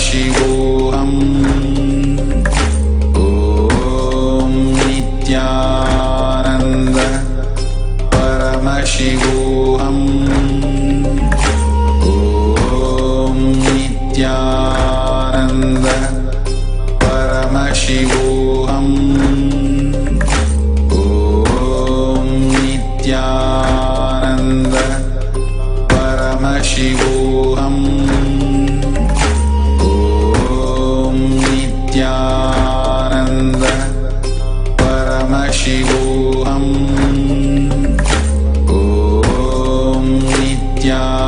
Paramashivoham. Om Nithyananda Paramashivoham. Om Nithyananda Paramashivoham. Om Nithyananda Paramashivoham. Om Nithyananda Paramashivoham. Om Nithyananda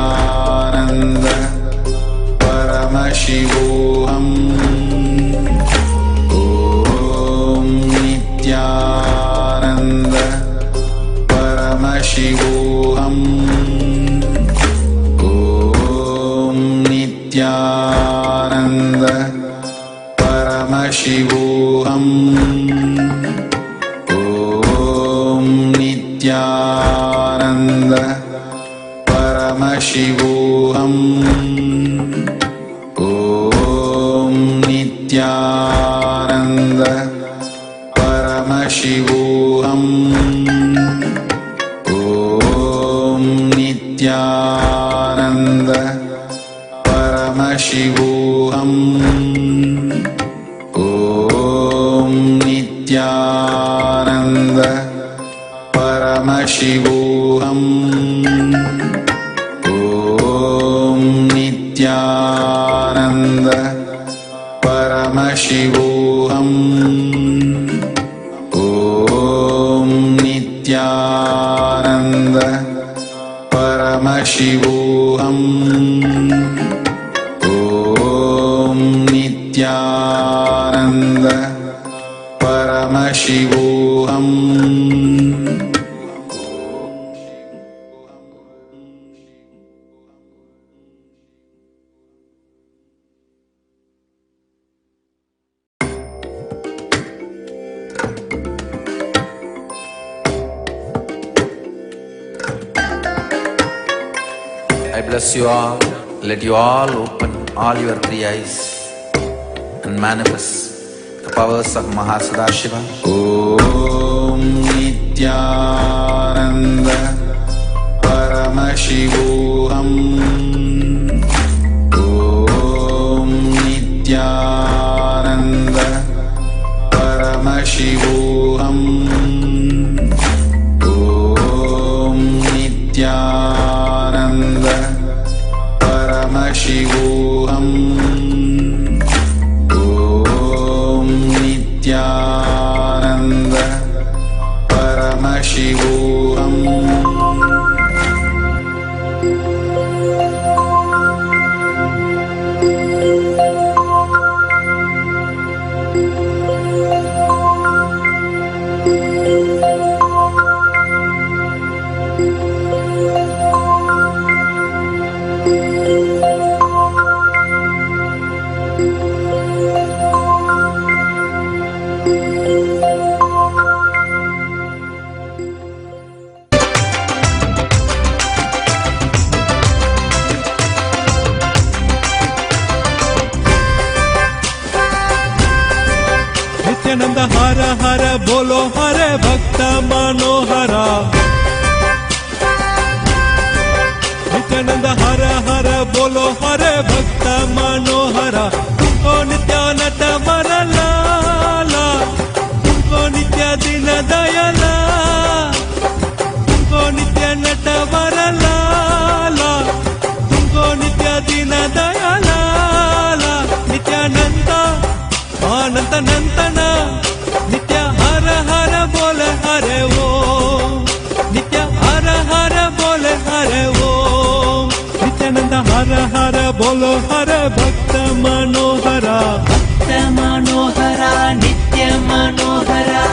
Paramashivoham. Om Nithyananda Paramashivoham. Om Nithyananda Paramashivoham. Om Nithyananda Paramashivoham. Om Nithyananda Paramashivoham. Om Nithyananda Paramashivoham. Om Nithyananda Paramashivoham. Om Nithyananda Paramashivoham. Om Nithyananda Paramashivoham. Om Nithyananda Paramashivoham. I bless you all. Let you all open all your three eyes and manifest the powers of Mahasadashiva. Om Nithyananda Paramashivoham. Om Nithyananda Paramashivoham. Om Nithyananda Paramashivoham. Om Nithyananda Paramashivoham. Nityanand हर हर बोलो हरे भक्त मनोहरा। नित्यानंद हर हर बोलो हरे भक्त मनोहरा। तुमको नित्य नट वर लाला, तुमको नित्य दिन दयाला, तुमको नित्य नट वर लाला, तुमको नित्य दिन दयाला। नित्यानंद अनंत नंतन नित्य हर हर बोल हरे ओम। नित्य हर हर बोल हरे ओम। नित्यानंद हर हर बोलो हरे भक्त मनोहरा। भक्त मनोहरा नित्य मनोहरा।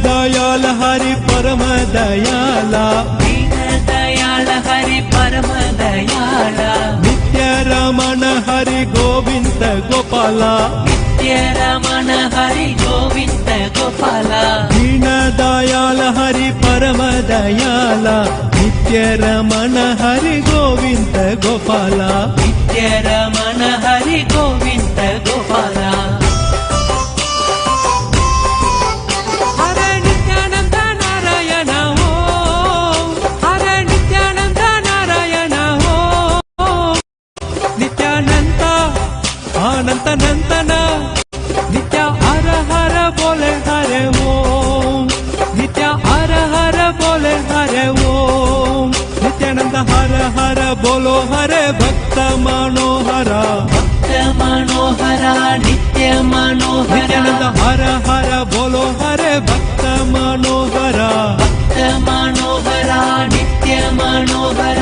दयाल हरि परम दयाला। दीन दयाल हरि परम दयाला। नित्य रमण हरि गोविंद ಗೋವಿಂದ ಗೋಪಾಲ ನಿತ್ಯ ರಮಣ ಹರಿ ಗೋವಿಂದ ಗೋಪಾಲ ದೀನ ದಯಾಲ ಹರಿ ಪರಮ ದಯಾಲ ನಿತ್ಯ ರಮಣ ಹರಿ ಗೋವಿಂದ ಗೋಪಾಲ ನಿತ್ಯ ರಮಣ ಹರಿ ಗೋವಿಂದ ಗೋಪಾಲ ಹರೇ ನಿತ್ಯಾನಂದ ನಾರಾಯಣ ಓಂ ಹರೇ ನಿತ್ಯಾನಂದ ನಾರಾಯಣ ಓಂ ನಿತ್ಯಾನಂದ ಅನಂತ ನಂತನ ನಿತ್ಯ ಹರ ಹರ ಬೋಲೆ ಹರೆ ಓಂ ನಿತ್ಯ ಹರ ಹರ ಬೋಲೆ ಹರೆ ಓಂ ನಿತ್ಯಾನಂದ ಹರ ಹರ ಬೋಲೋ ಹರೆ ಭಕ್ತ ಮನೋಹರ ಭಕ್ತ ಮನೋಹರ ನಿತ್ಯ ಮನೋಹರ ನಿತ್ಯಾನಂದ ಹರ ಹರ ಬೋಲೋ ಹರೆ ಭಕ್ತ ಮನೋಹರ ಭಕ್ತ ಮನೋಹರ ನಿತ್ಯ ಮನೋಹರ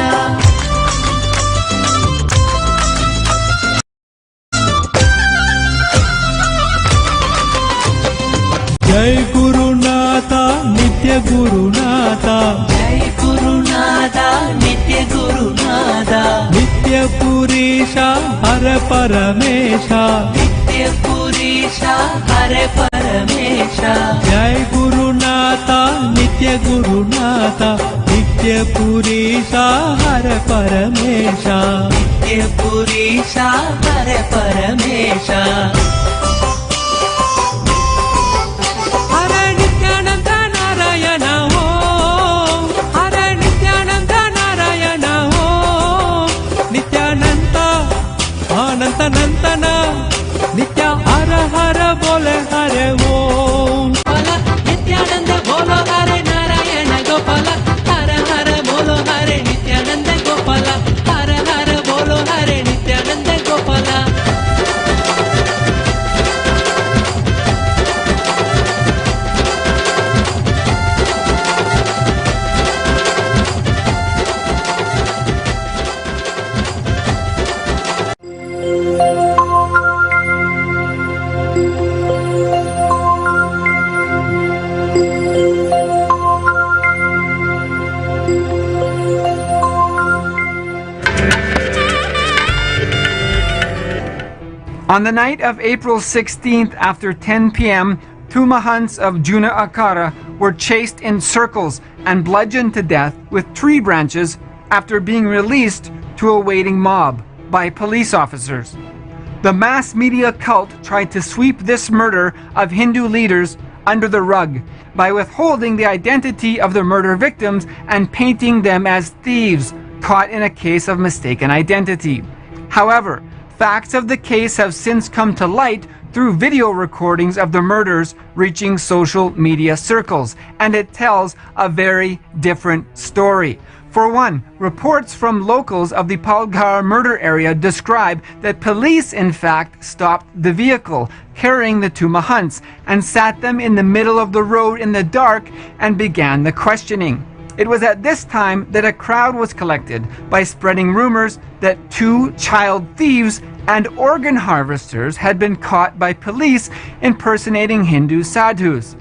ಜೈ ಗುರುನಾಥ ನಿತ್ಯ ಗುರುನಾಥ ಜೈ ಗುರುನಾಥ ನಿತ್ಯ ಗುರುನಾಥ ನಿತ್ಯ ಪುರೀಶ ಹರ ಪರಮೇಶ ನಿತ್ಯ ಪುರೀಶ ಹರ ಪರಮೇಶ ಜೈ ಗುರುನಾಥ ನಿತ್ಯ ಗುರುನಾಥ ನಿತ್ಯ ಪುರೀಶ ಹರ ಪರಮೇಶ ನಿತ್ಯ ಪುರೀಶ ಹರ ಪರಮೇಶ ಹರೇ ನಿತ್ಯಾನಂದ ನಾರಾಯಣ ಓಂ ಹರೇ ನಿತ್ಯಾನಂದ ನಾರಾಯಣ ಓಂ ನಿತ್ಯಾನಂದ ಅನಂತ ನಂತನ ನಿತ್ಯ ಹರ ಹರ ಬೋಲೆ ಹರೆ ಓಂ ನಿತ್ಯಾನಂದ ಬೋಲೋ ಹರೆ ನಾರಾಯಣ ಗೋಪಾಲ ಹರ ಹರ ಬೋಲೋ ಹರೆ ನಿತ್ಯಾನಂದ ಗೋಪಾಲ ಹರ ಹರ ಬೋಲೋ ಹರೆ Nithyananda Gopala On the night of April 16th after 10 p.m., two Mahants of Juna Akara were chased in circles and bludgeoned to death with tree branches after being released to a waiting mob by police officers. The mass media cult tried to sweep this murder of Hindu leaders under the rug by withholding the identity of the murder victims and painting them as thieves caught in a case of mistaken identity. However, facts of the case have since come to light through video recordings of the murders reaching social media circles, and it tells a very different story. For one, reports from locals of the Palghar murder area describe that police in fact stopped the vehicle carrying the two Mahants and sat them in the middle of the road in the dark and began the questioning. It was at this time that a crowd was collected by spreading rumors that two child thieves and organ harvesters had been caught by police impersonating Hindu sadhus.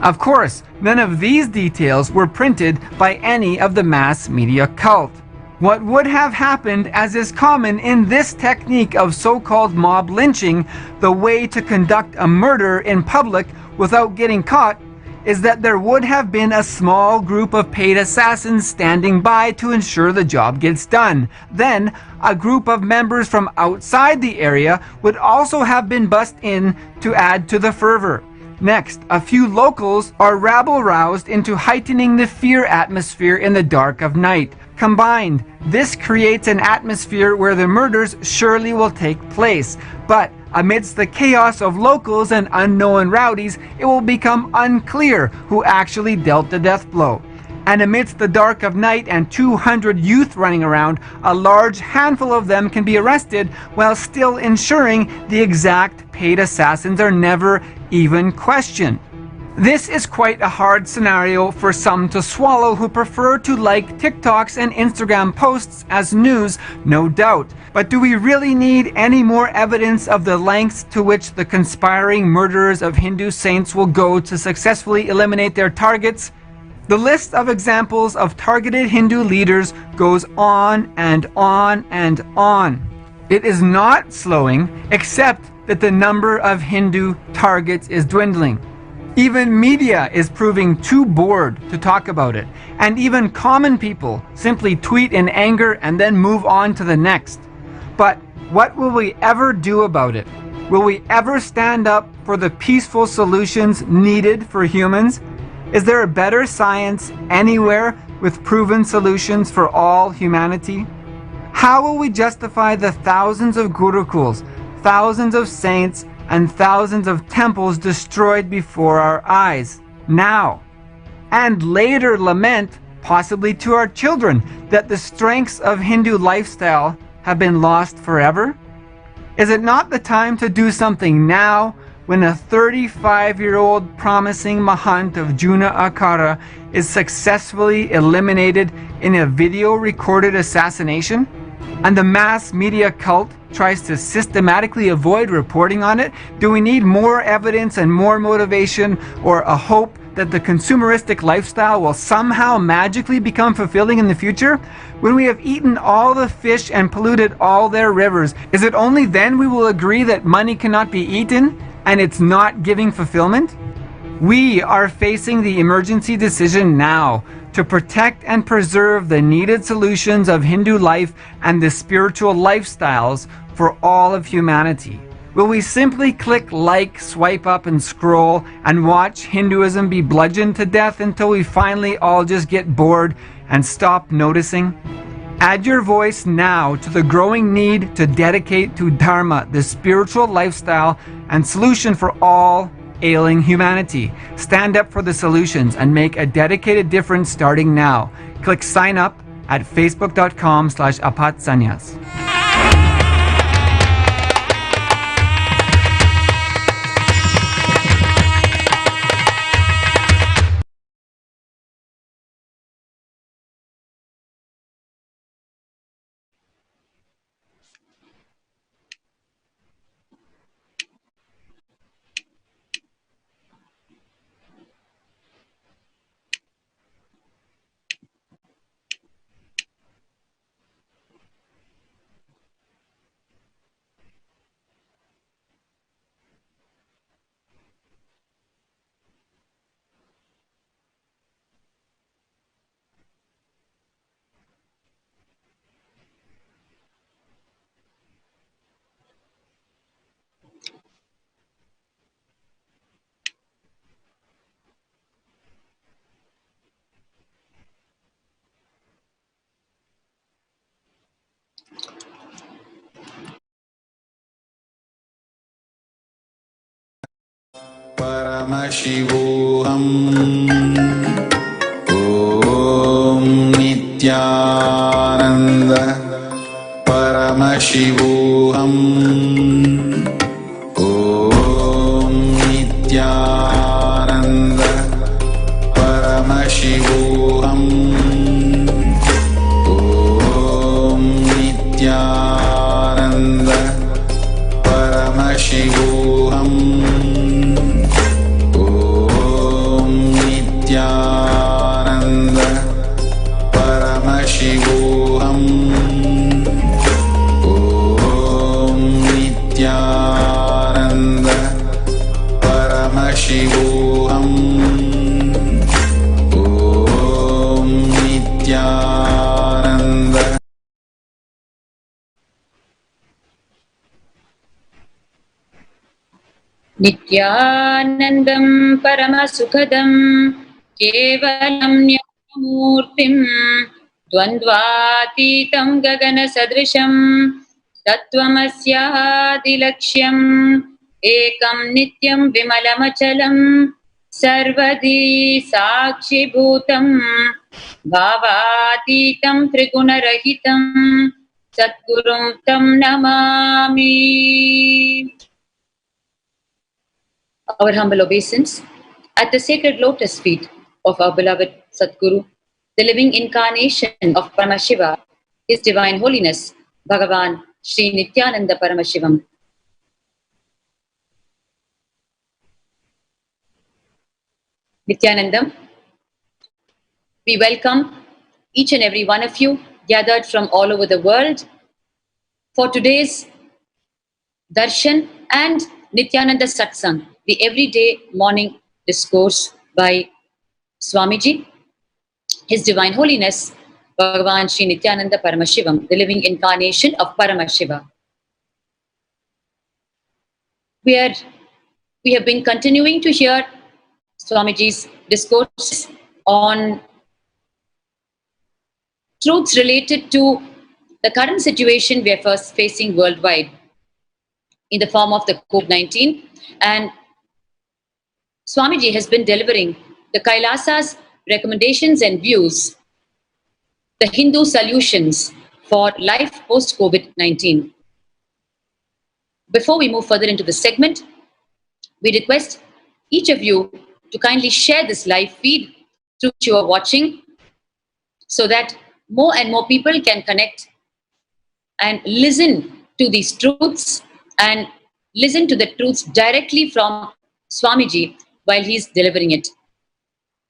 Of course, none of these details were printed by any of the mass media cult. What would have happened, as is common in this technique of so-called mob lynching, the way to conduct a murder in public without getting caught, is that there would have been a small group of paid assassins standing by to ensure the job gets done. Then, a group of members from outside the area would also have been bussed in to add to the fervor. Next, a few locals are rabble-roused into heightening the fear atmosphere in the dark of night. Combined, this creates an atmosphere where the murders surely will take place. But amidst the chaos of locals and unknown rowdies, it will become unclear who actually dealt the death blow. And amidst the dark of night and 200 youth running around, a large handful of them can be arrested while still ensuring the exact paid assassins are never even questioned. This is quite a hard scenario for some to swallow who prefer to like TikToks and Instagram posts as news, no doubt. But do we really need any more evidence of the lengths to which the conspiring murderers of Hindu saints will go to successfully eliminate their targets? The list of examples of targeted Hindu leaders goes on and on and on. It is not slowing, except that the number of Hindu targets is dwindling. Even media is proving too bored to talk about it, and even common people simply tweet in anger and then move on to the next. But what will we ever do about it? Will we ever stand up for the peaceful solutions needed for humans? Is there a better science anywhere with proven solutions for all humanity? How will we justify the thousands of gurukuls, thousands of saints, and thousands of temples destroyed before our eyes now? And later lament, possibly to our children, that the strengths of Hindu lifestyle have been lost forever? Is it not the time to do something now, when a 35-year-old promising Mahant of Juna Akara is successfully eliminated in a video recorded assassination? And the mass media cult tries to systematically avoid reporting on it? Do we need more evidence and more motivation, or a hope that the consumeristic lifestyle will somehow magically become fulfilling in the future? When we have eaten all the fish and polluted all their rivers, is it only then we will agree that money cannot be eaten and it's not giving fulfillment? We are facing the emergency decision now to protect and preserve the needed solutions of Hindu life and the spiritual lifestyles for all of humanity. Will we simply click like, swipe up, and scroll and watch Hinduism be bludgeoned to death until we finally all just get bored and stop noticing? Add your voice now to the growing need to dedicate to Dharma, the spiritual lifestyle and solution for all ailing humanity. Stand up for the solutions and make a dedicated difference starting now. Click sign up at facebook.com/apatsanyas. Paramashivoham. Om Nithyananda Paramashivoham. Om Nithyananda Paramashivoham. Om Nithyananda Paramashivoham. Nithyananda Paramashivoham. Om Nithyananda Paramashivoham. Om Nithyananda. नित्यानन्दं परमसुखदं केवलं ज्ञानमूर्तिं द्वन्द्वातीतं गगनसदृशं तत्त्वमस्यादिलक्ष्यम् एकं नित्यं विमलमचलं सर्वधी साक्षिभूतं भावातीतं त्रिगुणरहितं सद्गुरुं तं Namami. Our humble obeisance at the sacred lotus feet of our beloved Sadguru, the living incarnation of Paramashiva, His Divine Holiness, Bhagavan Sri Nithyananda Paramashivam. Nithyanandam, we welcome each and every one of you gathered from all over the world for today's Darshan and Nithyananda Satsang, the everyday morning discourse by Swamiji, His Divine Holiness, Bhagavan Sri Nithyananda Paramashivam, the living incarnation of Paramashiva. We have been continuing to hear Swamiji's discourse on truths related to the current situation we are first facing worldwide in the form of the COVID-19, and Swamiji has been delivering the Kailasa's recommendations and views, the Hindu solutions for life post-COVID-19. Before we move further into the segment, we request each of you to kindly share this live feed through which you are watching so that more and more people can connect and listen to these truths and listen to the truths directly from Swamiji while he is delivering it.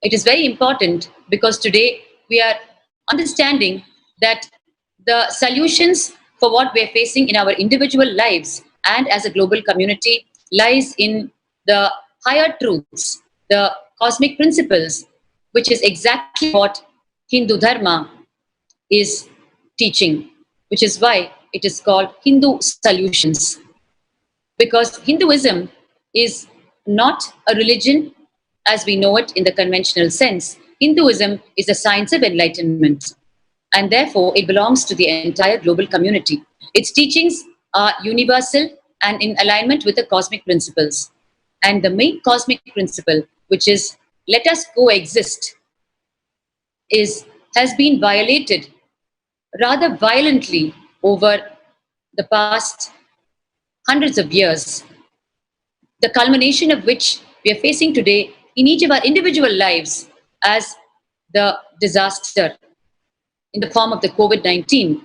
It is very important because today we are understanding that the solutions for what we are facing in our individual lives and as a global community lies in the higher truths, the cosmic principles, which is exactly what Hindu Dharma is teaching, which is why it is called Hindu solutions. Because Hinduism is not a religion as we know it in the conventional sense. Hinduism is a science of enlightenment, and therefore it belongs to the entire global community. Its teachings are universal and in alignment with the cosmic principles. And the main cosmic principle, which is let us coexist, has been violated rather violently over the past hundreds of years, the culmination of which we are facing today in each of our individual lives as the disaster in the form of the COVID-19.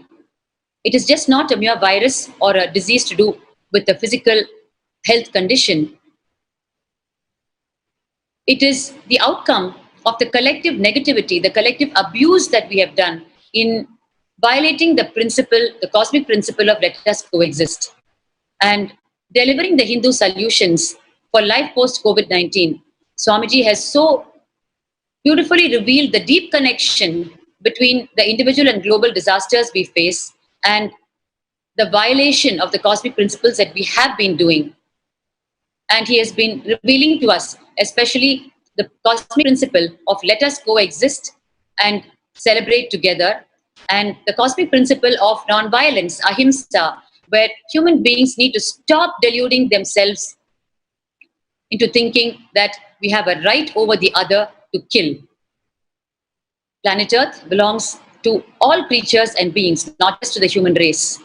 It is just not a mere virus or a disease to do with the physical health condition. It is the outcome of the collective negativity, the collective abuse that we have done in violating the principle, the cosmic principle of let us coexist. And delivering the Hindu solutions for life post-COVID-19, Swamiji has so beautifully revealed the deep connection between the individual and global disasters we face and the violation of the cosmic principles that we have been doing. And he has been revealing to us, especially the cosmic principle of let us coexist and celebrate together, and the cosmic principle of non-violence, ahimsa, where human beings need to stop deluding themselves into thinking that we have a right over the other to kill. Planet Earth belongs to all creatures and beings, not just to the human race.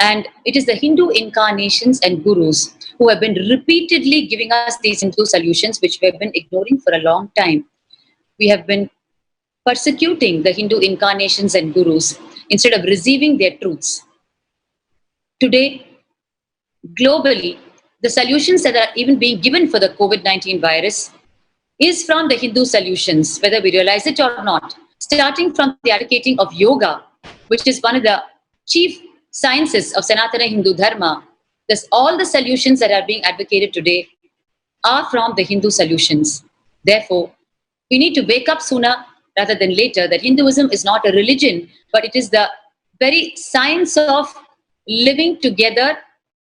And it is the Hindu incarnations and gurus who have been repeatedly giving us these Hindu solutions, which we have been ignoring for a long time. We have been persecuting the Hindu incarnations and gurus instead of receiving their truths. Today, globally, the solutions that are even being given for the COVID-19 virus is from the Hindu solutions, whether we realize it or not, starting from the advocating of yoga, which is one of the chief sciences of Sanatana Hindu Dharma. Thus, all the solutions that are being advocated today are from the Hindu solutions. Therefore, we need to wake up sooner rather than later that Hinduism is not a religion, but it is the very science of living together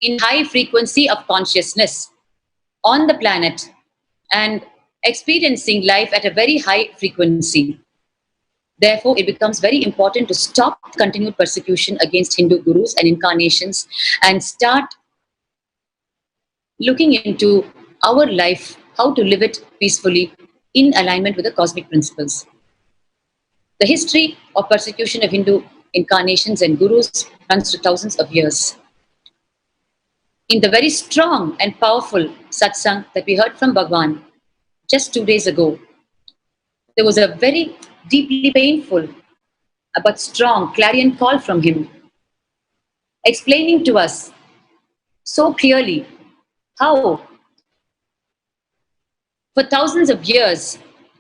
in high frequency of consciousness on the planet and experiencing life at a very high frequency. Therefore, it becomes very important to stop continued persecution against Hindu gurus and incarnations and start looking into our life, how to live it peacefully in alignment with the cosmic principles. The history of persecution of Hindu incarnations and gurus runs to thousands of years. In the very strong and powerful satsang that we heard from Bhagwan just 2 days ago, there was a very deeply painful but strong clarion call from him, explaining to us so clearly how for thousands of years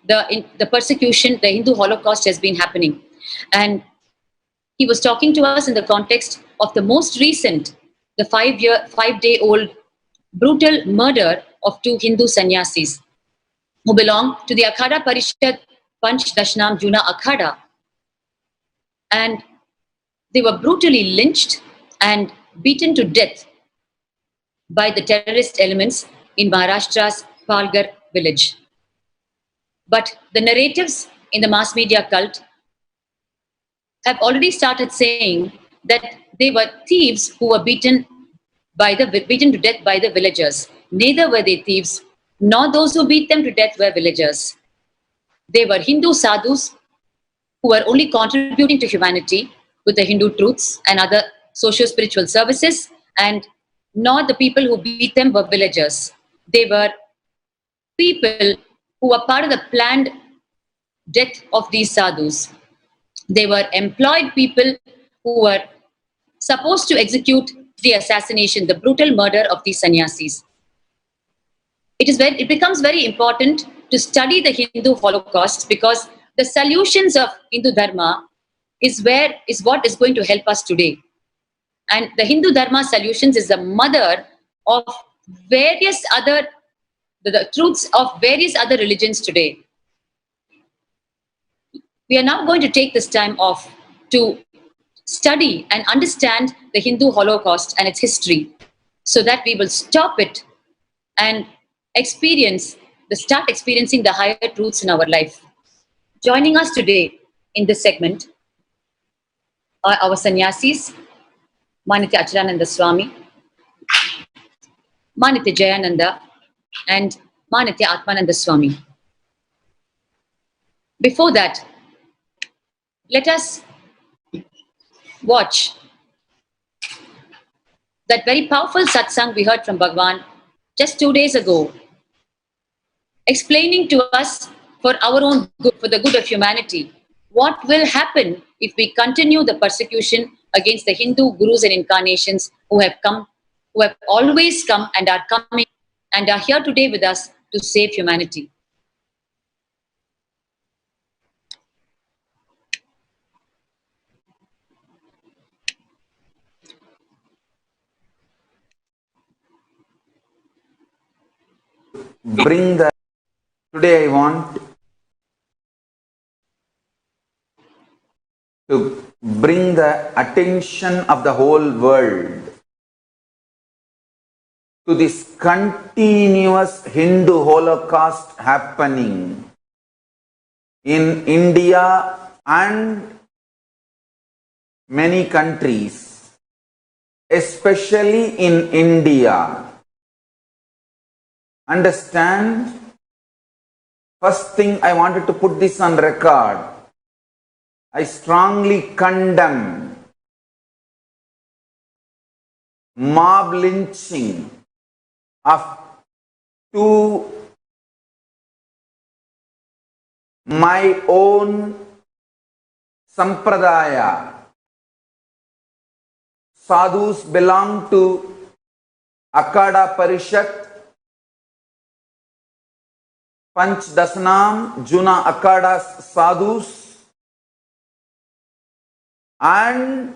the persecution, the Hindu Holocaust has been happening. And he was talking to us in the context of the most recent, the 5-day-old brutal murder of 2 Hindu sannyasis who belong to the Akhada Parishad Panch Dashnam Juna Akhada, and they were brutally lynched and beaten to death by the terrorist elements in Maharashtra's Palghar village. But the narratives in the mass media cult have already started saying that they were thieves who were beaten to death by the villagers. Neither were they thieves, nor those who beat them to death were villagers. They were Hindu sadhus who were only contributing to humanity with the Hindu truths and other socio-spiritual services, and not the people who beat them were villagers. They were people who were part of the planned death of these sadhus. They were employed people who were supposed to execute the assassination, the brutal murder of these sannyasis. It becomes very important to study the Hindu Holocaust, because the solutions of Hindu Dharma is what is going to help us today. And the Hindu Dharma solutions is the mother of various other, the truths of various other religions today. We are now going to take this time off to study and understand the Hindu Holocaust and its history, so that we will stop it and start experiencing the higher truths in our life. Joining us today in this segment are our sannyasis, Nithya Achalananda Swami, Nithya Jayananda, and Nithya Atmananda Swami. Before that, let us watch that very powerful satsang we heard from Bhagwan just 2 days ago, explaining to us for our own good, for the good of humanity, what will happen if we continue the persecution against the Hindu gurus and incarnations who have always come and are coming and are here today with us to save humanity. Today I want to bring the attention of the whole world to this continuous Hindu Holocaust happening in India and many countries, especially in India. Understand? First thing, I wanted to put this on record. I strongly condemn mob lynching of two my own sampradaya. Sadhus belong to Akhada Parishad Panch Dasnam Juna Akhada Sadhus, and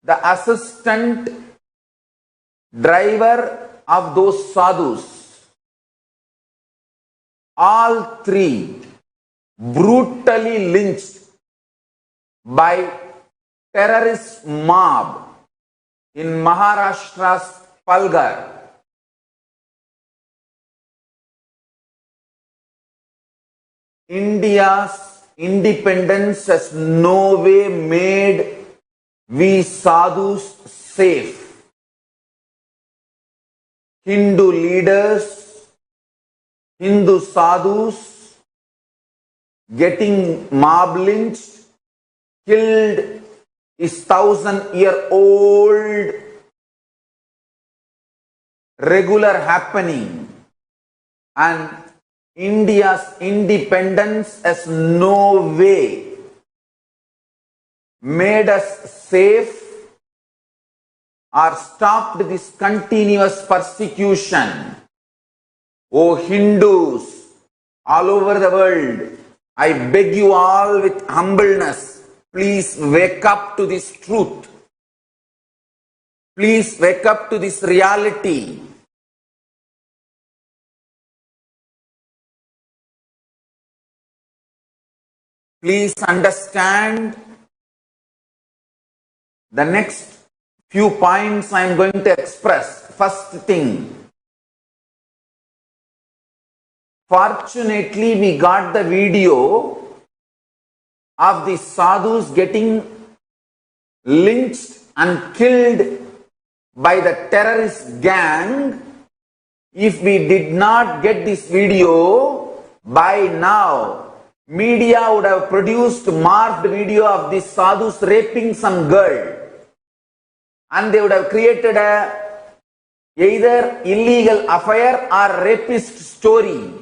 the assistant driver of those sadhus. All three brutally lynched by terrorist mob in Maharashtra's Palghar. India's independence has no way made we sadhus safe. Hindu leaders, Hindu sadhus getting mob lynched, killed is 1,000-year-old regular happening, and India's independence has no way made us safe or stopped this continuous persecution. O Hindus all over the world, I beg you all with humbleness, please wake up to this truth. Please wake up to this reality. Please understand the next few points I am going to express. First thing, fortunately we got the video of the sadhus getting lynched and killed by the terrorist gang. If we did not get this video, by now media would have produced morphed video of these sadhus raping some girl, and they would have created a either illegal affair or rapist story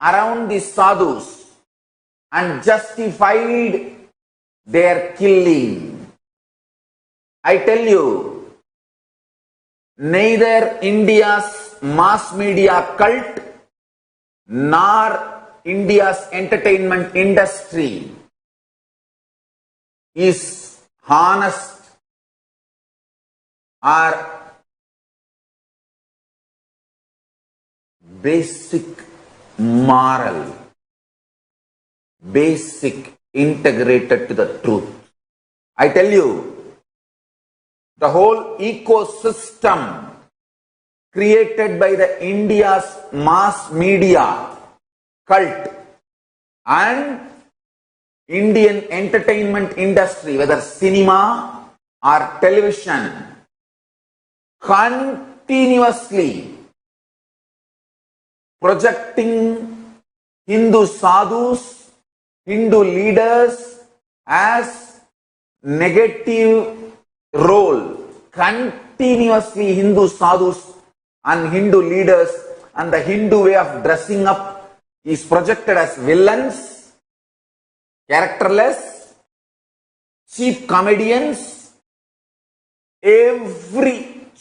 around these sadhus and justified their killing. I tell you, neither India's mass media cult nor India's entertainment industry is honest or basic moral, basic integrated to the truth. I tell you, the whole ecosystem created by the India's mass media cult and Indian entertainment industry, whether cinema or television, continuously projecting Hindu sadhus, Hindu leaders as negative role. Continuously Hindu sadhus and Hindu leaders and the Hindu way of dressing up is projected as villains, characterless, cheap comedians,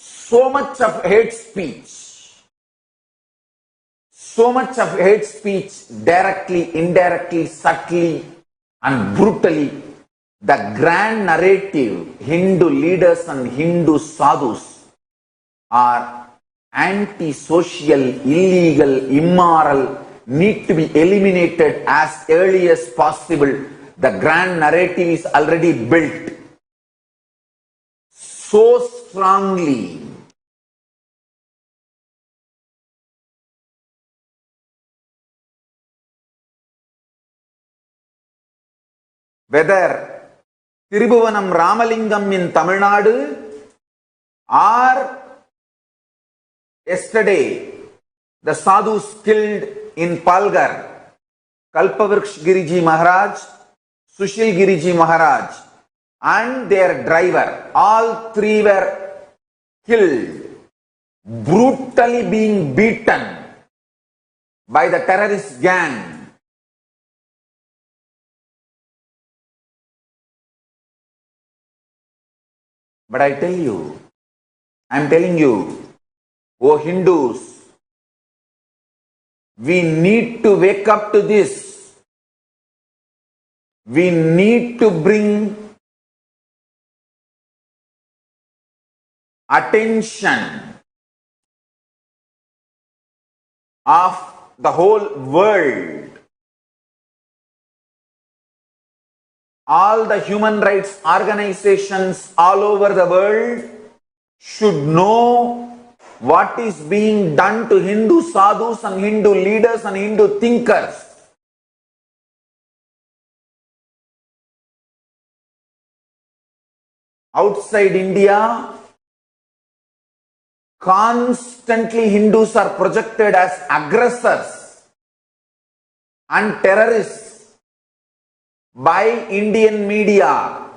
so much of hate speech, directly, indirectly, subtly and brutally. The grand narrative, Hindu leaders and Hindu sadhus are anti-social, illegal, immoral, need to be eliminated as early as possible. The grand narrative is already built so strongly. Whether Tirubuvanam Ramalingam in Tamil Nadu or yesterday the sadhus killed in Palgar, Kalpavriksh Giriji Maharaj, Sushil Giriji Maharaj and their driver, all three were killed, brutally being beaten by the terrorist gang. But I tell you, I am telling you, O Hindus, we need to wake up to this. We need to bring attention of the whole world. All the human rights organizations all over the world should know what is being done to Hindu sadhus and Hindu leaders and Hindu thinkers. Outside India, constantly Hindus are projected as aggressors and terrorists by Indian media.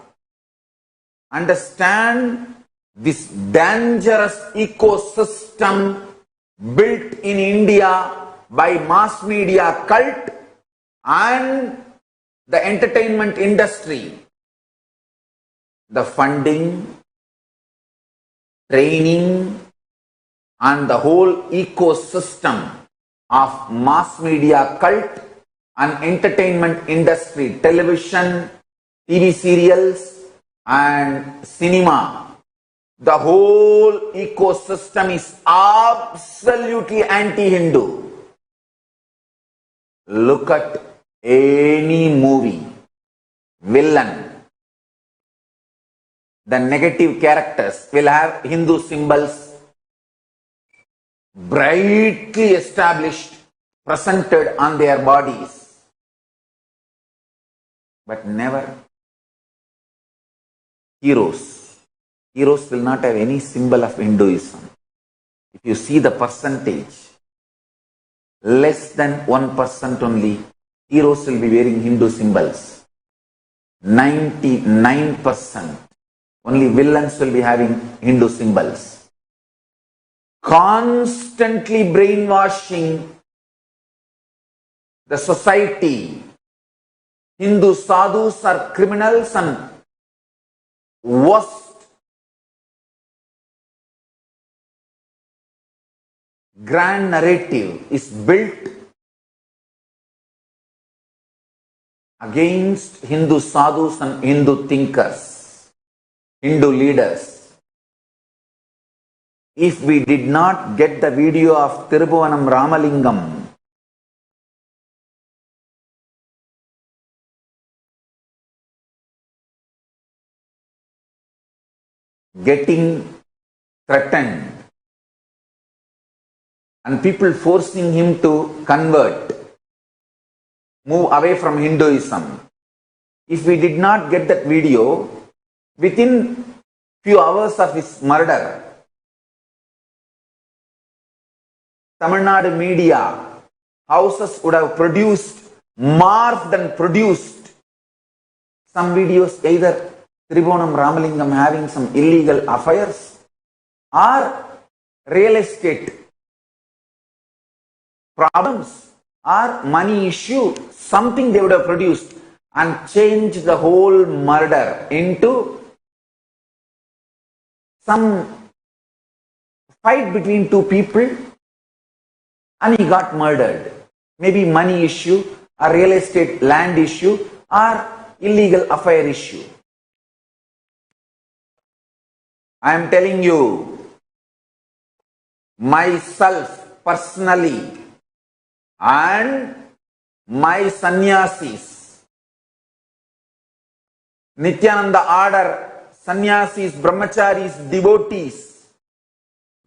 Understand this dangerous ecosystem built in India by mass media cult and the entertainment industry. The funding, training and the whole ecosystem of mass media cult and entertainment industry, television, TV serials and cinema The whole ecosystem is absolutely anti-Hindu. Look at any movie, villain, the negative characters will have Hindu symbols brightly established, presented on their bodies, but never heroes. Heroes will not have any symbol of Hinduism. If you see the percentage, less than 1% only heroes will be wearing Hindu symbols. 99% only villains will be having Hindu symbols. Constantly brainwashing the society. Hindu sadhus are criminals and worst. Grand narrative is built against Hindu sadhus and Hindu thinkers, Hindu leaders. If we did not get the video of Tirubhuvanam Ramalingam, getting threatened and people forcing him to convert, move away from Hinduism. If we did not get that video, within few hours of his murder, Tamil Nadu media houses would have morphed and produced some videos, either Tirubhuvanam Ramalingam having some illegal affairs or real estate problems or money issue, something they would have produced and changed the whole murder into some fight between two people and he got murdered. Maybe money issue or real estate land issue or illegal affair issue. I am telling you, myself personally and my sannyasis, Nithyananda order, sannyasis, brahmacharis, devotees,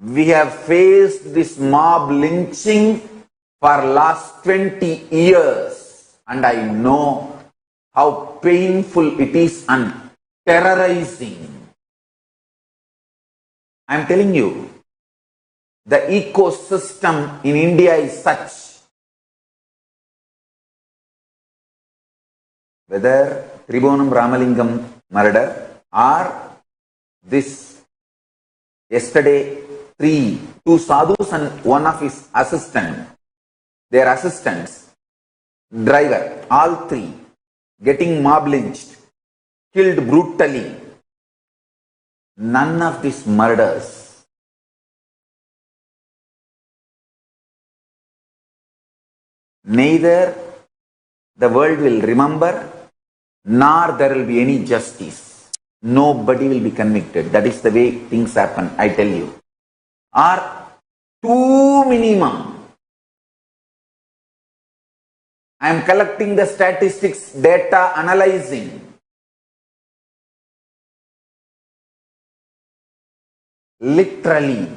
we have faced this mob lynching for last 20 years and I know how painful it is and terrorizing. I am telling you, the ecosystem in India is such. Whether Tirubhuvanam Ramalingam murder or this yesterday two sadhus and one of his their assistants, driver, all three getting mob lynched, killed brutally. None of these murders neither the world will remember nor there will be any justice. Nobody will be convicted. That is the way things happen, I tell you. Or two minimum. I am collecting the statistics, data, analyzing. Literally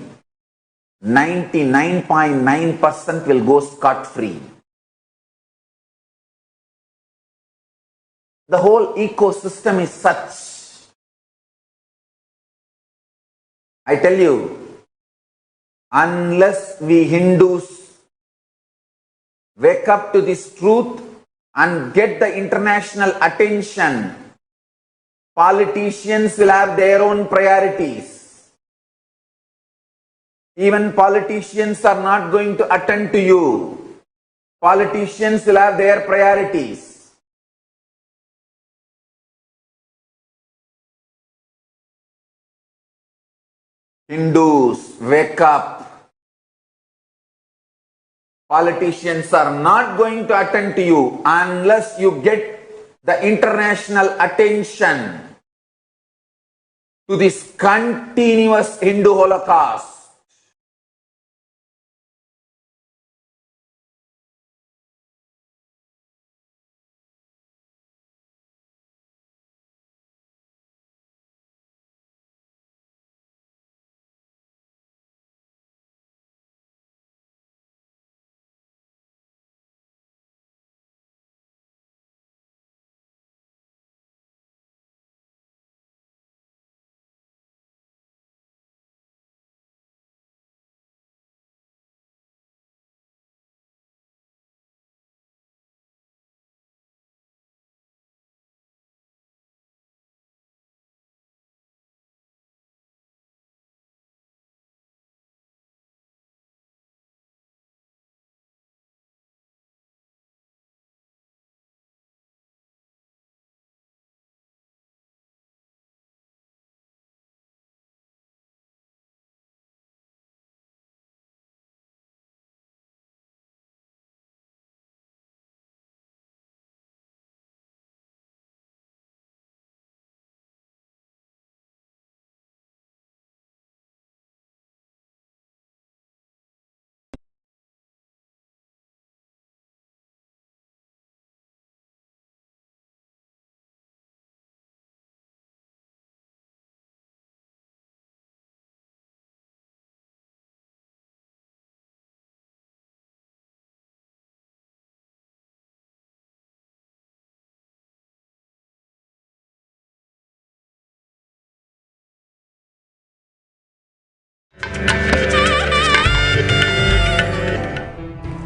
99.9% will go scot-free. The whole ecosystem is such. I tell you, unless we Hindus wake up to this truth and get the international attention, politicians will have their own priorities. Even politicians are not going to attend to you. Politicians will have their priorities. Hindus, wake up. Politicians are not going to attend to you unless you get the international attention. to this continuous Hindu Holocaust.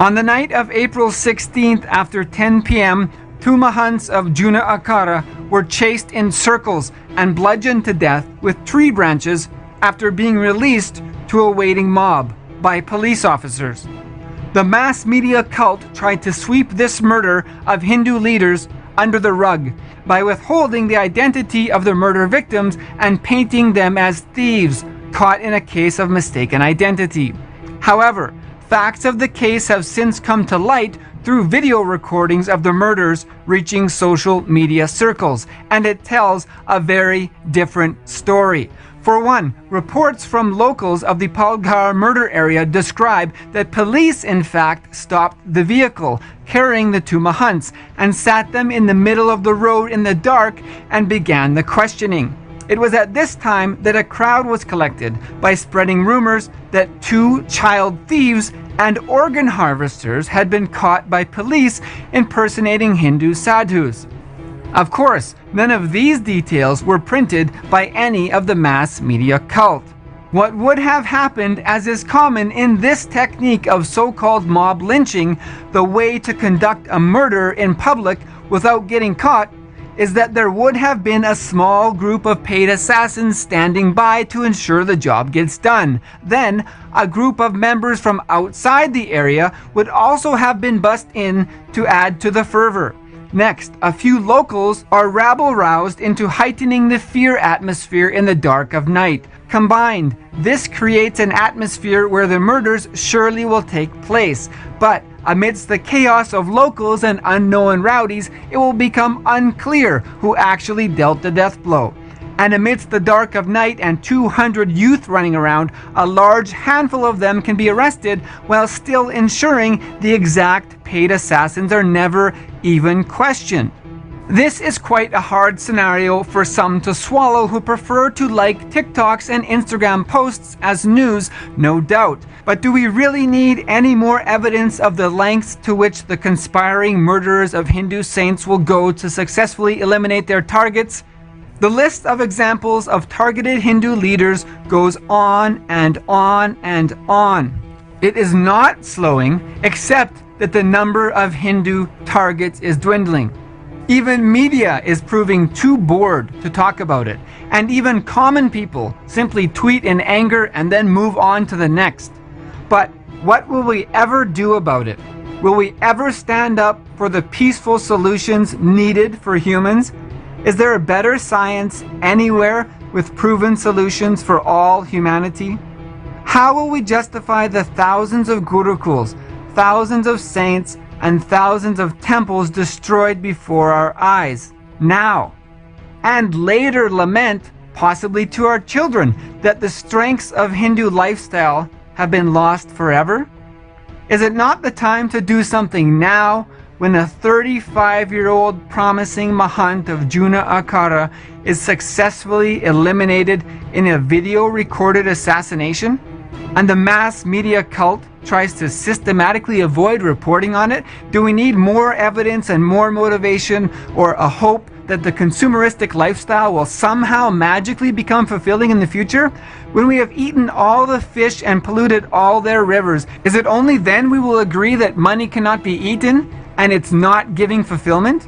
On the night of April 16th after 10 p.m., two Mahants of Juna Akara were chased in circles and bludgeoned to death with tree branches after being released to a waiting mob by police officers. The mass media cult tried to sweep this murder of Hindu leaders under the rug by withholding the identity of the murder victims and painting them as thieves caught in a case of mistaken identity. However, facts of the case have since come to light through video recordings of the murders reaching social media circles, and it tells a very different story. For one, reports from locals of the Palghar murder area describe that police in fact stopped the vehicle carrying the two Mahants and sat them in the middle of the road in the dark and began the questioning. It was at this time that a crowd was collected by spreading rumors that two child thieves and organ harvesters had been caught by police impersonating Hindu sadhus. Of course, none of these details were printed by any of the mass media cult. What would have happened, as is common in this technique of so-called mob lynching, the way to conduct a murder in public without getting caught, is that there would have been a small group of paid assassins standing by to ensure the job gets done. Then, a group of members from outside the area would also have been bussed in to add to the fervor. Next, a few locals are rabble-roused into heightening the fear atmosphere in the dark of night. Combined, this creates an atmosphere where the murders surely will take place. But amidst the chaos of locals and unknown rowdies, it will become unclear who actually dealt the death blow. And amidst the dark of night and 200 youth running around, a large handful of them can be arrested while still ensuring the exact paid assassins are never even questioned. This is quite a hard scenario for some to swallow who prefer to like TikToks and Instagram posts as news, no doubt. But do we really need any more evidence of the lengths to which the conspiring murderers of Hindu saints will go to successfully eliminate their targets? The list of examples of targeted Hindu leaders goes on and on and on. It is not slowing, except that the number of Hindu targets is dwindling. Even media is proving too bored to talk about it, and even common people simply tweet in anger and then move on to the next. But what will we ever do about it? Will we ever stand up for the peaceful solutions needed for humans? Is there a better science anywhere with proven solutions for all humanity? How will we justify the thousands of gurukuls, thousands of saints, and thousands of temples destroyed before our eyes, now, and later lament possibly to our children, that the strengths of Hindu lifestyle have been lost forever? Is it not the time to do something now when a 35-year-old promising Mahant of Juna Akara is successfully eliminated in a video-recorded assassination? And the mass media cult tries to systematically avoid reporting on it? Do we need more evidence and more motivation, or a hope that the consumeristic lifestyle will somehow magically become fulfilling in the future? When we have eaten all the fish and polluted all their rivers, is it only then we will agree that money cannot be eaten and it's not giving fulfillment?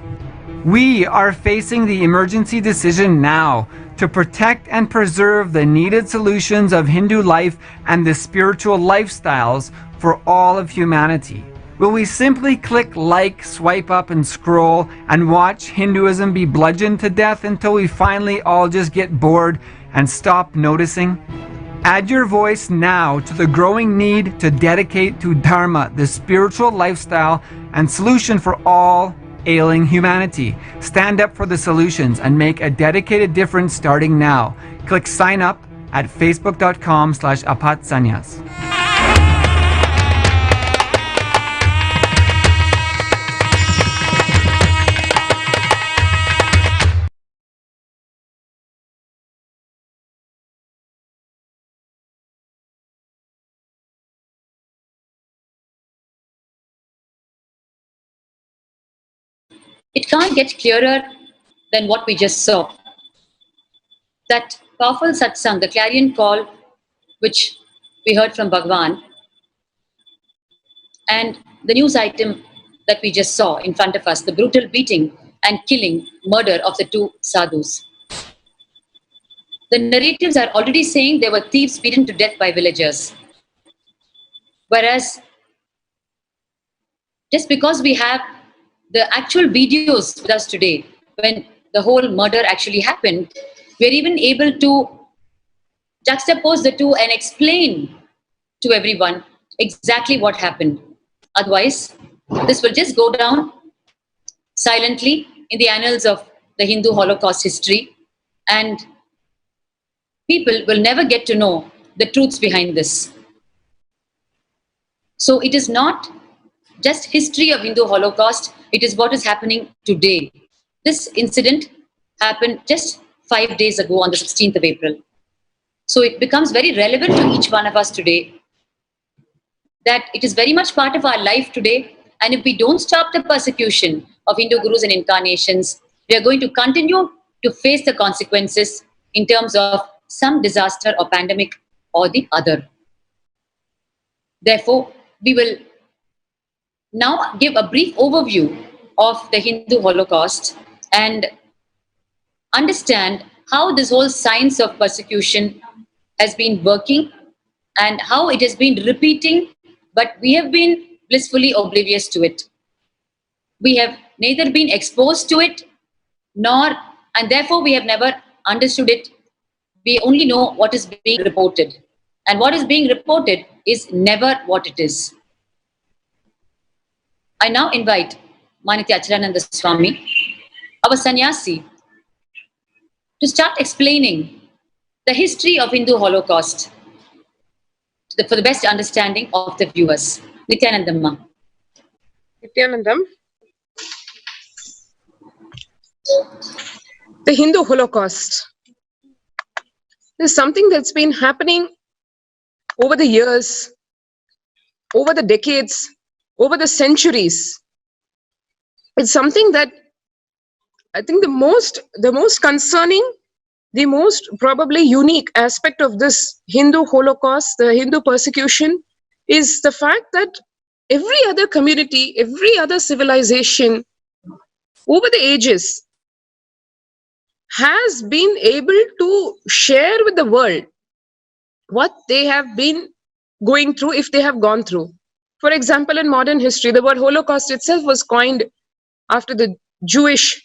We are facing the emergency decision now to protect and preserve the needed solutions of Hindu life and the spiritual lifestyles for all of humanity. Will we simply click like, swipe up, and scroll and watch Hinduism be bludgeoned to death until we finally all just get bored and stop noticing? Add your voice now to the growing need to dedicate to Dharma, the spiritual lifestyle and solution for all ailing humanity. Stand up for the solutions and make a dedicated difference starting now. Click sign up at facebook.com/apatsanyas. It can't get clearer than what we just saw. That powerful satsang, the clarion call, which we heard from Bhagwan, and the news item that we just saw in front of us, the brutal beating and killing, murder of the two sadhus. The narratives are already saying they were thieves beaten to death by villagers. Whereas, just because we have the actual videos with us today, when the whole murder actually happened, we're even able to juxtapose the two and explain to everyone exactly what happened. Otherwise, this will just go down silently in the annals of the Hindu Holocaust history, and people will never get to know the truths behind this. So it is not just history of Hindu Holocaust, it is what is happening today. This incident happened just 5 days ago on the 16th of April. So it becomes very relevant to each one of us today, that it is very much part of our life today. And if we don't stop the persecution of Hindu gurus and incarnations, we are going to continue to face the consequences in terms of some disaster or pandemic or the other. Therefore, we will now give a brief overview of the Hindu Holocaust and understand how this whole science of persecution has been working and how it has been repeating, but we have been blissfully oblivious to it. We have neither been exposed to it, and therefore we have never understood it. We only know what is being reported. And what is being reported is never what it is. I now invite Nithya Nithyananda Swami, our sannyasi, to start explaining the history of Hindu Holocaust for the best understanding of the viewers. Nithyanandamma. Nithyanandam. The Hindu Holocaust is something that's been happening over the years, over the decades, over the centuries. It's something that I think the most concerning, the most probably unique aspect of this Hindu Holocaust, the Hindu persecution, is the fact that every other community, every other civilization over the ages has been able to share with the world what they have been going through if they have gone through. For example, in modern history, the word Holocaust itself was coined after the Jewish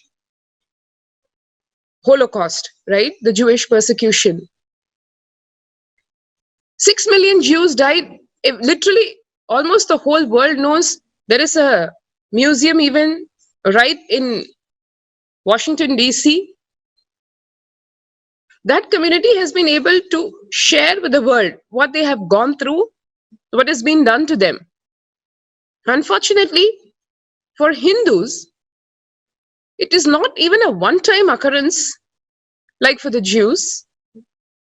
Holocaust, right? The Jewish persecution. 6 million Jews died. Literally, almost the whole world knows. There is a museum even right in Washington, D.C., that community has been able to share with the world what they have gone through, what has been done to them. Unfortunately, for Hindus, it is not even a one-time occurrence like for the Jews.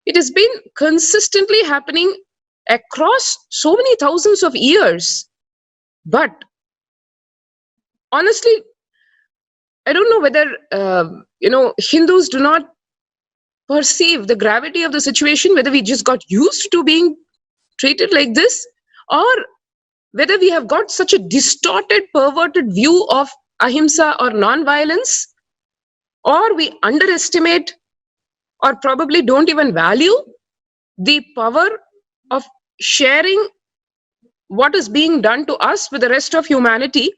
It has been consistently happening across so many thousands of years. But honestly, I don't know whether, Hindus do not perceive the gravity of the situation, whether we just got used to being treated like this, or whether we have got such a distorted, perverted view of ahimsa or non-violence, or we underestimate or probably don't even value the power of sharing what is being done to us with the rest of humanity,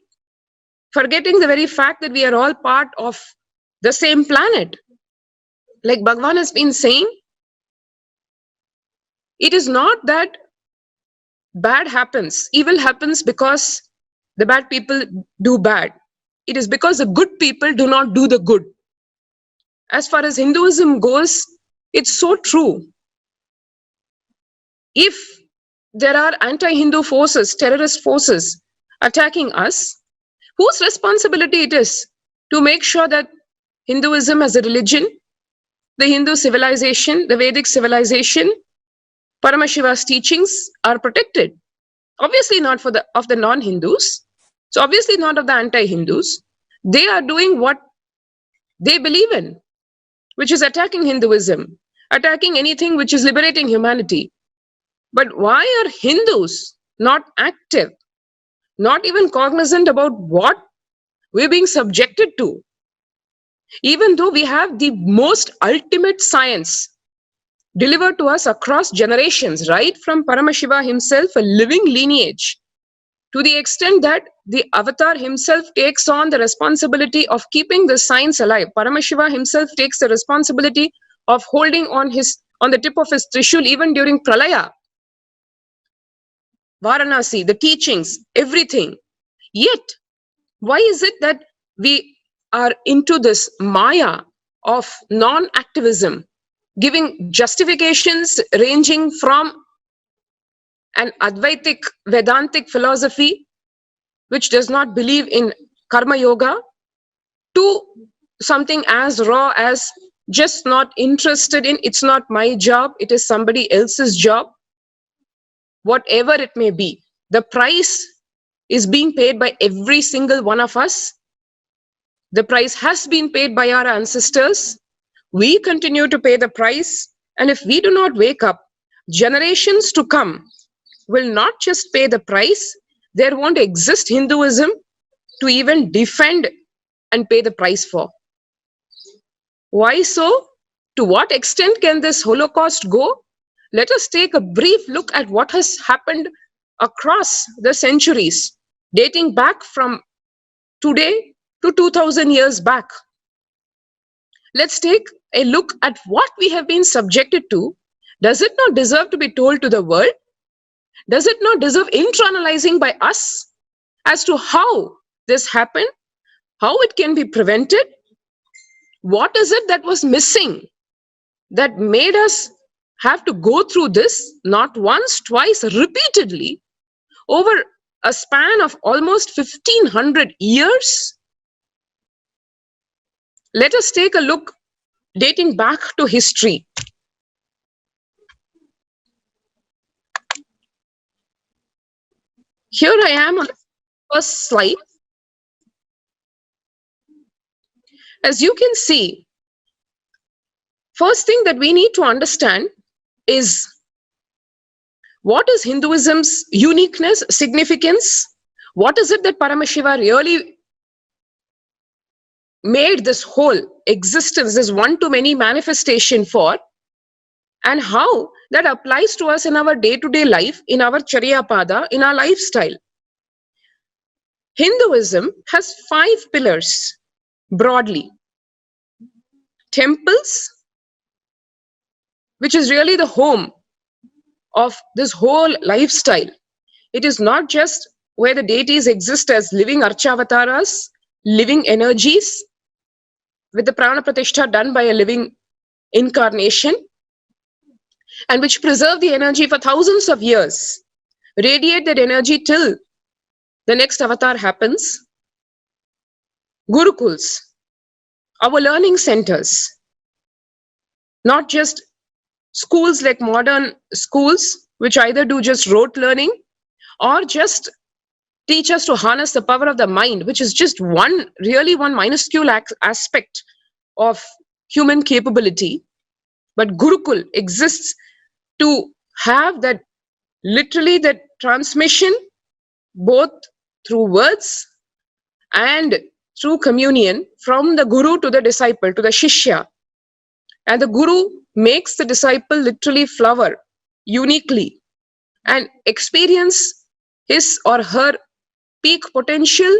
forgetting the very fact that we are all part of the same planet. Like Bhagavan has been saying, it is not that bad happens, evil happens because the bad people do bad. It is because the good people do not do the good. As far as Hinduism goes, it's so true. If there are anti-Hindu forces, terrorist forces attacking us, whose responsibility it is to make sure that Hinduism as a religion, the Hindu civilization, the Vedic civilization, Paramashiva's teachings are protected? Obviously not of the non-Hindus. So obviously not of the anti-Hindus. They are doing what they believe in, which is attacking Hinduism, attacking anything which is liberating humanity. But why are Hindus not active, not even cognizant about what we're being subjected to? Even though we have the most ultimate science delivered to us across generations, right from Paramashiva himself, a living lineage, to the extent that the avatar himself takes on the responsibility of keeping the science alive. Paramashiva himself takes the responsibility of holding on the tip of his Trishul even during Pralaya. Varanasi, the teachings, everything. Yet, why is it that we are into this maya of non-activism, giving justifications ranging from an Advaitic Vedantic philosophy, which does not believe in karma yoga, to something as raw as just not interested in, it's not my job, it is somebody else's job? Whatever it may be, the price is being paid by every single one of us. The price has been paid by our ancestors. We continue to pay the price. And if we do not wake up, generations to come will not just pay the price. There won't exist Hinduism to even defend and pay the price for. Why so? To what extent can this Holocaust go? Let us take a brief look at what has happened across the centuries, dating back from today to 2000 years back. Let's take a look at what we have been subjected to. Does it not deserve to be told to the world? Does it not deserve internalizing by us as to how this happened, how it can be prevented? What is it that was missing that made us have to go through this not once, twice, repeatedly over a span of almost 1500 years? Let us take a look dating back to history. Here I am on the first slide. As you can see, first thing that we need to understand is what is Hinduism's uniqueness, significance? What is it that Paramashiva really made this whole existence, this one-to-many manifestation for, and how that applies to us in our day-to-day life, in our Charyapada, in our lifestyle. Hinduism has 5 pillars, broadly. Temples, which is really the home of this whole lifestyle. It is not just where the deities exist as living archavataras, living energies, with the prana pratishtha done by a living incarnation, and which preserve the energy for thousands of years, radiate that energy till the next avatar happens. Gurukuls, our learning centers, not just schools like modern schools, which either do just rote learning or just teach us to harness the power of the mind, which is just one minuscule aspect of human capability. But Gurukul exists to have that, literally that transmission, both through words and through communion, from the Guru to the disciple, to the Shishya. And the Guru makes the disciple literally flower uniquely and experience his or her peak potential,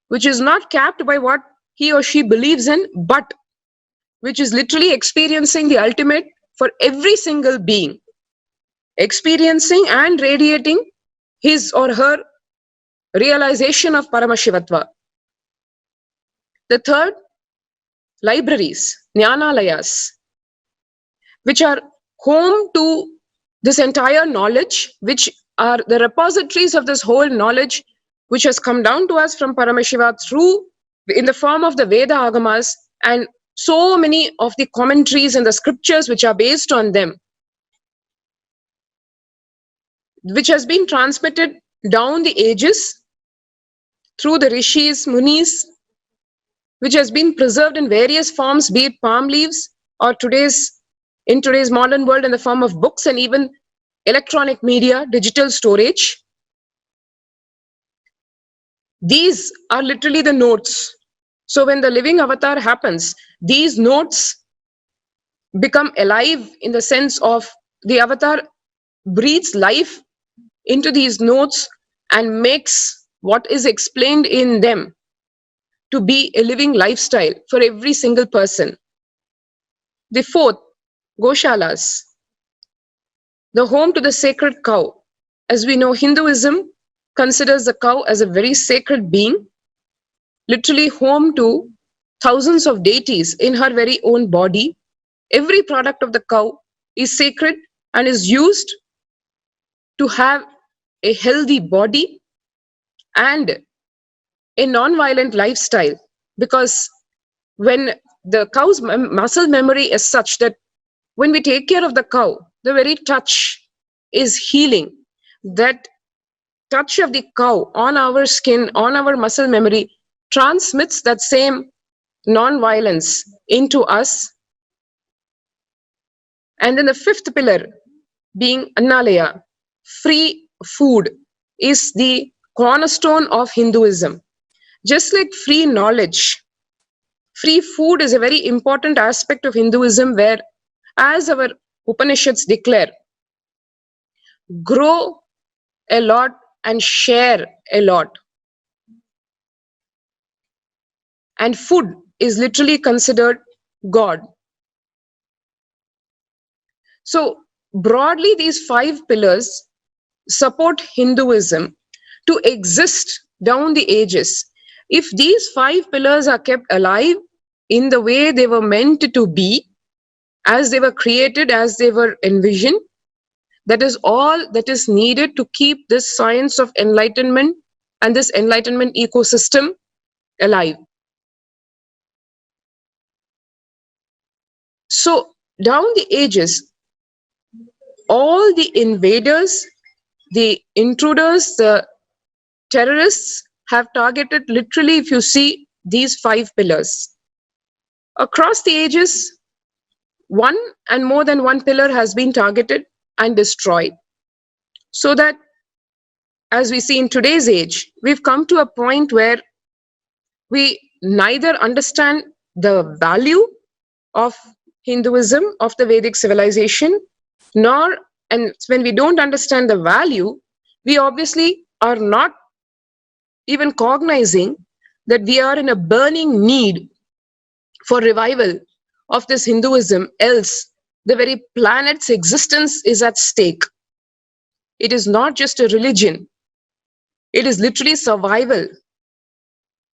which is not capped by what he or she believes in, but which is literally experiencing the ultimate for every single being, experiencing and radiating his or her realization of Paramashivatva. The third, libraries, Jnanalayas, which are home to this entire knowledge, which are the repositories of this whole knowledge, which has come down to us from Paramashiva through, in the form of the Veda Agamas, and so many of the commentaries and the scriptures which are based on them, which has been transmitted down the ages through the rishis, munis, which has been preserved in various forms, be it palm leaves or in today's modern world in the form of books and even electronic media, digital storage. These are literally the notes. So when the living avatar happens, these notes become alive in the sense of the avatar breathes life into these notes and makes what is explained in them to be a living lifestyle for every single person. The fourth, Goshalas, the home to the sacred cow. As we know, Hinduism considers the cow as a very sacred being, literally home to thousands of deities in her very own body. Every product of the cow is sacred and is used to have a healthy body and a non-violent lifestyle, because when the cow's muscle memory is such that when we take care of the cow, the very touch is healing. That touch of the cow on our skin, on our muscle memory, transmits that same non-violence into us. And then the fifth pillar, being Annalaya, free food, is the cornerstone of Hinduism. Just like free knowledge, free food is a very important aspect of Hinduism, where, as our Upanishads declare, grow a lot and share a lot. And food is literally considered God. So broadly, these 5 pillars support Hinduism to exist down the ages. If these 5 pillars are kept alive in the way they were meant to be, as they were created, as they were envisioned, that is all that is needed to keep this science of enlightenment and this enlightenment ecosystem alive. So down the ages, all the invaders, the intruders, the terrorists have targeted, literally, if you see, these 5 pillars. Across the ages, one and more than one pillar has been targeted and destroyed. So that, as we see in today's age, we've come to a point where we neither understand the value of Hinduism, of the Vedic civilization, nor, and when we don't understand the value, we obviously are not even cognizing that we are in a burning need for revival of this Hinduism, else the very planet's existence is at stake. It is not just a religion, it is literally survival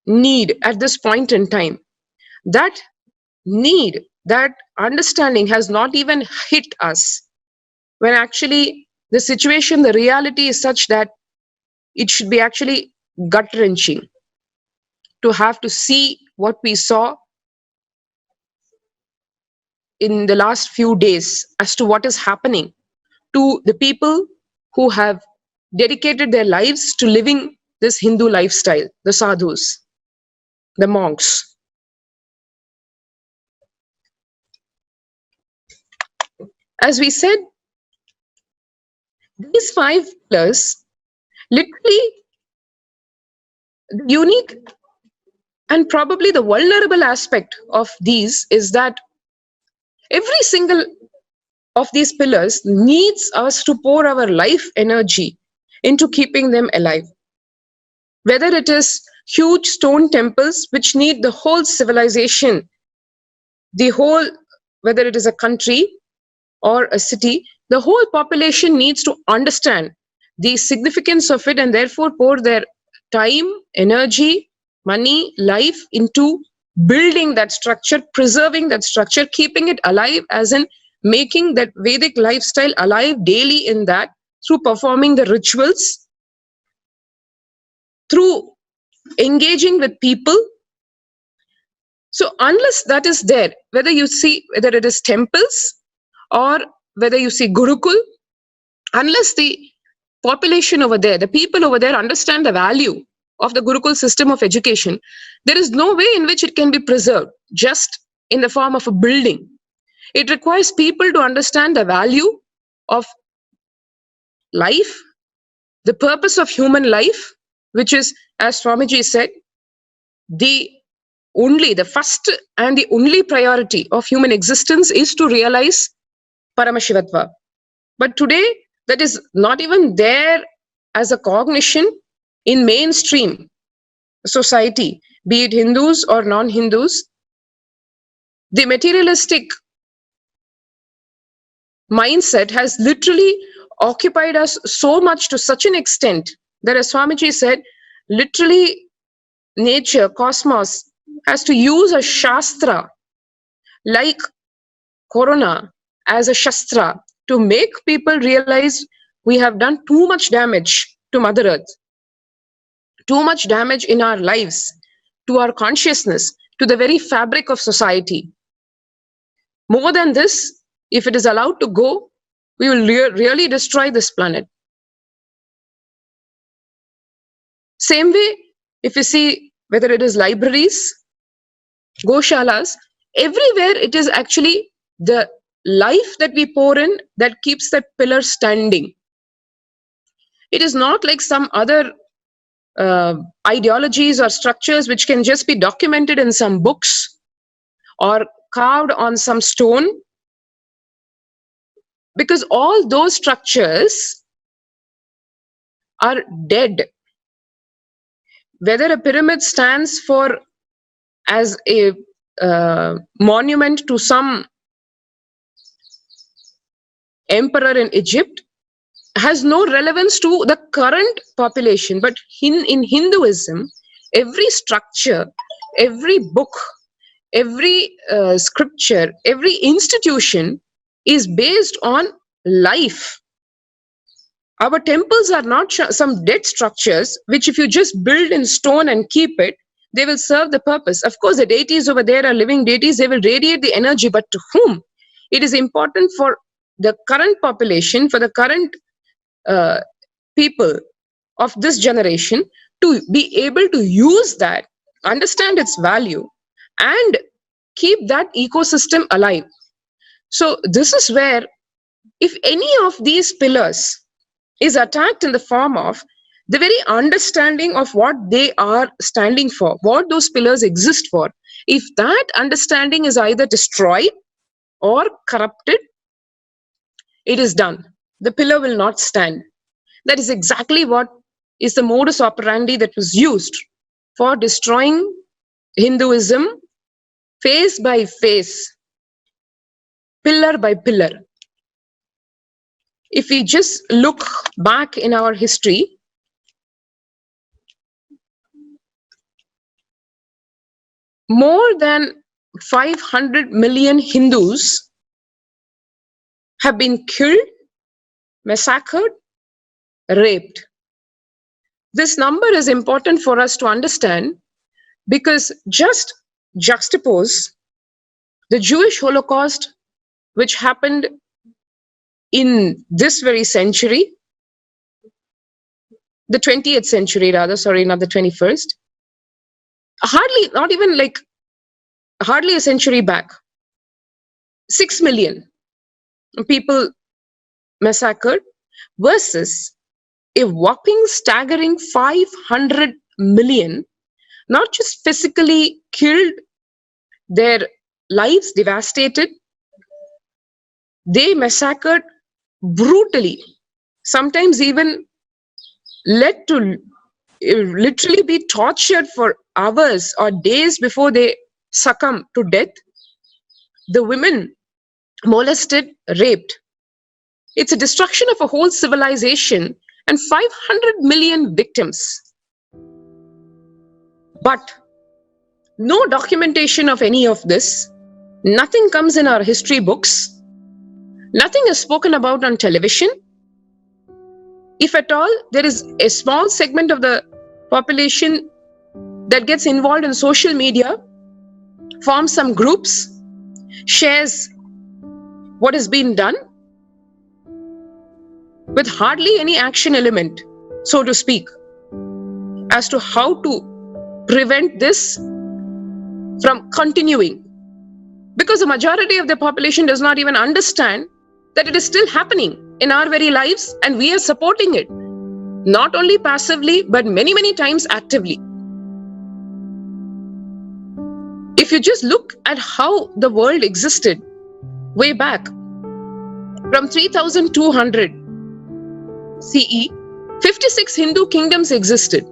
need at this point in time. That need that understanding has not even hit us, when actually the situation, the reality is such that it should be actually gut-wrenching to have to see what we saw in the last few days as to what is happening to the people who have dedicated their lives to living this Hindu lifestyle, the sadhus, the monks. As we said, these 5 pillars, literally the unique and probably the vulnerable aspect of these is that every single of these pillars needs us to pour our life energy into keeping them alive. Whether it is huge stone temples which need the whole civilization, whether it is a country or a city, the whole population needs to understand the significance of it and therefore pour their time, energy, money, life into building that structure, preserving that structure, keeping it alive, as in making that Vedic lifestyle alive daily in that, through performing the rituals, through engaging with people. So unless that is there, whether it is temples or whether you see Gurukul, unless the population over there, the people over there understand the value of the Gurukul system of education, there is no way in which it can be preserved just in the form of a building. It requires people to understand the value of life, the purpose of human life, which is, as Swamiji said, the first and the only priority of human existence is to realize Paramashivatva. But today, that is not even there as a cognition in mainstream society, be it Hindus or non-Hindus. The materialistic mindset has literally occupied us so much, to such an extent that, as Swamiji said, literally nature, cosmos, has to use a shastra like Corona as a shastra to make people realize we have done too much damage to Mother Earth, too much damage in our lives, to our consciousness, to the very fabric of society. More than this, if it is allowed to go, we will really destroy this planet. Same way, if you see whether it is libraries, goshalas, everywhere it is actually the life that we pour in that keeps that pillar standing. It is not like some other ideologies or structures which can just be documented in some books or carved on some stone, because all those structures are dead. Whether a pyramid stands for as a monument to some emperor in Egypt has no relevance to the current population. But in Hinduism, every structure, every book, every scripture, every institution is based on life. Our temples are not some dead structures which, if you just build in stone and keep it, they will serve the purpose. Of course, the deities over there are living deities. They will radiate the energy, but to whom? It is important for the current population, for the current people of this generation to be able to use that, understand its value, and keep that ecosystem alive. So this is where, if any of these pillars is attacked in the form of the very understanding of what they are standing for, what those pillars exist for, if that understanding is either destroyed or corrupted, it is done. The pillar will not stand. That is exactly what is the modus operandi that was used for destroying Hinduism, phase by phase, pillar by pillar. If we just look back in our history, more than 500 million Hindus have been killed, massacred, raped. This number is important for us to understand because just juxtapose the Jewish Holocaust, which happened in this very century, the 20th century rather, sorry, not the 21st, hardly a century back, 6 million people massacred versus a whopping staggering 500 million, not just physically killed, their lives devastated, they massacred brutally, sometimes even led to literally be tortured for hours or days before they succumb to death. The women molested, raped. It's a destruction of a whole civilization and 500 million victims. But no documentation of any of this. Nothing comes in our history books. Nothing is spoken about on television. If at all, there is a small segment of the population that gets involved in social media, forms some groups, shares what has been done, with hardly any action element, so to speak, as to how to prevent this from continuing. Because the majority of the population does not even understand that it is still happening in our very lives and we are supporting it, not only passively, but many, many times actively. If you just look at how the world existed way back, from 3200 CE, 56 Hindu kingdoms existed.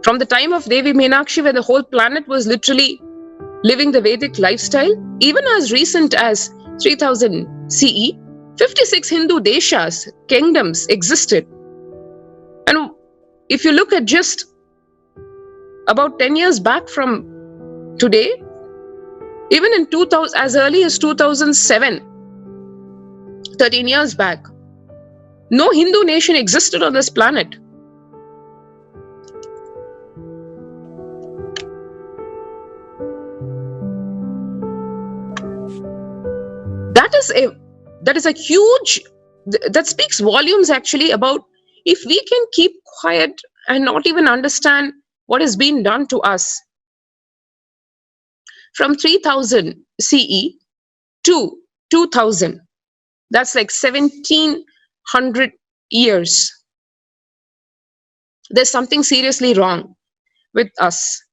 From the time of Devi Meenakshi, where the whole planet was literally living the Vedic lifestyle, even as recent as 3000 CE, 56 Hindu deshas, kingdoms existed. And if you look at just about 10 years back from today, even in 2000, as early as 2007, 13 years back, no Hindu nation existed on this planet. That is a huge, that speaks volumes actually about if we can keep quiet and not even understand what is being done to us. From 3000 CE to 2000, that's like 1700 years. There's something seriously wrong with us.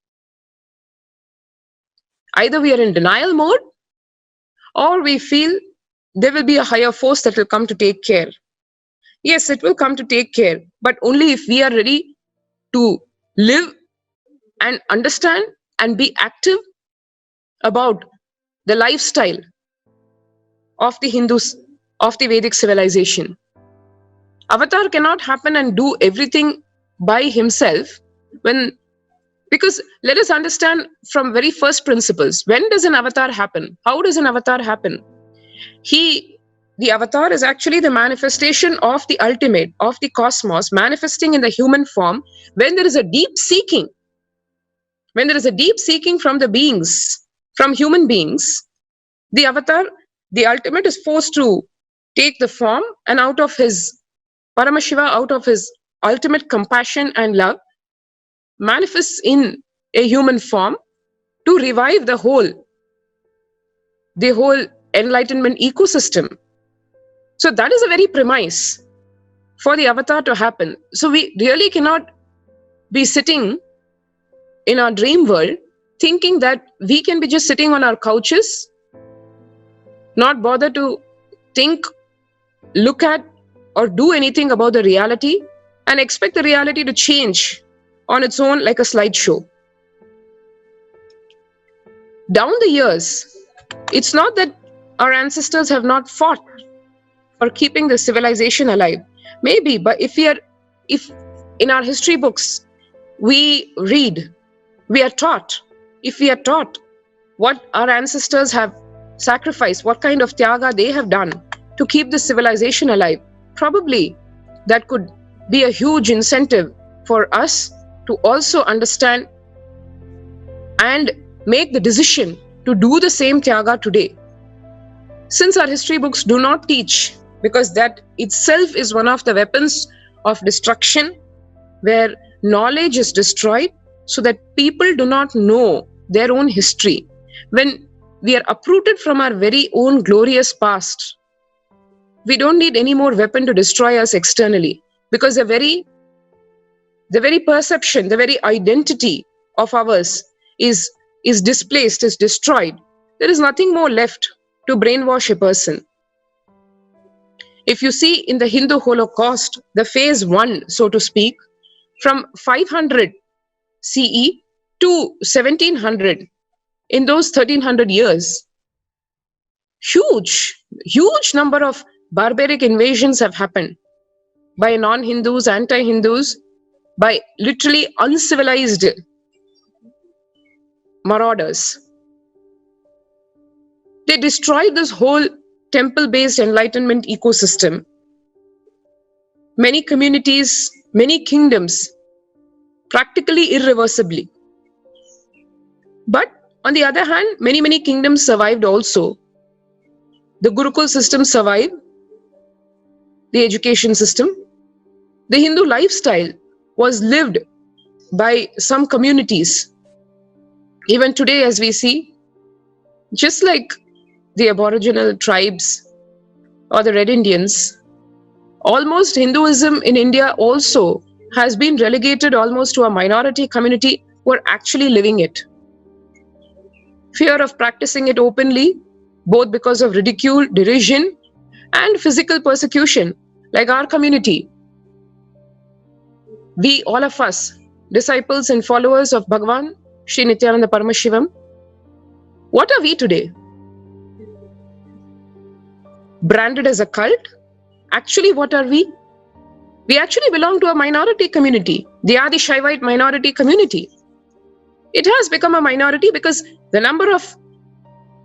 Either we are in denial mode, or we feel there will be a higher force that will come to take care. Yes, it will come to take care, but only if we are ready to live and understand and be active about the lifestyle of the Hindus, of the Vedic civilization. Avatar cannot happen and do everything by himself because let us understand from very first principles. When does an avatar happen? How does an avatar happen? The avatar is actually the manifestation of the ultimate, of the cosmos, manifesting in the human form when there is a deep seeking. When there is a deep seeking from the beings, from human beings, the avatar, the ultimate, is forced to take the form, and out of his Paramashiva, out of his ultimate compassion and love, manifests in a human form to revive the whole enlightenment ecosystem. So that is a very premise for the avatar to happen. So we really cannot be sitting in our dream world thinking that we can be just sitting on our couches, not bother to think, look at, or do anything about the reality, and expect the reality to change on its own like a slideshow. Down the years, it's not that our ancestors have not fought for keeping the civilization alive. Maybe, but if in our history books we read, we are taught, if we are taught what our ancestors have sacrificed, what kind of tyaga they have done to keep this civilization alive. Probably that could be a huge incentive for us to also understand and make the decision to do the same tyaga today. Since our history books do not teach, because that itself is one of the weapons of destruction, where knowledge is destroyed so that people do not know their own history. When we are uprooted from our very own glorious past, we don't need any more weapon to destroy us externally, because the very perception, the very identity of ours is displaced, is destroyed. There is nothing more left to brainwash a person. If you see in the Hindu Holocaust, the phase 1, so to speak, from 500 CE to 1700, in those 1300 years, huge number of barbaric invasions have happened by non-Hindus, anti-Hindus, by literally uncivilized marauders. They destroyed this whole temple-based enlightenment ecosystem. Many communities, many kingdoms, practically irreversibly. But on the other hand, many kingdoms survived also. The Gurukul system survived, the education system. The Hindu lifestyle was lived by some communities. Even today, as we see, just like the Aboriginal tribes or the Red Indians, almost Hinduism in India also has been relegated almost to a minority community who are actually living it. Fear of practicing it openly, both because of ridicule, derision, and physical persecution, like our community. We, all of us, disciples and followers of Bhagavan, Sri Nithyananda Paramashivam, what are we today? Branded as a cult? Actually, what are we? We actually belong to a minority community, the Adi Shaivite minority community. It has become a minority because the number of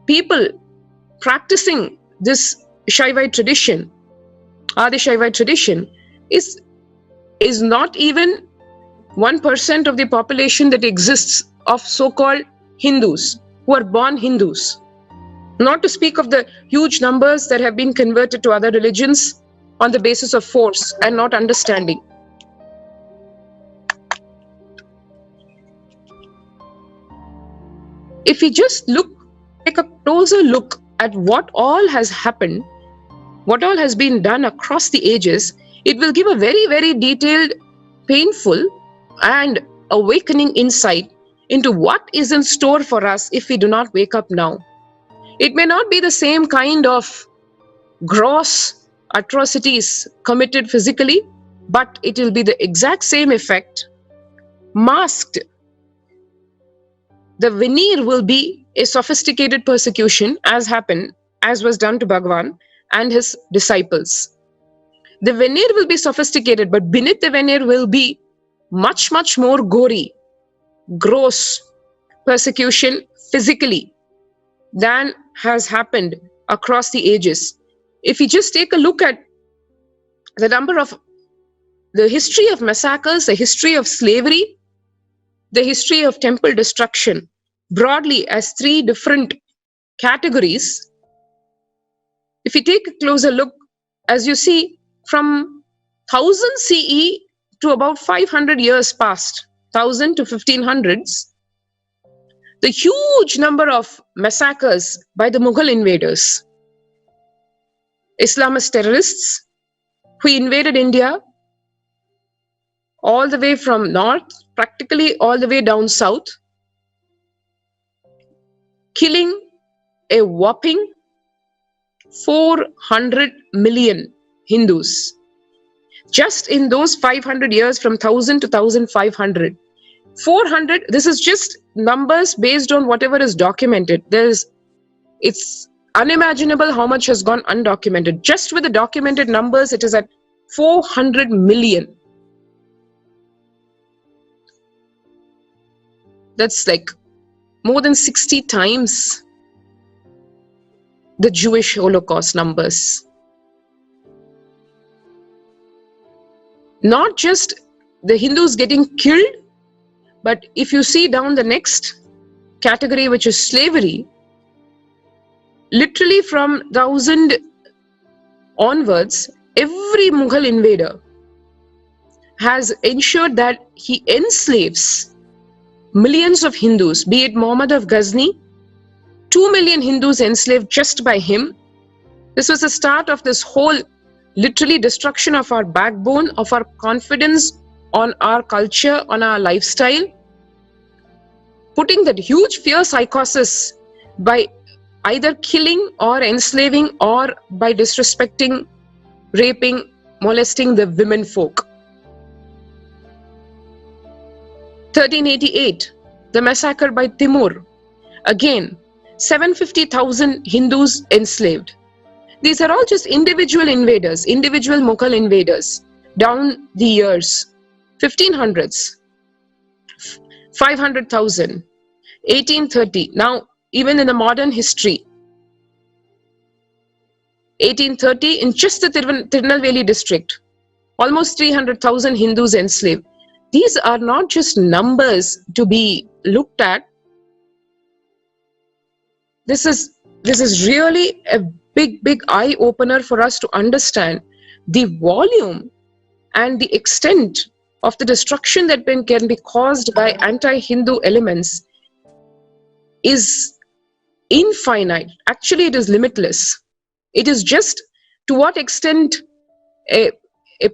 people practicing this Shaivite tradition, Adi Shaivite tradition, is not even 1% of the population that exists of so-called Hindus, who are born Hindus. Not to speak of the huge numbers that have been converted to other religions on the basis of force and not understanding. If we just take a closer look at what all has happened, what all has been done across the ages, it will give a very detailed, painful, and awakening insight into what is in store for us if we do not wake up now. It may not be the same kind of gross atrocities committed physically, but it will be the exact same effect, masked. The veneer will be a sophisticated persecution, as was done to Bhagavan and his disciples. The veneer will be sophisticated, but beneath the veneer will be much more gory, gross persecution physically than has happened across the ages. If you just take a look at the history of massacres, the history of slavery, the history of temple destruction, broadly as 3 different categories, if you take a closer look, as you see, from 1000 CE to about 500 years past, 1000 to 1500s, the huge number of massacres by the Mughal invaders, Islamist terrorists who invaded India all the way from north, practically all the way down south, killing a whopping 400 million Hindus. Just in those 500 years, from 1000 to 1500. 400, this is just numbers based on whatever is documented. It's unimaginable how much has gone undocumented. Just with the documented numbers, it is at 400 million. That's like more than 60 times the Jewish Holocaust numbers. Not just the Hindus getting killed, but if you see down the next category, which is slavery, literally from 1000 onwards, every Mughal invader has ensured that he enslaves millions of Hindus, be it Muhammad of Ghazni, 2 million Hindus enslaved just by him. This was the start of this whole literally destruction of our backbone, of our confidence on our culture, on our lifestyle, putting that huge fear psychosis by either killing or enslaving or by disrespecting, raping, molesting the women folk. 1388, the massacre by Timur. Again, 750,000 Hindus enslaved. These are all just individual invaders, individual Mughal invaders down the years. 1500s, 500,000, 1830. Now, even in the modern history, 1830 in just the Tirunelveli district, almost 300,000 Hindus enslaved. These are not just numbers to be looked at. This is really a big eye-opener for us to understand the volume and the extent of the destruction that can be caused by anti-Hindu elements is infinite. Actually, it is limitless. It is just to what extent a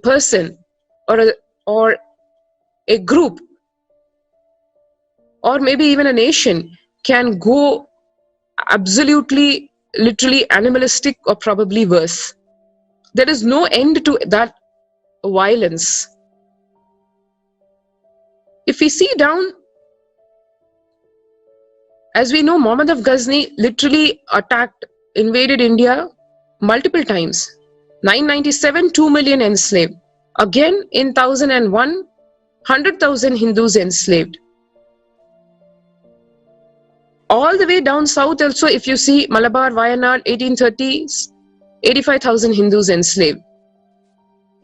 person or a group or maybe even a nation can go absolutely, literally animalistic or probably worse. There is no end to that violence. If we see down, as we know, Muhammad of Ghazni literally invaded India multiple times. 997, 2 million enslaved. Again, in 1001, 100,000 Hindus enslaved. All the way down south also, if you see Malabar, Wayanad, 1830s, 85,000 Hindus enslaved.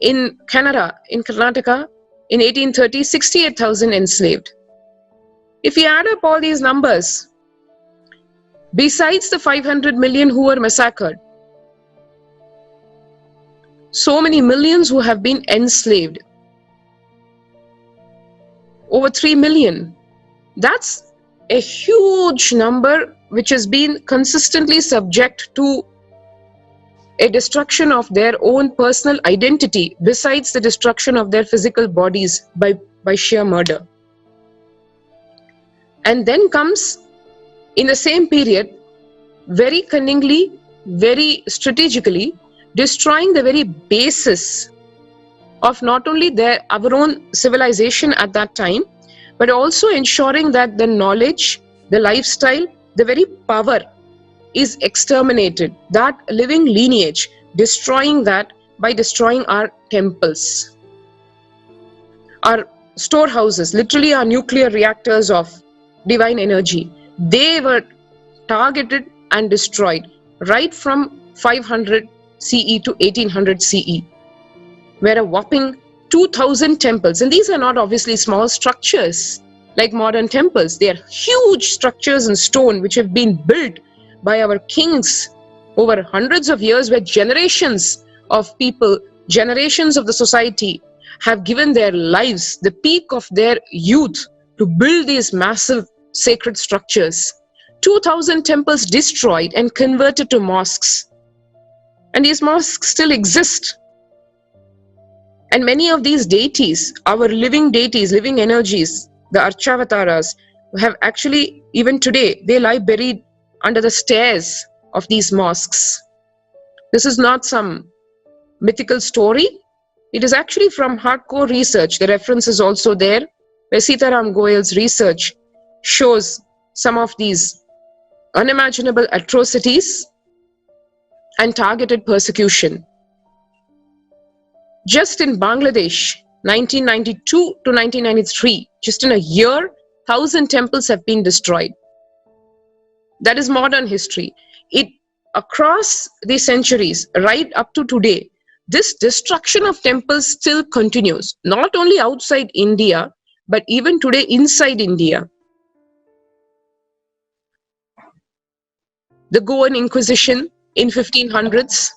In Kannada, in Karnataka, in 1830, 68,000 enslaved. If you add up all these numbers, besides the 500 million who were massacred, so many millions who have been enslaved. Over 3 million. That's a huge number which has been consistently subject to a destruction of their own personal identity, besides the destruction of their physical bodies by sheer murder. And then comes, in the same period, very cunningly, very strategically, destroying the very basis of not only our own civilization at that time, but also ensuring that the knowledge, the lifestyle, the very power is exterminated. That living lineage, destroying that by destroying our temples, our storehouses, literally our nuclear reactors of divine energy. They were targeted and destroyed right from 500 CE to 1800 CE, where a whopping 2,000 temples, and these are not obviously small structures like modern temples. They are huge structures in stone which have been built by our kings over hundreds of years, where generations of people, generations of the society have given their lives, the peak of their youth, to build these massive sacred structures. 2,000 temples destroyed and converted to mosques. And these mosques still exist. And many of these deities, our living deities, living energies, the Archavataras, have actually, even today, they lie buried under the stairs of these mosques. This is not some mythical story. It is actually from hardcore research. The reference is also there, where Sitaram Goyal's research shows some of these unimaginable atrocities and targeted persecution. Just in Bangladesh, 1992 to 1993, just in a year, 1,000 temples have been destroyed. That is modern history. It across the centuries, right up to today, this destruction of temples still continues, not only outside India, but even today inside India. The Goan Inquisition in 1500s,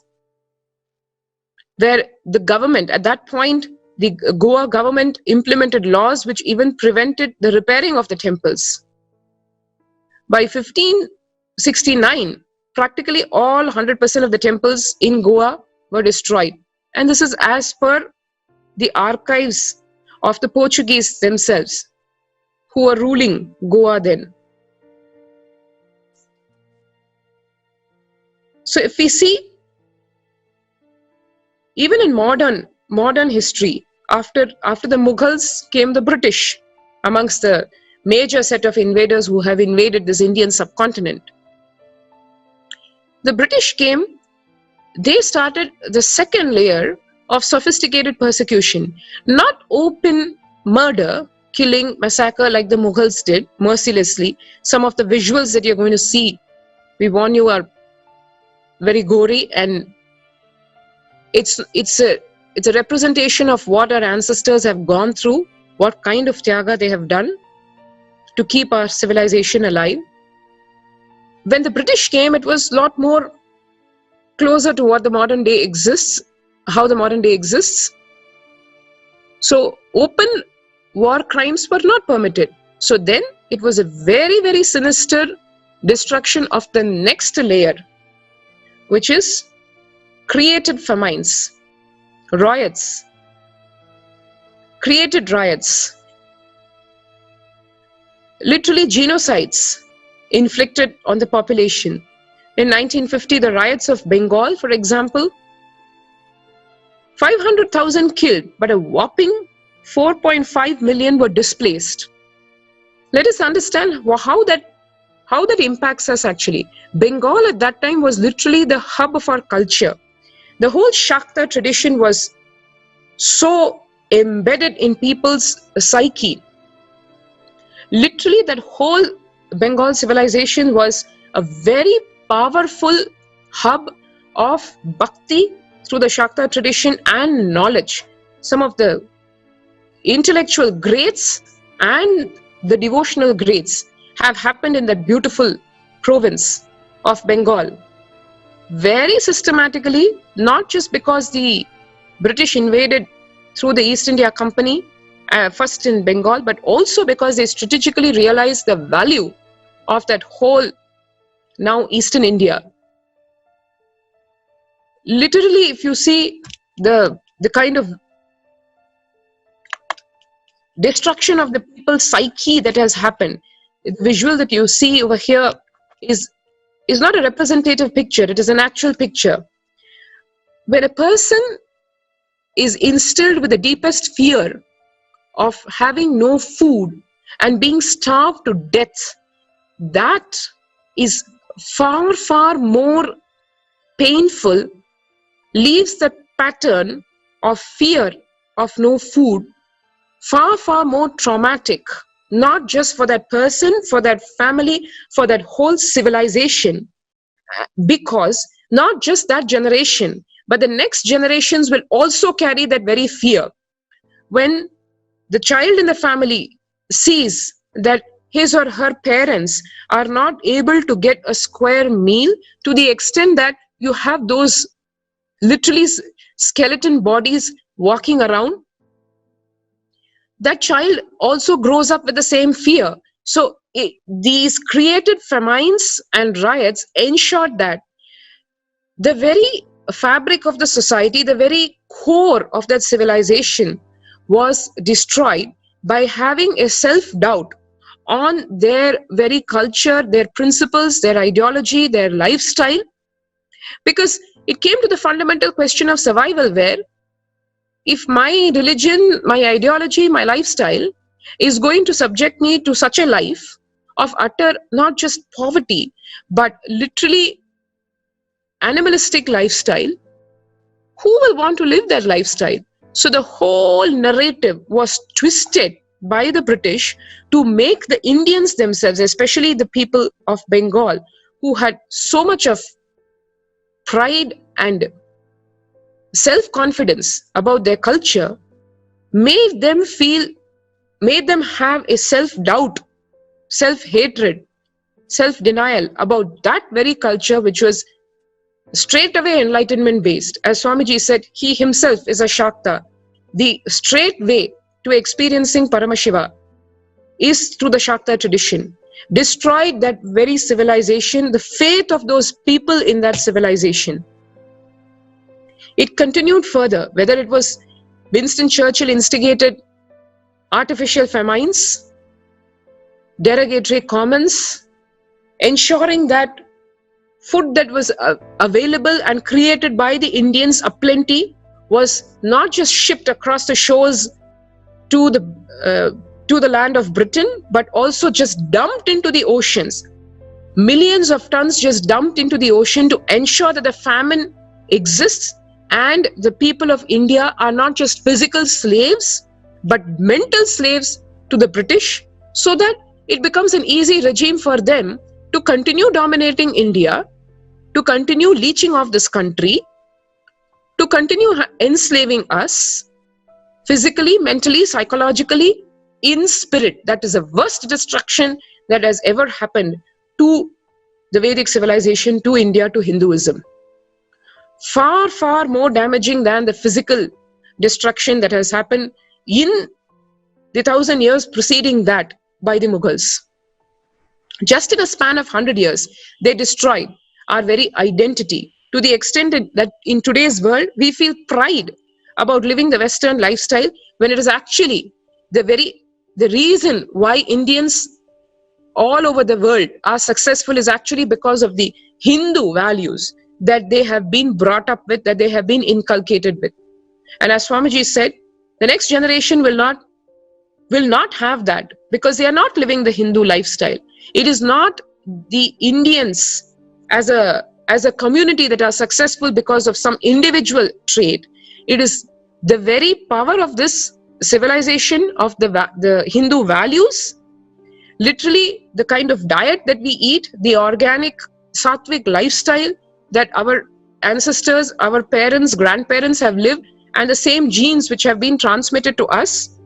where the government, at that point, the Goa government implemented laws which even prevented the repairing of the temples. By 1569, practically all 100% of the temples in Goa were destroyed. And this is as per the archives of the Portuguese themselves, who were ruling Goa then. So if we see, even in modern history, after the Mughals came the British, amongst the major set of invaders who have invaded this Indian subcontinent. The British came, they started the second layer of sophisticated persecution, not open murder, killing, massacre like the Mughals did mercilessly. Some of the visuals that you're going to see, we warn you, are very gory, and it's a representation of what our ancestors have gone through, what kind of tyaga they have done to keep our civilization alive. When the British came, it was a lot more closer to what the modern day exists, how the modern day exists. So open war crimes were not permitted. So then it was a very, very sinister destruction of the next layer, which is created famines, riots, created riots, literally genocides inflicted on the population. In 1950, the riots of Bengal, for example, 500,000 killed, but a whopping 4.5 million were displaced. Let us understand how that impacts us actually. Bengal at that time was literally the hub of our culture. The whole Shakta tradition was so embedded in people's psyche. Literally, that whole Bengal civilization was a very powerful hub of bhakti through the Shakta tradition and knowledge. Some of the intellectual greats and the devotional greats have happened in that beautiful province of Bengal. Very systematically, not just because the British invaded through the East India Company, first in Bengal, but also because they strategically realized the value of that whole now Eastern India. Literally, if you see the kind of destruction of the people's psyche that has happened, the visual that you see over here is not a representative picture, it is an actual picture. When a person is instilled with the deepest fear of having no food and being starved to death, that is far, far more painful, leaves that pattern of fear of no food far, far more traumatic, not just for that person, for that family, for that whole civilization, because not just that generation, but the next generations will also carry that very fear. When the child in the family sees that his or her parents are not able to get a square meal, to the extent that you have those literally skeleton bodies walking around, that child also grows up with the same fear. So these created famines and riots ensured that the very fabric of the society, the very core of that civilization was destroyed by having a self-doubt on their very culture, their principles, their ideology, their lifestyle. Because it came to the fundamental question of survival, where if my religion, my ideology, my lifestyle is going to subject me to such a life of utter, not just poverty, but literally animalistic lifestyle, who will want to live that lifestyle? So the whole narrative was twisted by the British to make the Indians themselves, especially the people of Bengal, who had so much of pride and self-confidence about their culture, made them have a self-doubt, self-hatred, self-denial about that very culture, which was straight away enlightenment based. As Swamiji said, he himself is a Shakta. The straight way to experiencing Paramashiva is through the Shakta tradition. Destroyed that very civilization, the faith of those people in that civilization. It continued further, whether it was Winston Churchill instigated artificial famines, derogatory comments, ensuring that food that was available and created by the Indians aplenty was not just shipped across the shores to the land of Britain, but also just dumped into the oceans. Millions of tons just dumped into the ocean to ensure that the famine exists and the people of India are not just physical slaves, but mental slaves to the British, so that it becomes an easy regime for them to continue dominating India, to continue leeching off this country, to continue enslaving us physically, mentally, psychologically, in spirit. That is the worst destruction that has ever happened to the Vedic civilization, to India, to Hinduism. Far, far more damaging than the physical destruction that has happened in the 1,000 years preceding that by the Mughals. Just in a span of 100 years, they destroyed our very identity, to the extent that in today's world, we feel pride about living the Western lifestyle, when it is actually the reason why Indians all over the world are successful is actually because of the Hindu values that they have been brought up with, that they have been inculcated with. And as Swamiji said, the next generation will not have that, because they are not living the Hindu lifestyle. It is not the Indians as a community that are successful because of some individual trait. It is the very power of this civilization, of the Hindu values, literally the kind of diet that we eat, the organic sattvic lifestyle that our ancestors, our parents, grandparents have lived, and the same genes which have been transmitted to us.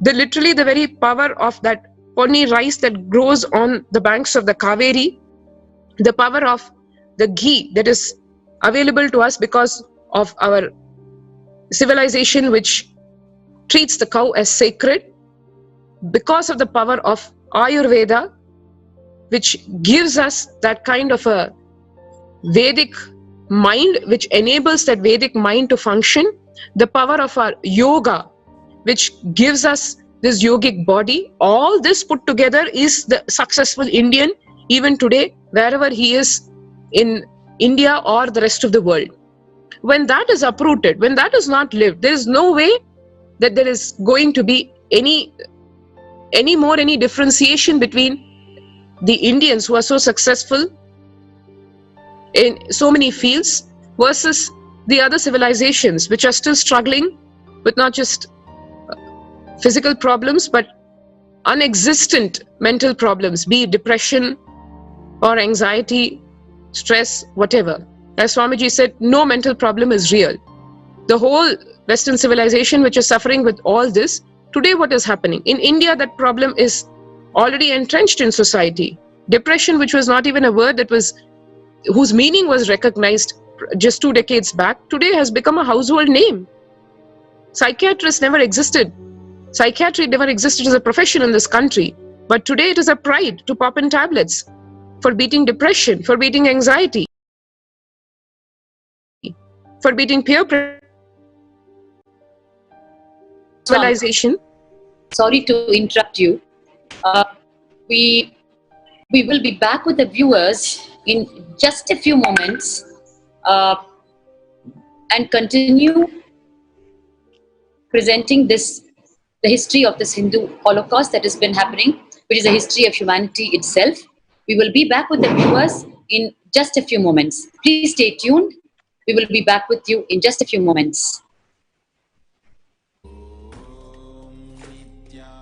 Literally the very power of that ponni rice that grows on the banks of the Kaveri, the power of the ghee that is available to us because of our civilization which treats the cow as sacred, because of the power of Ayurveda, which gives us that kind of a Vedic mind, which enables that Vedic mind to function, the power of our yoga, which gives us this yogic body. All this put together is the successful Indian, even today, wherever he is in India or the rest of the world. When that is uprooted, when that is not lived, there is no way that there is going to be any differentiation between the Indians who are so successful in so many fields versus the other civilizations which are still struggling with not just physical problems but unexistent mental problems, be it depression or anxiety, stress, whatever. As Swamiji said, no mental problem is real. The whole Western civilization which is suffering with all this, today what is happening? In India, that problem is already entrenched in society. Depression, which was not even a word whose meaning was recognized just 2 decades back, today has become a household name. Psychiatrists never existed. Psychiatry never existed as a profession in this country. But today it is a pride to pop in tablets for beating depression, for beating anxiety, for beating peer pressure. Civilization. Sorry to interrupt you. We will be back with the viewers in just a few moments and continue presenting the history of this Hindu Holocaust that has been happening, which is a history of humanity itself. We will be back with the viewers in just a few moments. Please stay tuned. We will be back with you in just a few moments. Nithya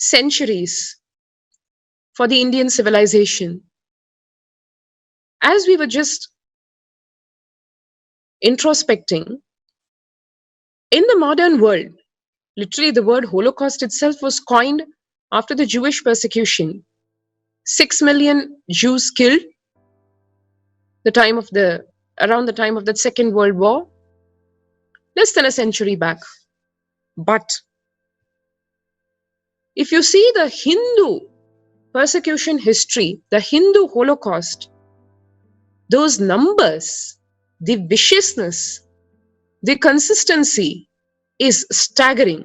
centuries for the Indian civilization. As we were just introspecting, in the modern world, literally the word Holocaust itself was coined after the Jewish persecution. 6 million Jews killed around the time of the Second World War, less than a century back. But if you see the Hindu persecution history, the Hindu Holocaust, those numbers, the viciousness, the consistency is staggering.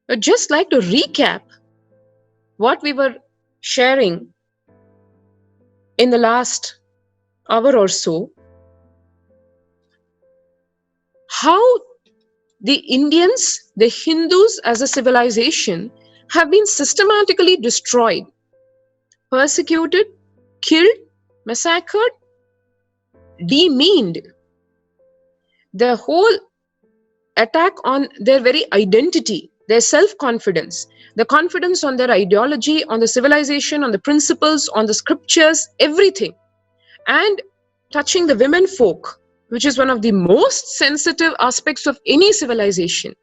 I'd just like to recap what we were sharing in the last hour or so, how the Indians, the Hindus as a civilization have been systematically destroyed, persecuted, killed, massacred, demeaned. The whole attack on their very identity, their self-confidence, the confidence on their ideology, on the civilization, on the principles, on the scriptures, everything. And touching the women folk, which is one of the most sensitive aspects of any civilization.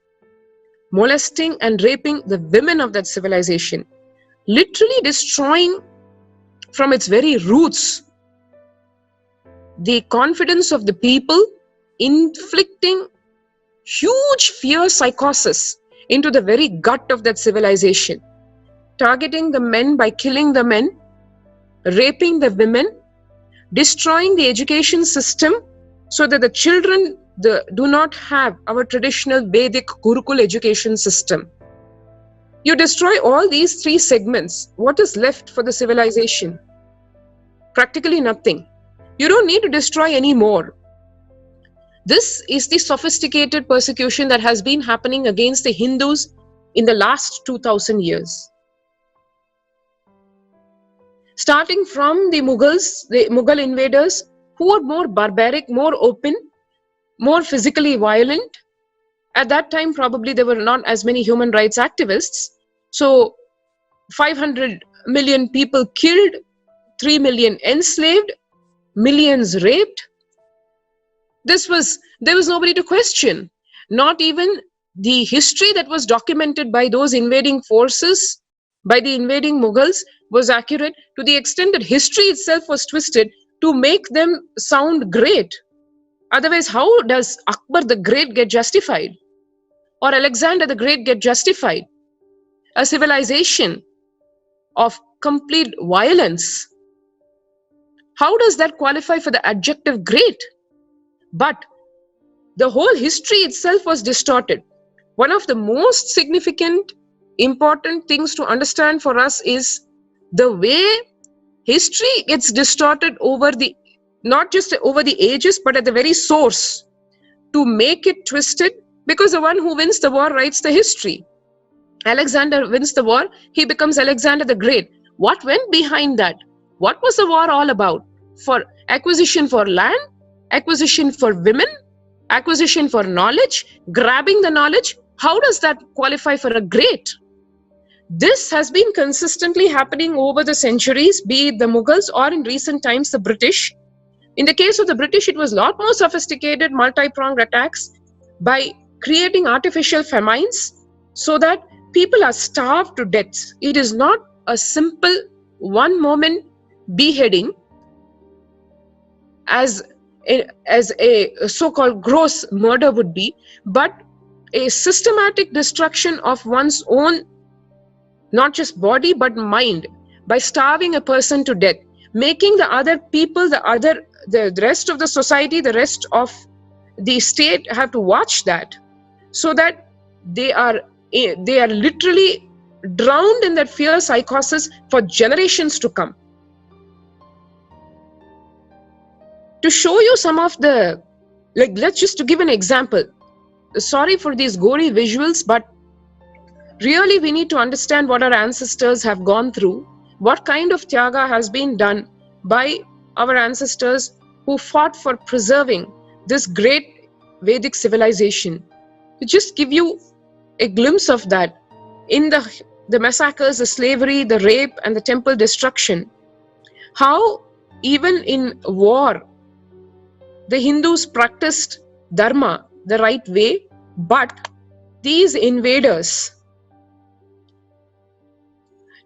Molesting and raping the women of that civilization, literally destroying from its very roots the confidence of the people, inflicting huge fear psychosis into the very gut of that civilization, targeting the men by killing the men, raping the women, destroying the education system so that the children do not have our traditional Vedic Gurukul education system. You destroy all these three segments. What is left for the civilization? Practically nothing. You don't need to destroy any more. This is the sophisticated persecution that has been happening against the Hindus in the last 2000 years. Starting from the Mughals, the Mughal invaders, who were more barbaric, more open, more physically violent. At that time, probably there were not as many human rights activists. So 500 million people killed, 3 million enslaved, millions raped. There was nobody to question. Not even the history that was documented by those invading forces, by the invading Mughals, was accurate, to the extent that history itself was twisted to make them sound great. Otherwise, how does Akbar the Great get justified? Or Alexander the Great get justified? A civilization of complete violence. How does that qualify for the adjective great? But the whole history itself was distorted. One of the most significant, important things to understand for us is the way history gets distorted over not just over the ages, but at the very source, to make it twisted, because the one who wins the war writes the history. Alexander wins the war, he becomes Alexander the Great. What went behind that? What was the war all about? For acquisition for land, acquisition for women, acquisition for knowledge, grabbing the knowledge. How does that qualify for a great? This has been consistently happening over the centuries, be it the Mughals or in recent times the British. In the case of the British, it was a lot more sophisticated, multi-pronged attacks by creating artificial famines so that people are starved to death. It is not a simple one moment beheading as a so-called gross murder would be, but a systematic destruction of one's own, not just body, but mind, by starving a person to death, making the other people, the rest of the society, the rest of the state have to watch that, so that they are literally drowned in that fear psychosis for generations to come. To show you some of the, let's just to give an example. Sorry for these gory visuals, but really we need to understand what our ancestors have gone through, what kind of tyaga has been done by our ancestors who fought for preserving this great Vedic civilization. To just give you a glimpse of that, in the massacres, the slavery, the rape, and the temple destruction, how even in war, the Hindus practiced dharma the right way, but these invaders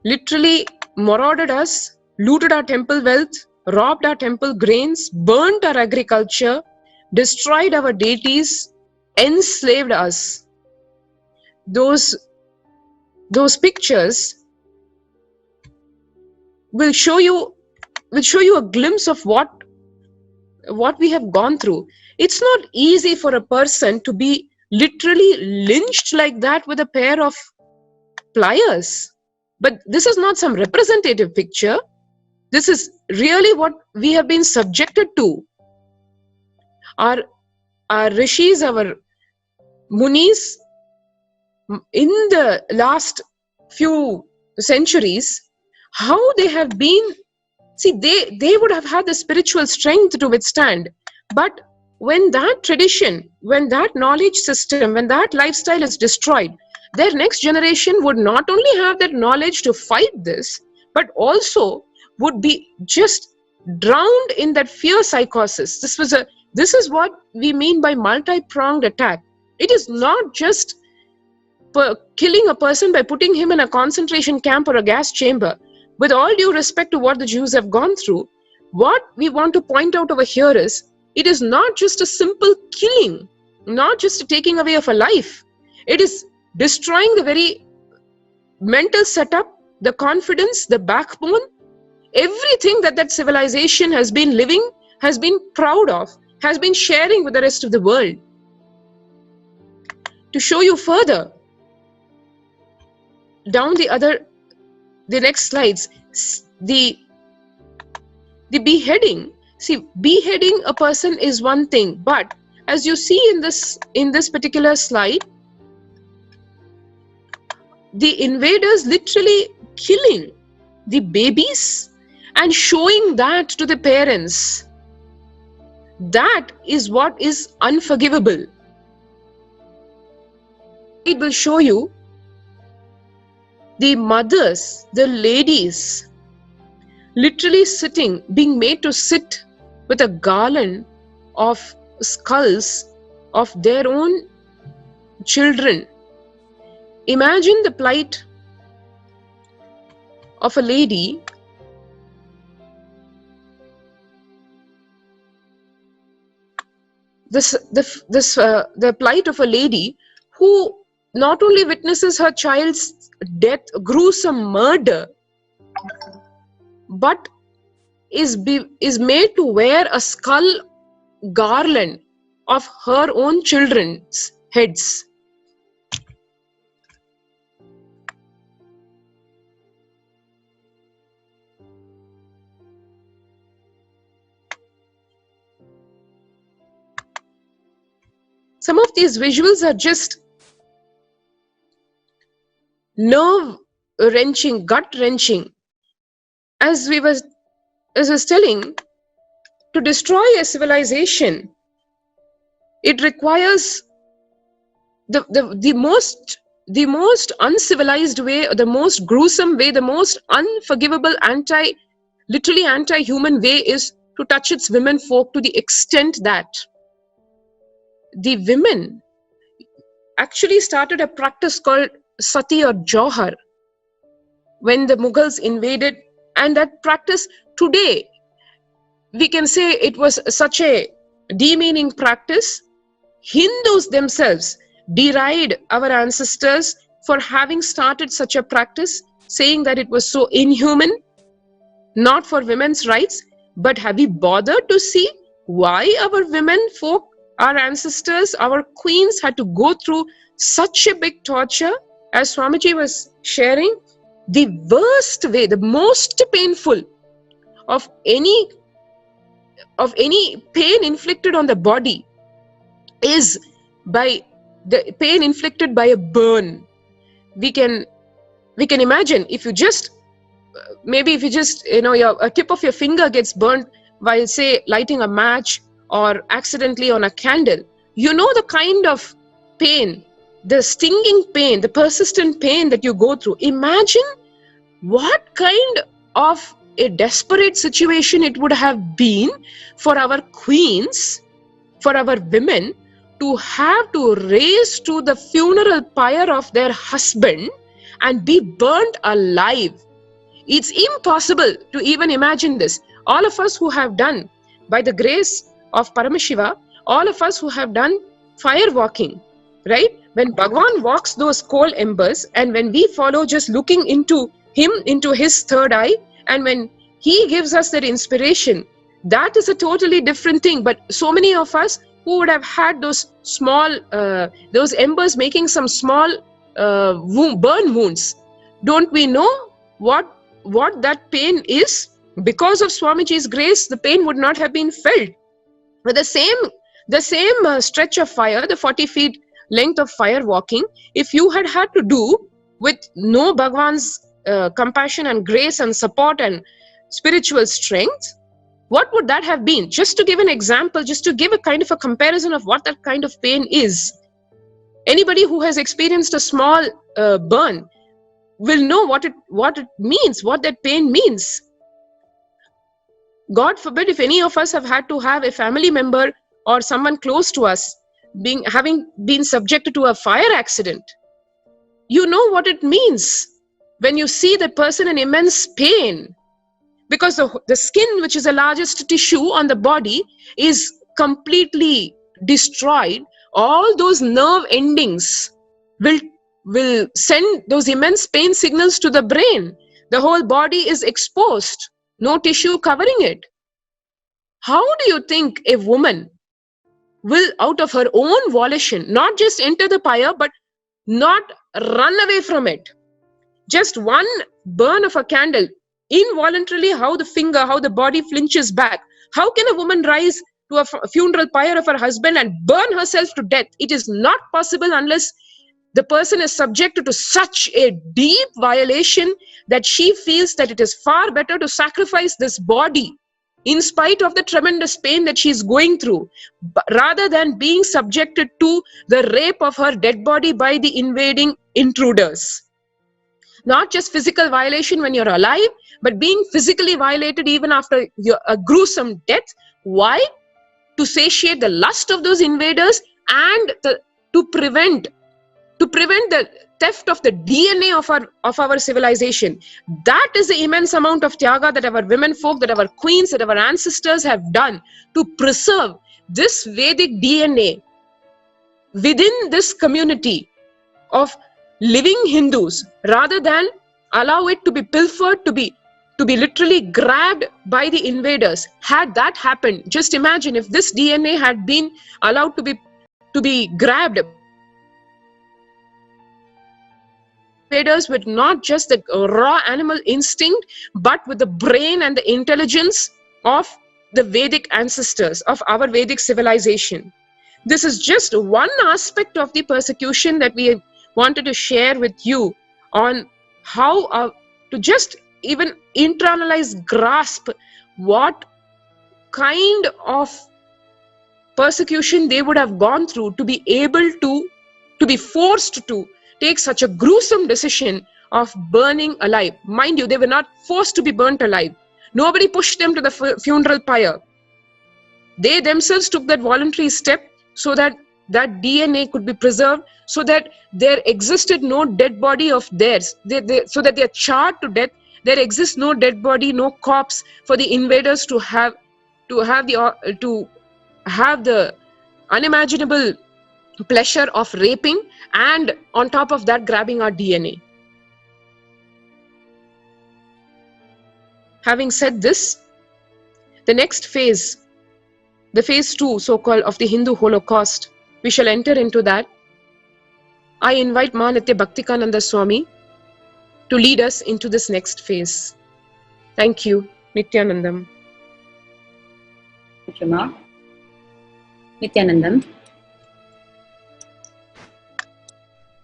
literally marauded us, looted our temple wealth, robbed our temple grains, burnt our agriculture, destroyed our deities, enslaved us. Those pictures will show you a glimpse of what we have gone through. It's not easy for a person to be literally lynched like that with a pair of pliers. But this is not some representative picture. This is really what we have been subjected to. Our rishis, our munis, in the last few centuries, how they have been, see, they would have had the spiritual strength to withstand. But when that tradition, when that knowledge system, when that lifestyle is destroyed, their next generation would not only have that knowledge to fight this, but also would be just drowned in that fear psychosis. This is what we mean by multi-pronged attack. It is not just killing a person by putting him in a concentration camp or a gas chamber. With all due respect to what the Jews have gone through, what we want to point out over here is, it is not just a simple killing, not just a taking away of a life. It is destroying the very mental setup, the confidence, the backbone, everything that civilization has been living, has been proud of, has been sharing with the rest of the world. To show you further, down the next slides, the beheading. See, beheading a person is one thing, but as you see in this particular slide, the invaders literally killing the babies and showing that to the parents. That is what is unforgivable. It will show you the mothers, the ladies, literally being made to sit with a garland of skulls of their own children. Imagine the plight of a lady the plight of a lady who not only witnesses her child's death, gruesome murder, but is made to wear a skull garland of her own children's heads. Some of these visuals are just nerve-wrenching, gut-wrenching. As I was telling, to destroy a civilization, it requires the most uncivilized way, the most gruesome way, the most unforgivable, literally anti-human way is to touch its women folk, to the extent that the women actually started a practice called sati or jauhar when the Mughals invaded, and that practice today, we can say it was such a demeaning practice. Hindus themselves derided our ancestors for having started such a practice, saying that it was so inhuman, not for women's rights. But have we bothered to see why our women folk, our ancestors, our queens had to go through such a big torture? As Swamiji was sharing, the worst way, the most painful of any pain inflicted on the body is by the pain inflicted by a burn. We can imagine if you just a tip of your finger gets burnt while, say, lighting a match or accidentally on a candle, you know the kind of pain the stinging pain, the persistent pain that you go through. Imagine what kind of a desperate situation it would have been for our queens, for our women, to have to race to the funeral pyre of their husband and be burnt alive. It's impossible to even imagine this. All of us who have done, by the grace of Paramashiva, all of us who have done fire walking, right? When Bhagavan walks those coal embers, and when we follow just looking into him, into his third eye, and when he gives us that inspiration, that is a totally different thing. But so many of us who would have had those small, those embers making some small burn wounds, don't we know what that pain is? Because of Swamiji's grace, the pain would not have been felt. But the same stretch of fire, the 40 feet length of fire walking, if you had to do with no Bhagwan's compassion and grace and support and spiritual strength, what would that have been? Just to give an example, just to give a kind of a comparison of what that kind of pain is. Anybody who has experienced a small burn will know what it means, what that pain means. God forbid if any of us have had to have a family member or someone close to us having been subjected to a fire accident. You know what it means when you see that person in immense pain, because the skin, which is the largest tissue on the body, is completely destroyed. All those nerve endings will send those immense pain signals to the brain. The whole body is exposed, no tissue covering it. How do you think a woman will, out of her own volition, not just enter the pyre, but not run away from it? Just one burn of a candle, involuntarily how the body flinches back. How can a woman rise to a funeral pyre of her husband and burn herself to death? It is not possible unless the person is subjected to such a deep violation that she feels that it is far better to sacrifice this body in spite of the tremendous pain that she is going through, rather than being subjected to the rape of her dead body by the invading intruders. Not just physical violation when you're alive, but being physically violated even after a gruesome death. Why? To satiate the lust of those invaders and to prevent the theft of the DNA of our civilization. That is the immense amount of tyaga that our women folk, that our queens, that our ancestors have done to preserve this Vedic DNA within this community of living Hindus, rather than allow it to be pilfered, to be literally grabbed by the invaders. Had that happened, just imagine if this DNA had been allowed to be grabbed invaders with not just the raw animal instinct, but with the brain and the intelligence of the Vedic ancestors, of our Vedic civilization. This is just one aspect of the persecution that we wanted to share with you on how to just even internalize, grasp what kind of persecution they would have gone through to be able to be forced to take such a gruesome decision of burning alive. Mind you, they were not forced to be burnt alive. Nobody pushed them to the funeral pyre. They themselves took that voluntary step so that that DNA could be preserved, so that there existed no dead body of theirs, so that they are charred to death. There exists no dead body, no corpse for the invaders to have the unimaginable pleasure of raping, and on top of that grabbing our DNA. Having said this, the next phase, the phase 2 so-called of the Hindu Holocaust, we shall enter into that. I invite Ma Nithya Bhaktikananda Swami to lead us into this next phase. Thank you, Nithyanandam. Thank you, Ma. Nithyanandam.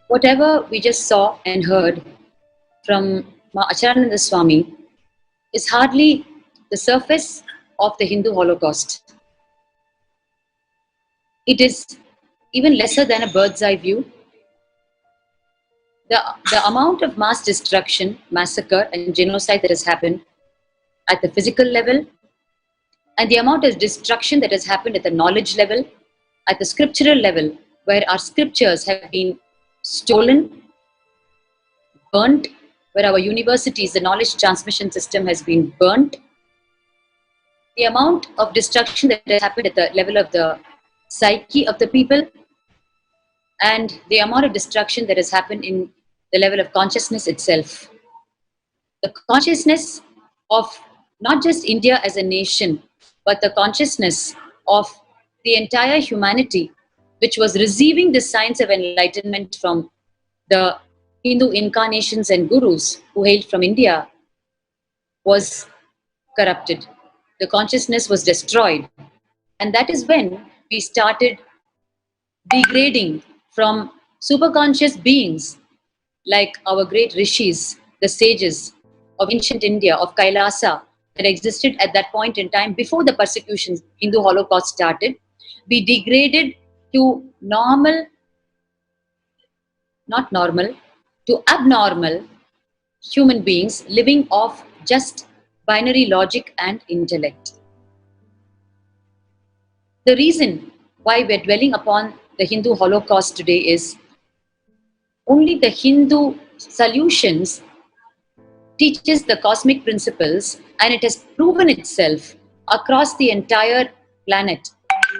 Whatever we just saw and heard from Ma Acharananda Swami is hardly the surface of the Hindu Holocaust. It is even lesser than a bird's eye view The amount of mass destruction, massacre, and genocide that has happened at the physical level, and the amount of destruction that has happened at the knowledge level, at the scriptural level, where our scriptures have been stolen, burnt, where our universities, the knowledge transmission system has been burnt. The amount of destruction that has happened at the level of the psyche of the people, and the amount of destruction that has happened in the level of consciousness itself. The consciousness of not just India as a nation, but the consciousness of the entire humanity, which was receiving the science of enlightenment from the Hindu incarnations and gurus who hailed from India, was corrupted. The consciousness was destroyed. And that is when we started degrading from superconscious beings like our great rishis, the sages of ancient India, of Kailasa, that existed at that point in time before the persecution, Hindu Holocaust started. We degraded to normal, not normal, to abnormal human beings living off just binary logic and intellect. The reason why we're dwelling upon the Hindu Holocaust today is only the Hindu solutions teaches the cosmic principles, and it has proven itself across the entire planet.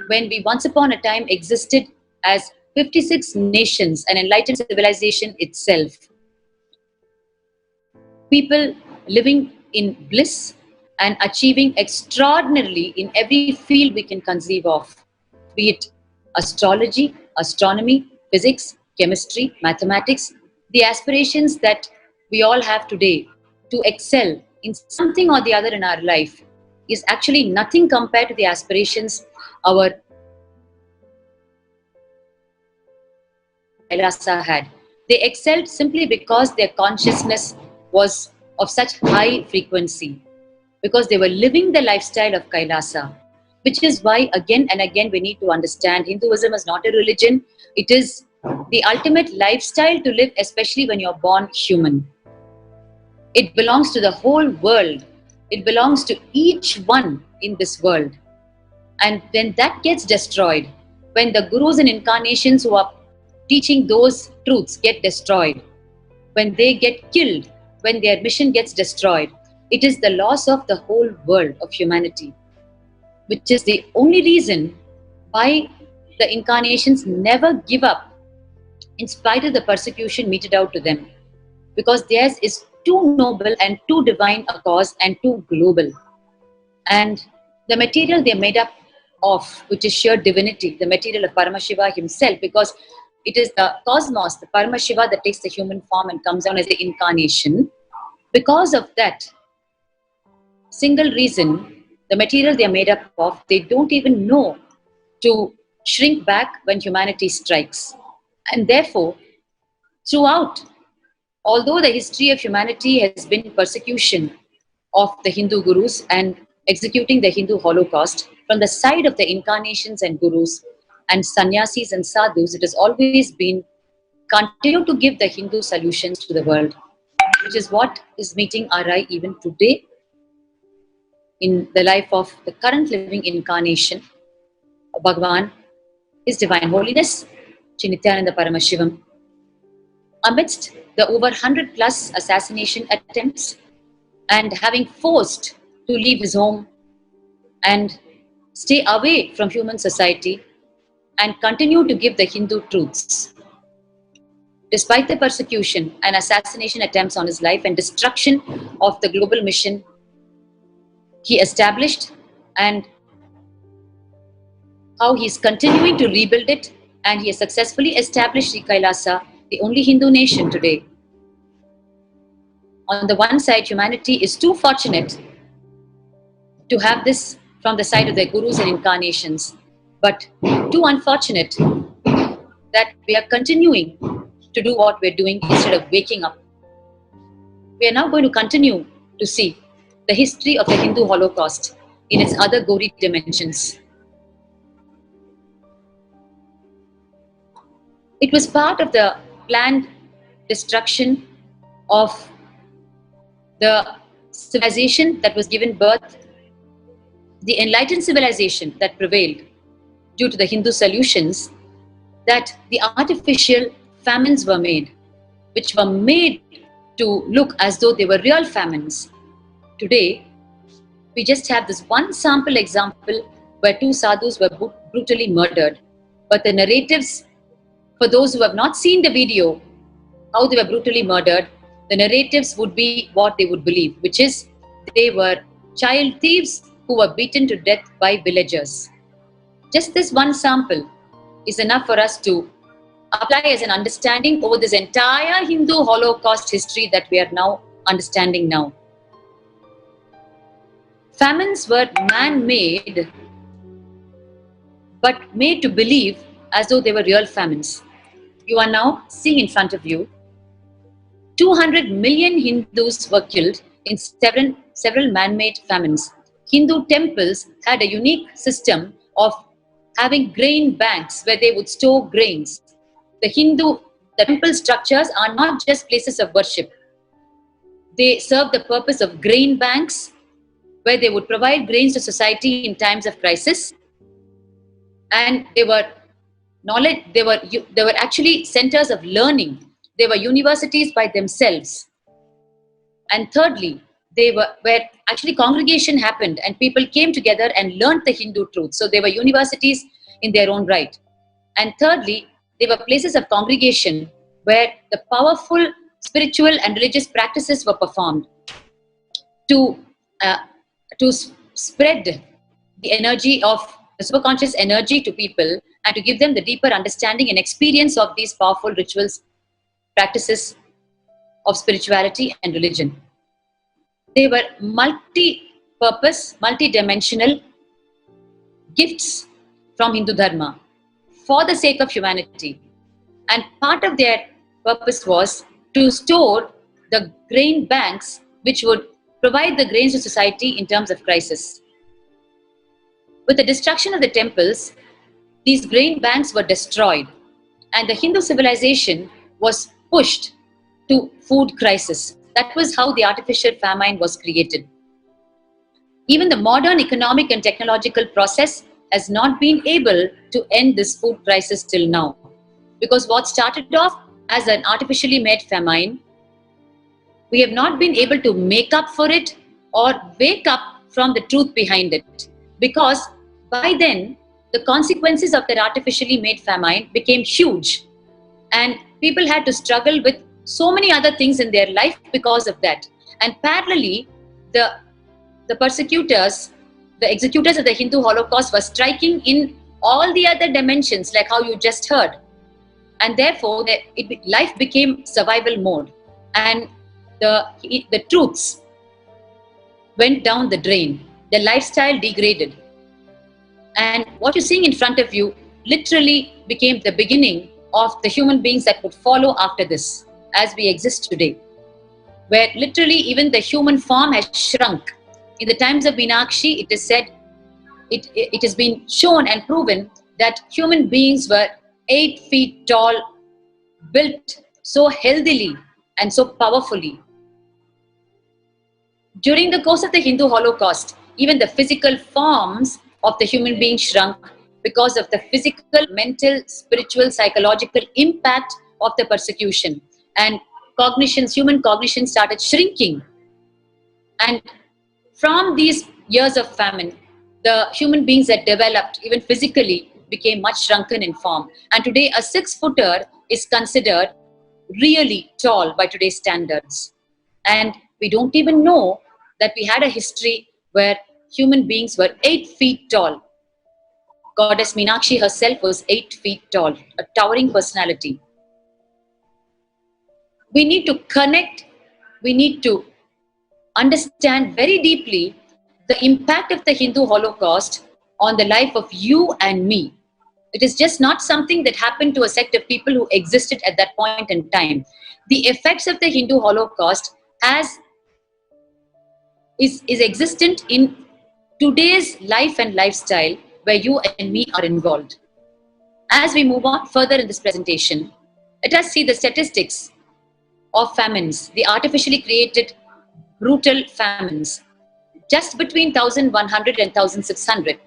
When we once upon a time existed as 56 nations, an enlightened civilization itself, people living in bliss and achieving extraordinarily in every field we can conceive of, be it astrology, astronomy, physics, chemistry, mathematics, the aspirations that we all have today to excel in something or the other in our life is actually nothing compared to the aspirations our Kailasa had. They excelled simply because their consciousness was of such high frequency, because they were living the lifestyle of Kailasa, which is why again and again we need to understand Hinduism is not a religion. It is the ultimate lifestyle to live, especially when you're born human. It belongs to the whole world. It belongs to each one in this world. And when that gets destroyed, when the gurus and incarnations who are teaching those truths get destroyed, when they get killed, when their mission gets destroyed, it is the loss of the whole world of humanity, which is the only reason why the incarnations never give up in spite of the persecution meted out to them, because theirs is too noble and too divine a cause and too global. And the material they're made up of, which is sheer divinity, the material of Paramashiva himself, because it is the cosmos, the Paramashiva, that takes the human form and comes down as the incarnation. Because of that single reason, the material they are made up of, they don't even know to shrink back when humanity strikes. And therefore, throughout, although the history of humanity has been persecution of the Hindu gurus and executing the Hindu Holocaust, from the side of the incarnations and gurus and sannyasis and sadhus, it has always been continue to give the Hindu solutions to the world, which is what is meeting our eye even today in the life of the current living incarnation of Bhagavan, His Divine Holiness, Shri Nithyananda Paramashivam. Amidst the over 100 plus assassination attempts, and having forced to leave his home and stay away from human society and continue to give the Hindu truths, despite the persecution and assassination attempts on his life and destruction of the global mission he established, and how he's continuing to rebuild it, and he has successfully established Sri Kailasa, the only Hindu nation today. On the one side, humanity is too fortunate to have this from the side of their gurus and incarnations, but too unfortunate that we are continuing to do what we're doing instead of waking up. We are now going to continue to see the history of the Hindu Holocaust in its other gory dimensions. It was part of the planned destruction of the civilization that was given birth, the enlightened civilization that prevailed due to the Hindu solutions, that the artificial famines were made, which were made to look as though they were real famines. Today, we just have this one sample example where 2 sadhus were brutally murdered. But the narratives, for those who have not seen the video, how they were brutally murdered, the narratives would be what they would believe, which is they were child thieves who were beaten to death by villagers. Just this one sample is enough for us to apply as an understanding over this entire Hindu Holocaust history that we are now understanding now. Famines were man-made, but made to believe as though they were real famines. You are now seeing in front of you 200 million Hindus were killed in several man-made famines. Hindu temples had a unique system of having grain banks where they would store grains. The temple structures are not just places of worship. They serve the purpose of grain banks where they would provide grains to society in times of crisis. And they were actually centers of learning. They were universities by themselves. And thirdly, they were where actually congregation happened and people came together and learned the Hindu truth. So they were universities in their own right. And thirdly, they were places of congregation where the powerful spiritual and religious practices were performed to spread the energy of the superconscious energy to people and to give them the deeper understanding and experience of these powerful rituals, practices of spirituality and religion. They were multi-purpose, multi-dimensional gifts from Hindu Dharma for the sake of humanity. And part of their purpose was to store the grain banks which would provide the grains to society in terms of crisis. With the destruction of the temples, these grain banks were destroyed and the Hindu civilization was pushed to food crisis. That was how the artificial famine was created. Even the modern economic and technological process has not been able to end this food crisis till now. Because what started off as an artificially made famine, we have not been able to make up for it or wake up from the truth behind it. Because by then, the consequences of that artificially made famine became huge. And people had to struggle with so many other things in their life because of that. And parallelly, the persecutors, the executors of the Hindu Holocaust were striking in all the other dimensions, like how you just heard. And therefore, life became survival mode. And the truths went down the drain. The lifestyle degraded. And what you're seeing in front of you literally became the beginning of the human beings that would follow after this, as we exist today. Where literally even the human form has shrunk. In the times of Meenakshi, it is said, it has been shown and proven that human beings were 8 feet tall, built so healthily and so powerfully. During the course of the Hindu Holocaust, even the physical forms of the human being shrunk because of the physical, mental, spiritual, psychological impact of the persecution. And human cognition started shrinking. And from these years of famine, the human beings that developed, even physically, became much shrunken in form. And today, a 6-footer is considered really tall by today's standards. And we don't even know that we had a history where human beings were 8 feet tall. Goddess Meenakshi herself was 8 feet tall, a towering personality. We need to connect, we need to understand very deeply the impact of the Hindu Holocaust on the life of you and me. It is just not something that happened to a sect of people who existed at that point in time. The effects of the Hindu Holocaust is existent in today's life and lifestyle where you and me are involved. As we move on further in this presentation, let us see the statistics of famines, the artificially created brutal famines. Just between 1100 and 1600,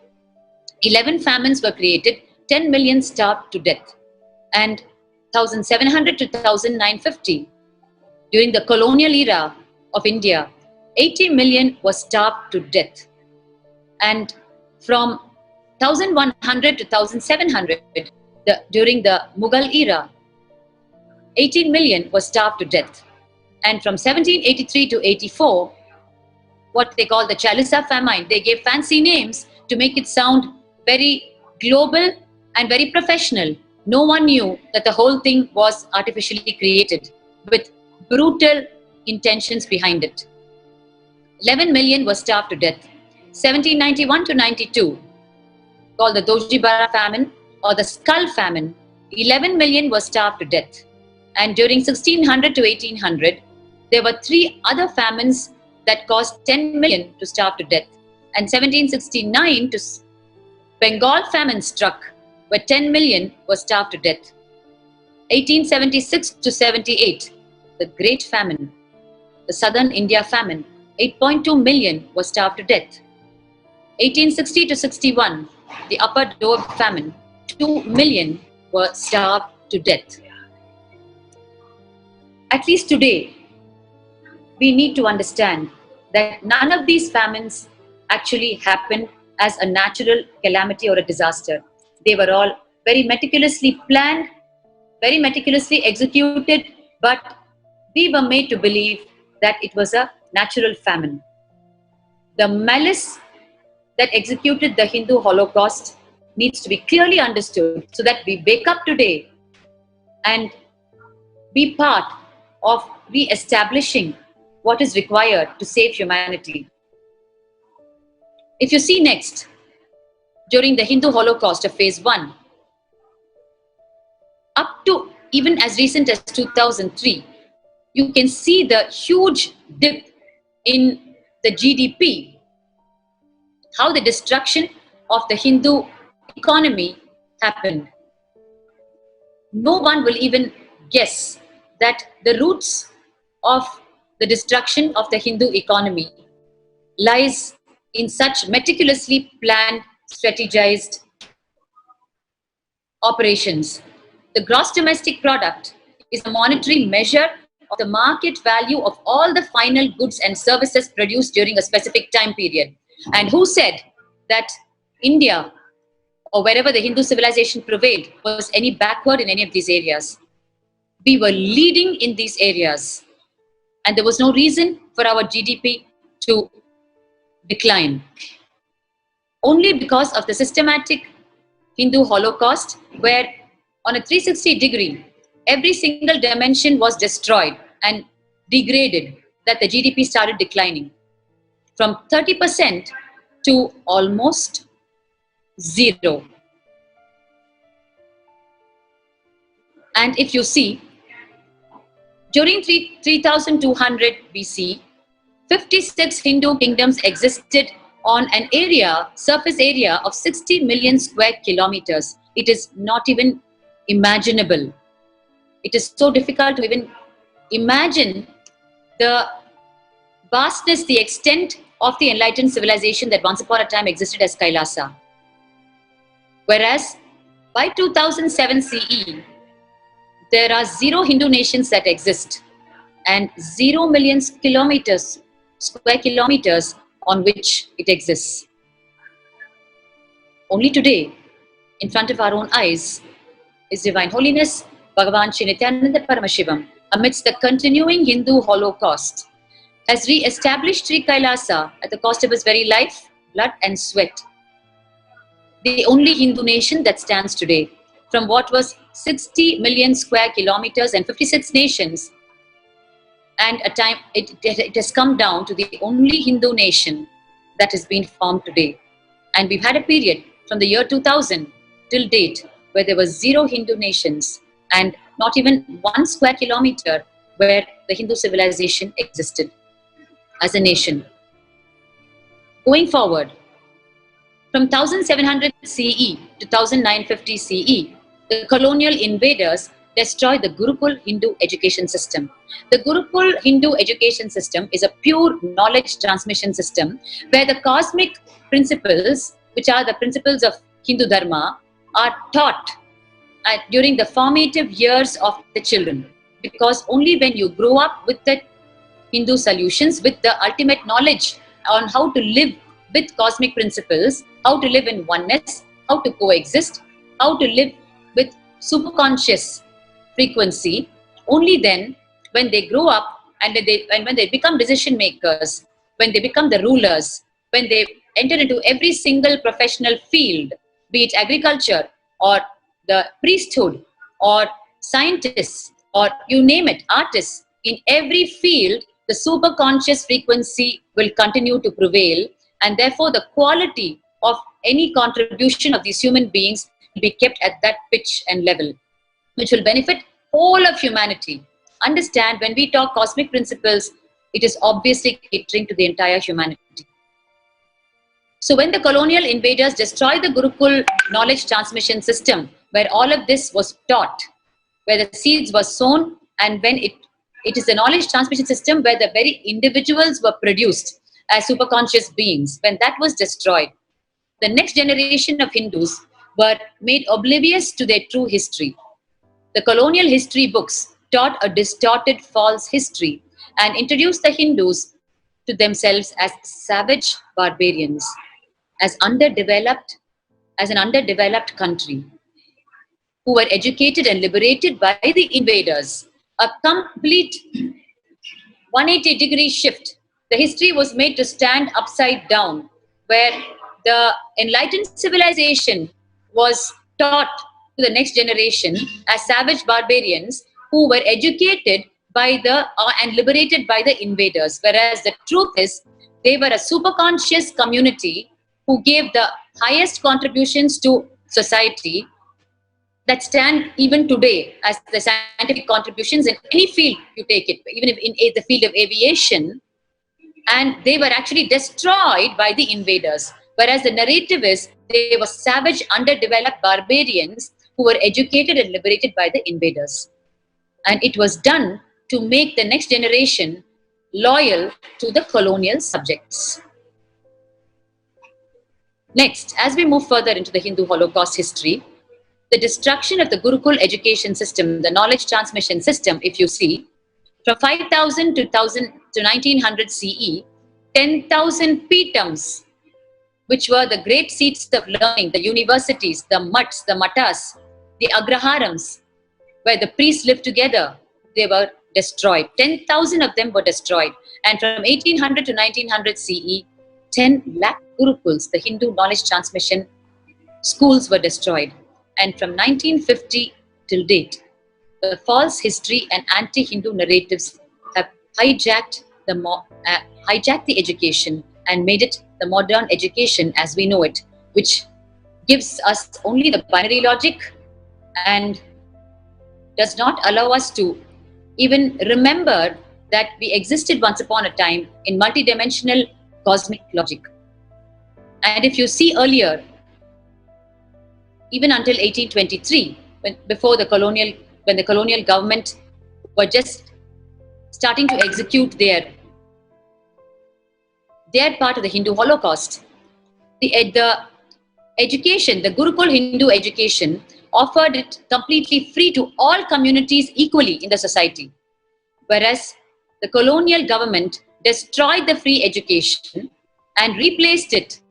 11 famines were created, 10 million starved to death. And 1700 to 1950, during the colonial era of India, 80 million were starved to death. And from 1100 to 1700, during the Mughal era, 18 million were starved to death. And from 1783 to 84, what they call the Chalisa famine, they gave fancy names to make it sound very global and very professional. No one knew that the whole thing was artificially created with brutal intentions behind it. 11 million were starved to death. 1791 to 92, called the Dojibara famine or the Skull famine, 11 million were starved to death. And during 1600 to 1800, there were 3 other famines that caused 10 million to starve to death. And 1769 to Bengal famine struck, where 10 million were starved to death. 1876 to 78, the Great Famine, the Southern India famine, 8.2 million were starved to death. 1860 to 61, the Upper Doab famine, 2 million were starved to death. At least today, we need to understand that none of these famines actually happened as a natural calamity or a disaster. They were all very meticulously planned, very meticulously executed, but we were made to believe that it was a natural famine. The malice that executed the Hindu Holocaust needs to be clearly understood so that we wake up today and be part of re-establishing what is required to save humanity. If you see next, during the Hindu Holocaust of phase 1, up to even as recent as 2003, you can see the huge dip in the GDP, how the destruction of the Hindu economy happened. No one will even guess that the roots of the destruction of the Hindu economy lies in such meticulously planned, strategized operations. The gross domestic product is a monetary measure of the market value of all the final goods and services produced during a specific time period. And who said that India or wherever the Hindu civilization prevailed was any backward in any of these areas? We were leading in these areas, and there was no reason for our GDP to decline. Only because of the systematic Hindu Holocaust, where on a 360-degree, every single dimension was destroyed and degraded, that the GDP started declining from 30% to almost 0. And if you see, during 3200 BC, 56 Hindu kingdoms existed on an area, surface area of 60 million square kilometers. It is not even imaginable. It is so difficult to even imagine the vastness, the extent of the enlightened civilization that once upon a time existed as Kailasa. Whereas by 2007 CE, there are 0 Hindu nations that exist and 0 million square kilometers on which it exists. Only today, in front of our own eyes, His Divine Holiness Bhagavan Shri Nithyananda Paramashivam, amidst the continuing Hindu Holocaust, has re-established Sri Kailasa at the cost of his very life, blood and sweat. The only Hindu nation that stands today, from what was 60 million square kilometers and 56 nations, and a time it has come down to the only Hindu nation that has been formed today. And we've had a period from the year 2000 till date where there were 0 Hindu nations and not even 1 square kilometer where the Hindu civilization existed as a nation. Going forward, from 1700 CE to 1950 CE, the colonial invaders destroyed the Gurukul Hindu education system. The Gurukul Hindu education system is a pure knowledge transmission system where the cosmic principles, which are the principles of Hindu Dharma, are taught during the formative years of the children. Because only when you grow up with the Hindu solutions, with the ultimate knowledge on how to live with cosmic principles, how to live in oneness, how to coexist, how to live with superconscious frequency, only then when they grow up and when they become decision makers, when they become the rulers, when they enter into every single professional field, be it agriculture or the priesthood or scientists or you name it, artists, in every field, the superconscious frequency will continue to prevail, and therefore the quality of any contribution of these human beings will be kept at that pitch and level, which will benefit all of humanity. Understand, when we talk cosmic principles, it is obviously catering to the entire humanity. So when the colonial invaders destroyed the Gurukul knowledge transmission system, where all of this was taught, where the seeds were sown, and when it is a knowledge transmission system where the very individuals were produced as superconscious beings, when that was destroyed, the next generation of Hindus were made oblivious to their true history. The colonial history books taught a distorted false history and introduced the Hindus to themselves as savage barbarians, as an underdeveloped country, who were educated and liberated by the invaders. A complete 180-degree shift. The history was made to stand upside down, where the enlightened civilization was taught to the next generation as savage barbarians who were educated by and liberated by the invaders. Whereas the truth is, they were a superconscious community who gave the highest contributions to society that stand even today as the scientific contributions in any field you take it, even if in the field of aviation, and they were actually destroyed by the invaders. Whereas the narrative is, they were savage, underdeveloped barbarians who were educated and liberated by the invaders. And it was done to make the next generation loyal to the colonial subjects. Next, as we move further into the Hindu Holocaust history, the destruction of the Gurukul education system, the knowledge transmission system, if you see, from 5000 to 1900 CE, 10,000 pitams, which were the great seats of learning, the universities, the mutts, the matas, the agraharams, where the priests lived together, they were destroyed. 10,000 of them were destroyed. And from 1800 to 1900 CE, 10 lakh Gurukuls, the Hindu knowledge transmission schools, were destroyed. And from 1950 till date, the false history and anti-Hindu narratives have hijacked the education and made it the modern education as we know it, which gives us only the binary logic and does not allow us to even remember that we existed once upon a time in multidimensional cosmic logic. And if you see earlier, even until 1823, when the colonial government were just starting to execute their part of the Hindu Holocaust, the education, the Gurukul Hindu education, offered it completely free to all communities equally in the society. Whereas the colonial government destroyed the free education and replaced it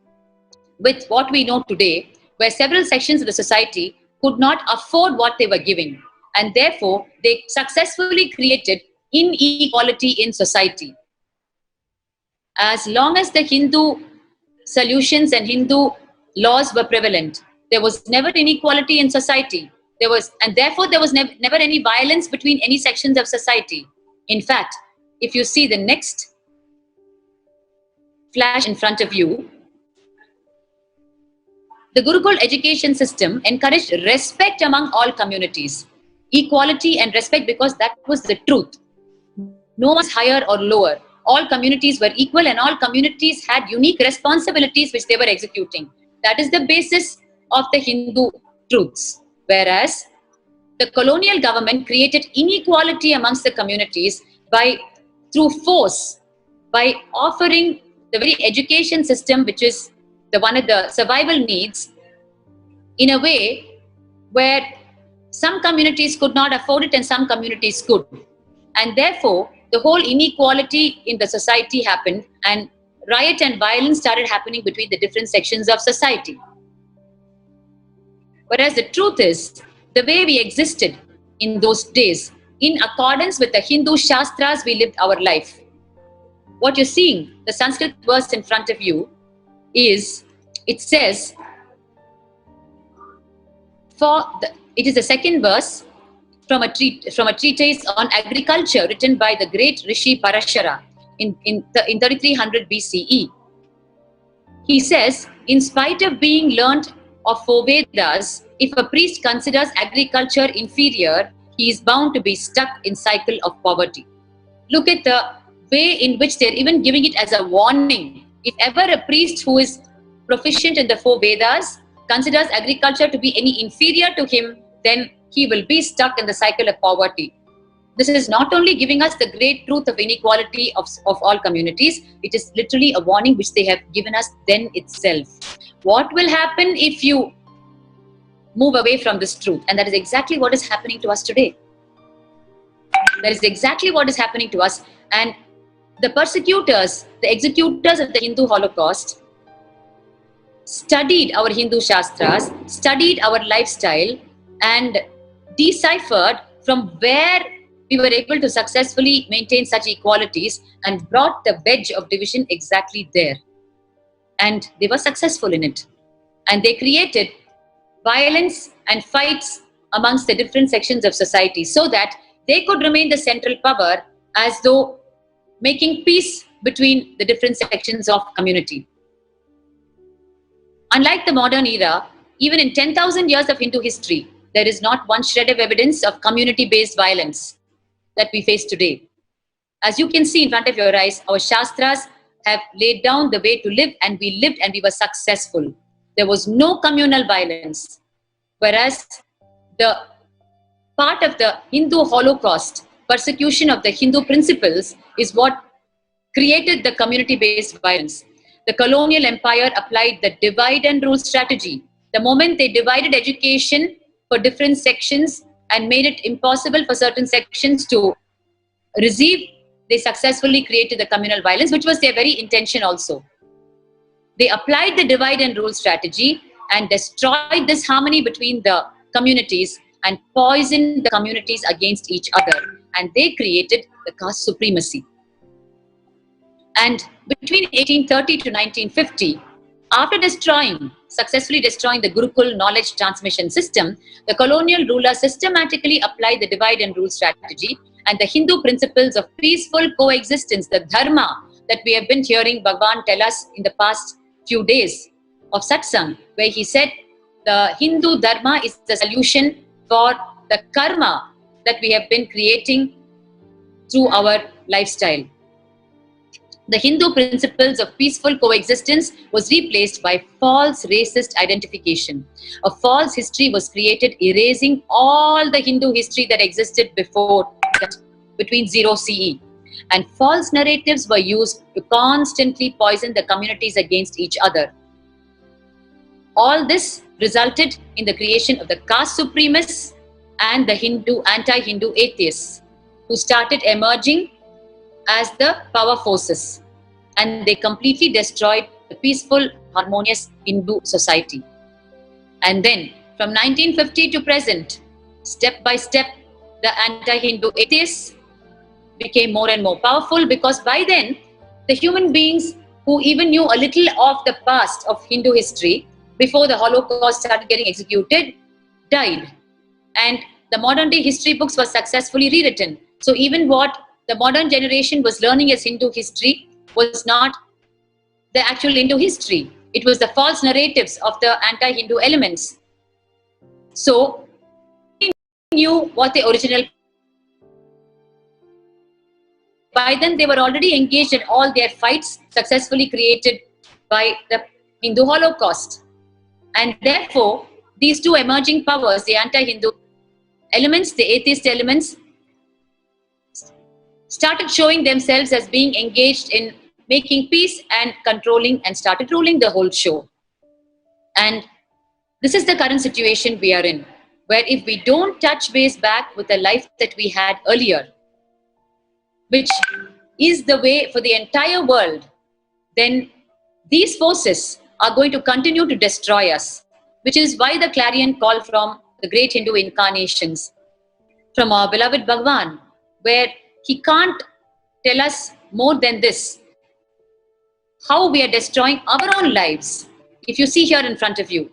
with what we know today, where several sections of the society could not afford what they were giving. And therefore, they successfully created inequality in society. As long as the Hindu solutions and Hindu laws were prevalent, there was never inequality in society. And therefore, there was never any violence between any sections of society. In fact, if you see the next flash in front of you, the Gurukul education system encouraged respect among all communities, equality and respect, because that was the truth. No one's higher or lower. All communities were equal and all communities had unique responsibilities which they were executing. That is the basis of the Hindu truths. Whereas the colonial government created inequality amongst the communities through force, by offering the very education system, which is one of the survival needs, in a way where some communities could not afford it and some communities could. And therefore, the whole inequality in the society happened, and riot and violence started happening between the different sections of society. Whereas the truth is, the way we existed in those days, in accordance with the Hindu Shastras, we lived our life. What you're seeing, the Sanskrit verse in front of you, it says, it is the second verse from a treatise on agriculture written by the great Rishi Parashara in 3300 BCE. He says, in spite of being learnt of 4 Vedas, if a priest considers agriculture inferior, he is bound to be stuck in cycle of poverty. Look at the way in which they're even giving it as a warning. If ever a priest who is proficient in the 4 Vedas considers agriculture to be any inferior to him, then he will be stuck in the cycle of poverty. This is not only giving us the great truth of inequality of all communities, it is literally a warning which they have given us then itself. What will happen if you move away from this truth? And that is exactly what is happening to us today. That is exactly what is happening to us. And the persecutors, the executors of the Hindu Holocaust, studied our Hindu Shastras, studied our lifestyle, and deciphered from where we were able to successfully maintain such equalities, and brought the wedge of division exactly there. And they were successful in it. And they created violence and fights amongst the different sections of society so that they could remain the central power, as though making peace between the different sections of community. Unlike the modern era, even in 10,000 years of Hindu history, there is not one shred of evidence of community-based violence that we face today. As you can see in front of your eyes, our Shastras have laid down the way to live, and we lived and we were successful. There was no communal violence. Whereas the part of the Hindu Holocaust, persecution of the Hindu principles, is what created the community-based violence. The colonial empire applied the divide and rule strategy. The moment they divided education for different sections and made it impossible for certain sections to receive, they successfully created the communal violence, which was their very intention also. They applied the divide and rule strategy and destroyed this harmony between the communities and poisoned the communities against each other. And they created the caste supremacy. And between 1830 to 1950, after successfully destroying the Gurukul knowledge transmission system, the colonial ruler systematically applied the divide and rule strategy, and the Hindu principles of peaceful coexistence, the dharma that we have been hearing Bhagavan tell us in the past few days of Satsang, where he said the Hindu dharma is the solution for the karma that we have been creating through our lifestyle. The Hindu principles of peaceful coexistence was replaced by false racist identification. A false history was created, erasing all the Hindu history that existed before that, between 0 CE. And false narratives were used to constantly poison the communities against each other. All this resulted in the creation of the caste supremacists and the anti-Hindu atheists, who started emerging as the power forces, and they completely destroyed the peaceful, harmonious Hindu society. And then, from 1950 to present, step by step, the anti-Hindu atheists became more and more powerful, because by then, the human beings who even knew a little of the past of Hindu history, before the Holocaust started getting executed, died. And the modern day history books were successfully rewritten. So even what the modern generation was learning as Hindu history was not the actual Hindu history. It was the false narratives of the anti-Hindu elements. So, they knew what the original. By then, they were already engaged in all their fights successfully created by the Hindu Holocaust. And therefore, these two emerging powers, the anti-Hindu elements, the atheist elements, started showing themselves as being engaged in making peace and controlling, and started ruling the whole show. And this is the current situation we are in, where if we don't touch base back with the life that we had earlier, which is the way for the entire world, then these forces are going to continue to destroy us, which is why the clarion call from the great Hindu incarnations, from our beloved Bhagavan, where he can't tell us more than this, how we are destroying our own lives. If you see here in front of you,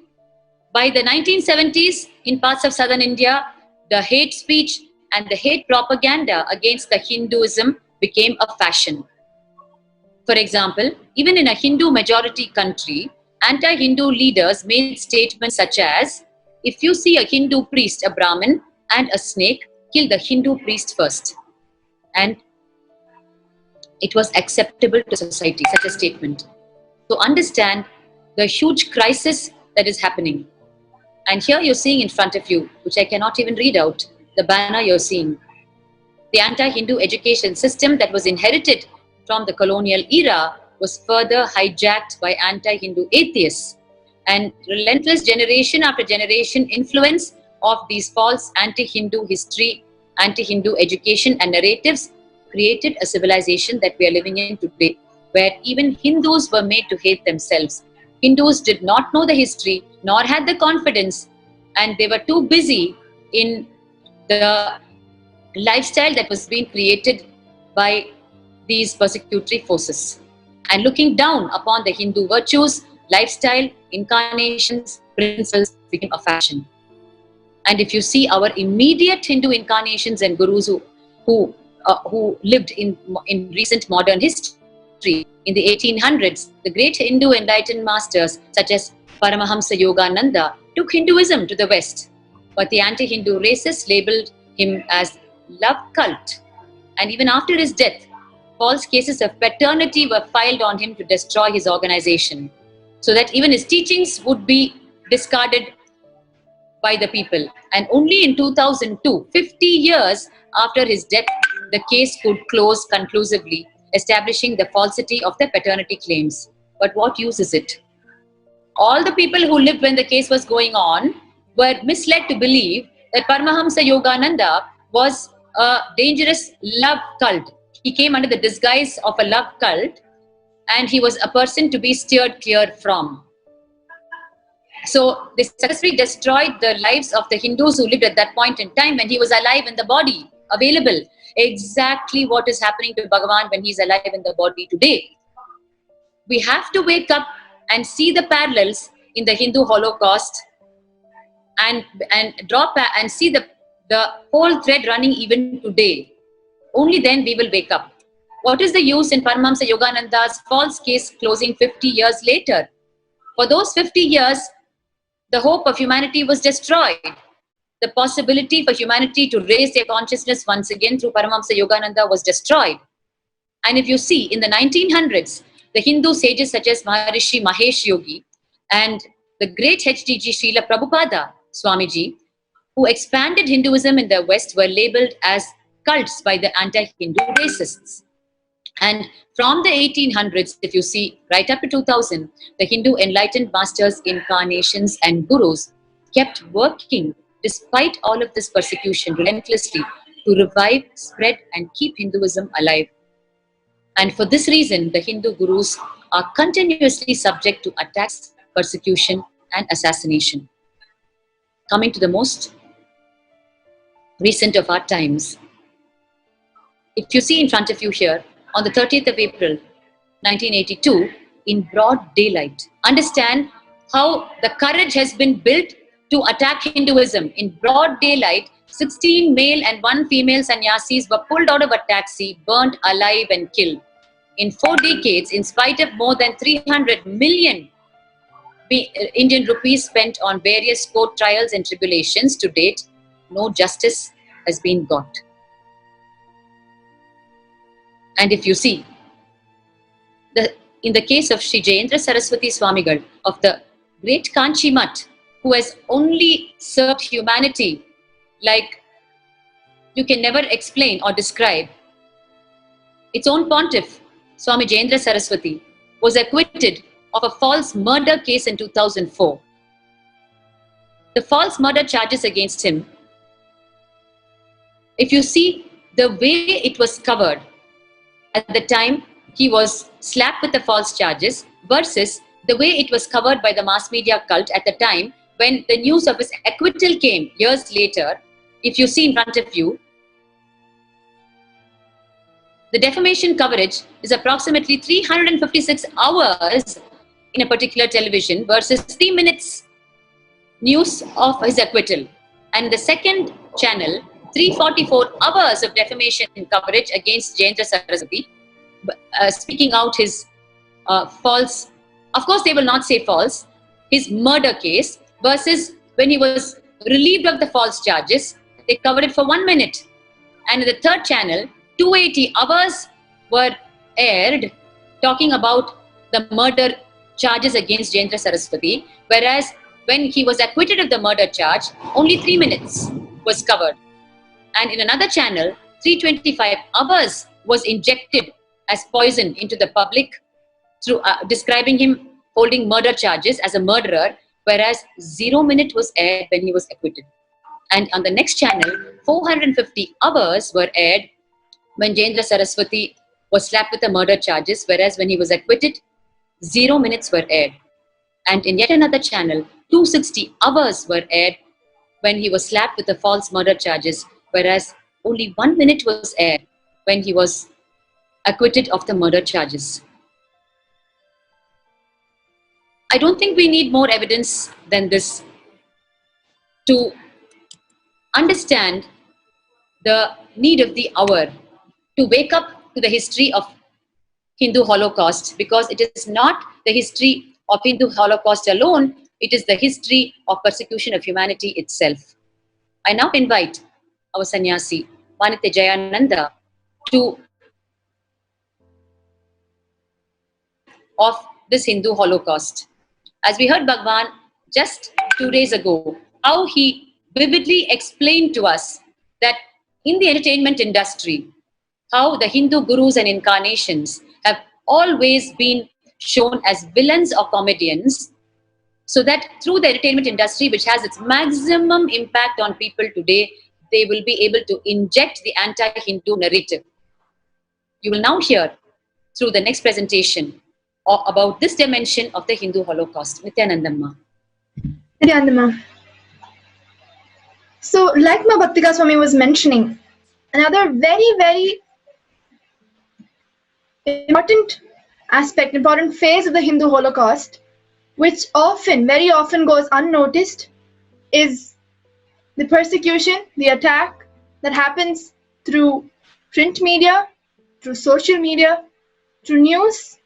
by the 1970s, in parts of southern India, the hate speech and the hate propaganda against the Hinduism became a fashion. For example, even in a Hindu majority country, anti-Hindu leaders made statements such as, if you see a Hindu priest, a Brahmin, and a snake, kill the Hindu priest first. And it was acceptable to society, such a statement. So understand the huge crisis that is happening. And here you're seeing in front of you, which I cannot even read out, the banner you're seeing. The anti-Hindu education system that was inherited from the colonial era was further hijacked by anti-Hindu atheists. And relentless generation after generation influence of these false anti-Hindu history, anti-Hindu education and narratives created a civilization that we are living in today, where even Hindus were made to hate themselves. Hindus did not know the history, nor had the confidence, and they were too busy in the lifestyle that was being created by these persecutory forces, and looking down upon the Hindu virtues, lifestyle, incarnations, principles became a fashion. And if you see our immediate Hindu incarnations and gurus who lived in recent modern history, in the 1800s, the great Hindu enlightened masters such as Paramahamsa Yogananda took Hinduism to the West, but the anti-Hindu racists labeled him as love cult. And even after his death, false cases of paternity were filed on him to destroy his organization, so that even his teachings would be discarded by the people. And only in 2002, 50 years after his death, the case could close conclusively, establishing the falsity of the paternity claims. But what use is it? All the people who lived when the case was going on were misled to believe that Paramahamsa Yogananda was a dangerous love cult. He came under the disguise of a love cult, and he was a person to be steered clear from. So they successfully destroyed the lives of the Hindus who lived at that point in time when he was alive in the body, available. Exactly what is happening to Bhagavan when he's alive in the body today. We have to wake up and see the parallels in the Hindu Holocaust and see the whole thread running even today. Only then we will wake up. What is the use in Paramahamsa Yogananda's false case closing 50 years later? For those 50 years, the hope of humanity was destroyed. The possibility for humanity to raise their consciousness once again through Paramahamsa Yogananda was destroyed. And if you see, in the 1900s, the Hindu sages such as Maharishi Mahesh Yogi and the great HDH Srila Prabhupada Swamiji, who expanded Hinduism in the West, were labeled as cults by the anti-Hindu racists. And from the 1800s, if you see, right up to 2000, the Hindu enlightened masters, incarnations and gurus kept working despite all of this persecution relentlessly to revive, spread and keep Hinduism alive. And for this reason, the Hindu gurus are continuously subject to attacks, persecution and assassination. Coming to the most recent of our times. If you see in front of you here, on the 30th of April, 1982, in broad daylight, understand how the courage has been built to attack Hinduism. In broad daylight, 16 male and 1 female sannyasis were pulled out of a taxi, burnt alive and killed. In 4 decades, in spite of more than 300 million Indian rupees spent on various court trials and tribulations, to date, no justice has been got. And if you see, in the case of Sri Jayendra Saraswati Swamigal of the great Kanchi Mutt, who has only served humanity like you can never explain or describe. Its own pontiff, Swami Jayendra Saraswati, was acquitted of a false murder case in 2004. The false murder charges against him, if you see the way it was covered at the time he was slapped with the false charges versus the way it was covered by the mass media cult at the time when the news of his acquittal came years later, if you see in front of you, the defamation coverage is approximately 356 hours in a particular television versus 3 minutes news of his acquittal. And the second channel, 344 hours of defamation coverage against Jayendra Saraswati, speaking out his false, of course they will not say false, his murder case versus when he was relieved of the false charges, they covered it for 1 minute. And in the third channel, 280 hours were aired talking about the murder charges against Jayendra Saraswati, whereas when he was acquitted of the murder charge, only 3 minutes was covered. And in another channel, 325 hours was injected as poison into the public through describing him holding murder charges as a murderer, whereas 0 minute was aired when he was acquitted. And on the next channel, 450 hours were aired when Jayendra Saraswati was slapped with the murder charges, whereas when he was acquitted, 0 minutes were aired. And in yet another channel, 260 hours were aired when he was slapped with the false murder charges, whereas only 1 minute was aired when he was acquitted of the murder charges. I don't think we need more evidence than this to understand the need of the hour to wake up to the history of Hindu Holocaust, because it is not the history of Hindu Holocaust alone, it is the history of persecution of humanity itself. I now invite our sannyasi, Nithya Jayananda, to of this Hindu Holocaust. As we heard Bhagwan just 2 days ago, how he vividly explained to us that in the entertainment industry, how the Hindu gurus and incarnations have always been shown as villains or comedians, so that through the entertainment industry, which has its maximum impact on people today, they will be able to inject the anti-Hindu narrative. You will now hear through the next presentation about this dimension of the Hindu Holocaust. Nithyanandamma. Nithyanandamma. So, like Ma Bhaktika Swami was mentioning, another very, very important aspect, important phase of the Hindu Holocaust, which often, very often goes unnoticed, is the persecution, the attack that happens through print media, through social media, through news,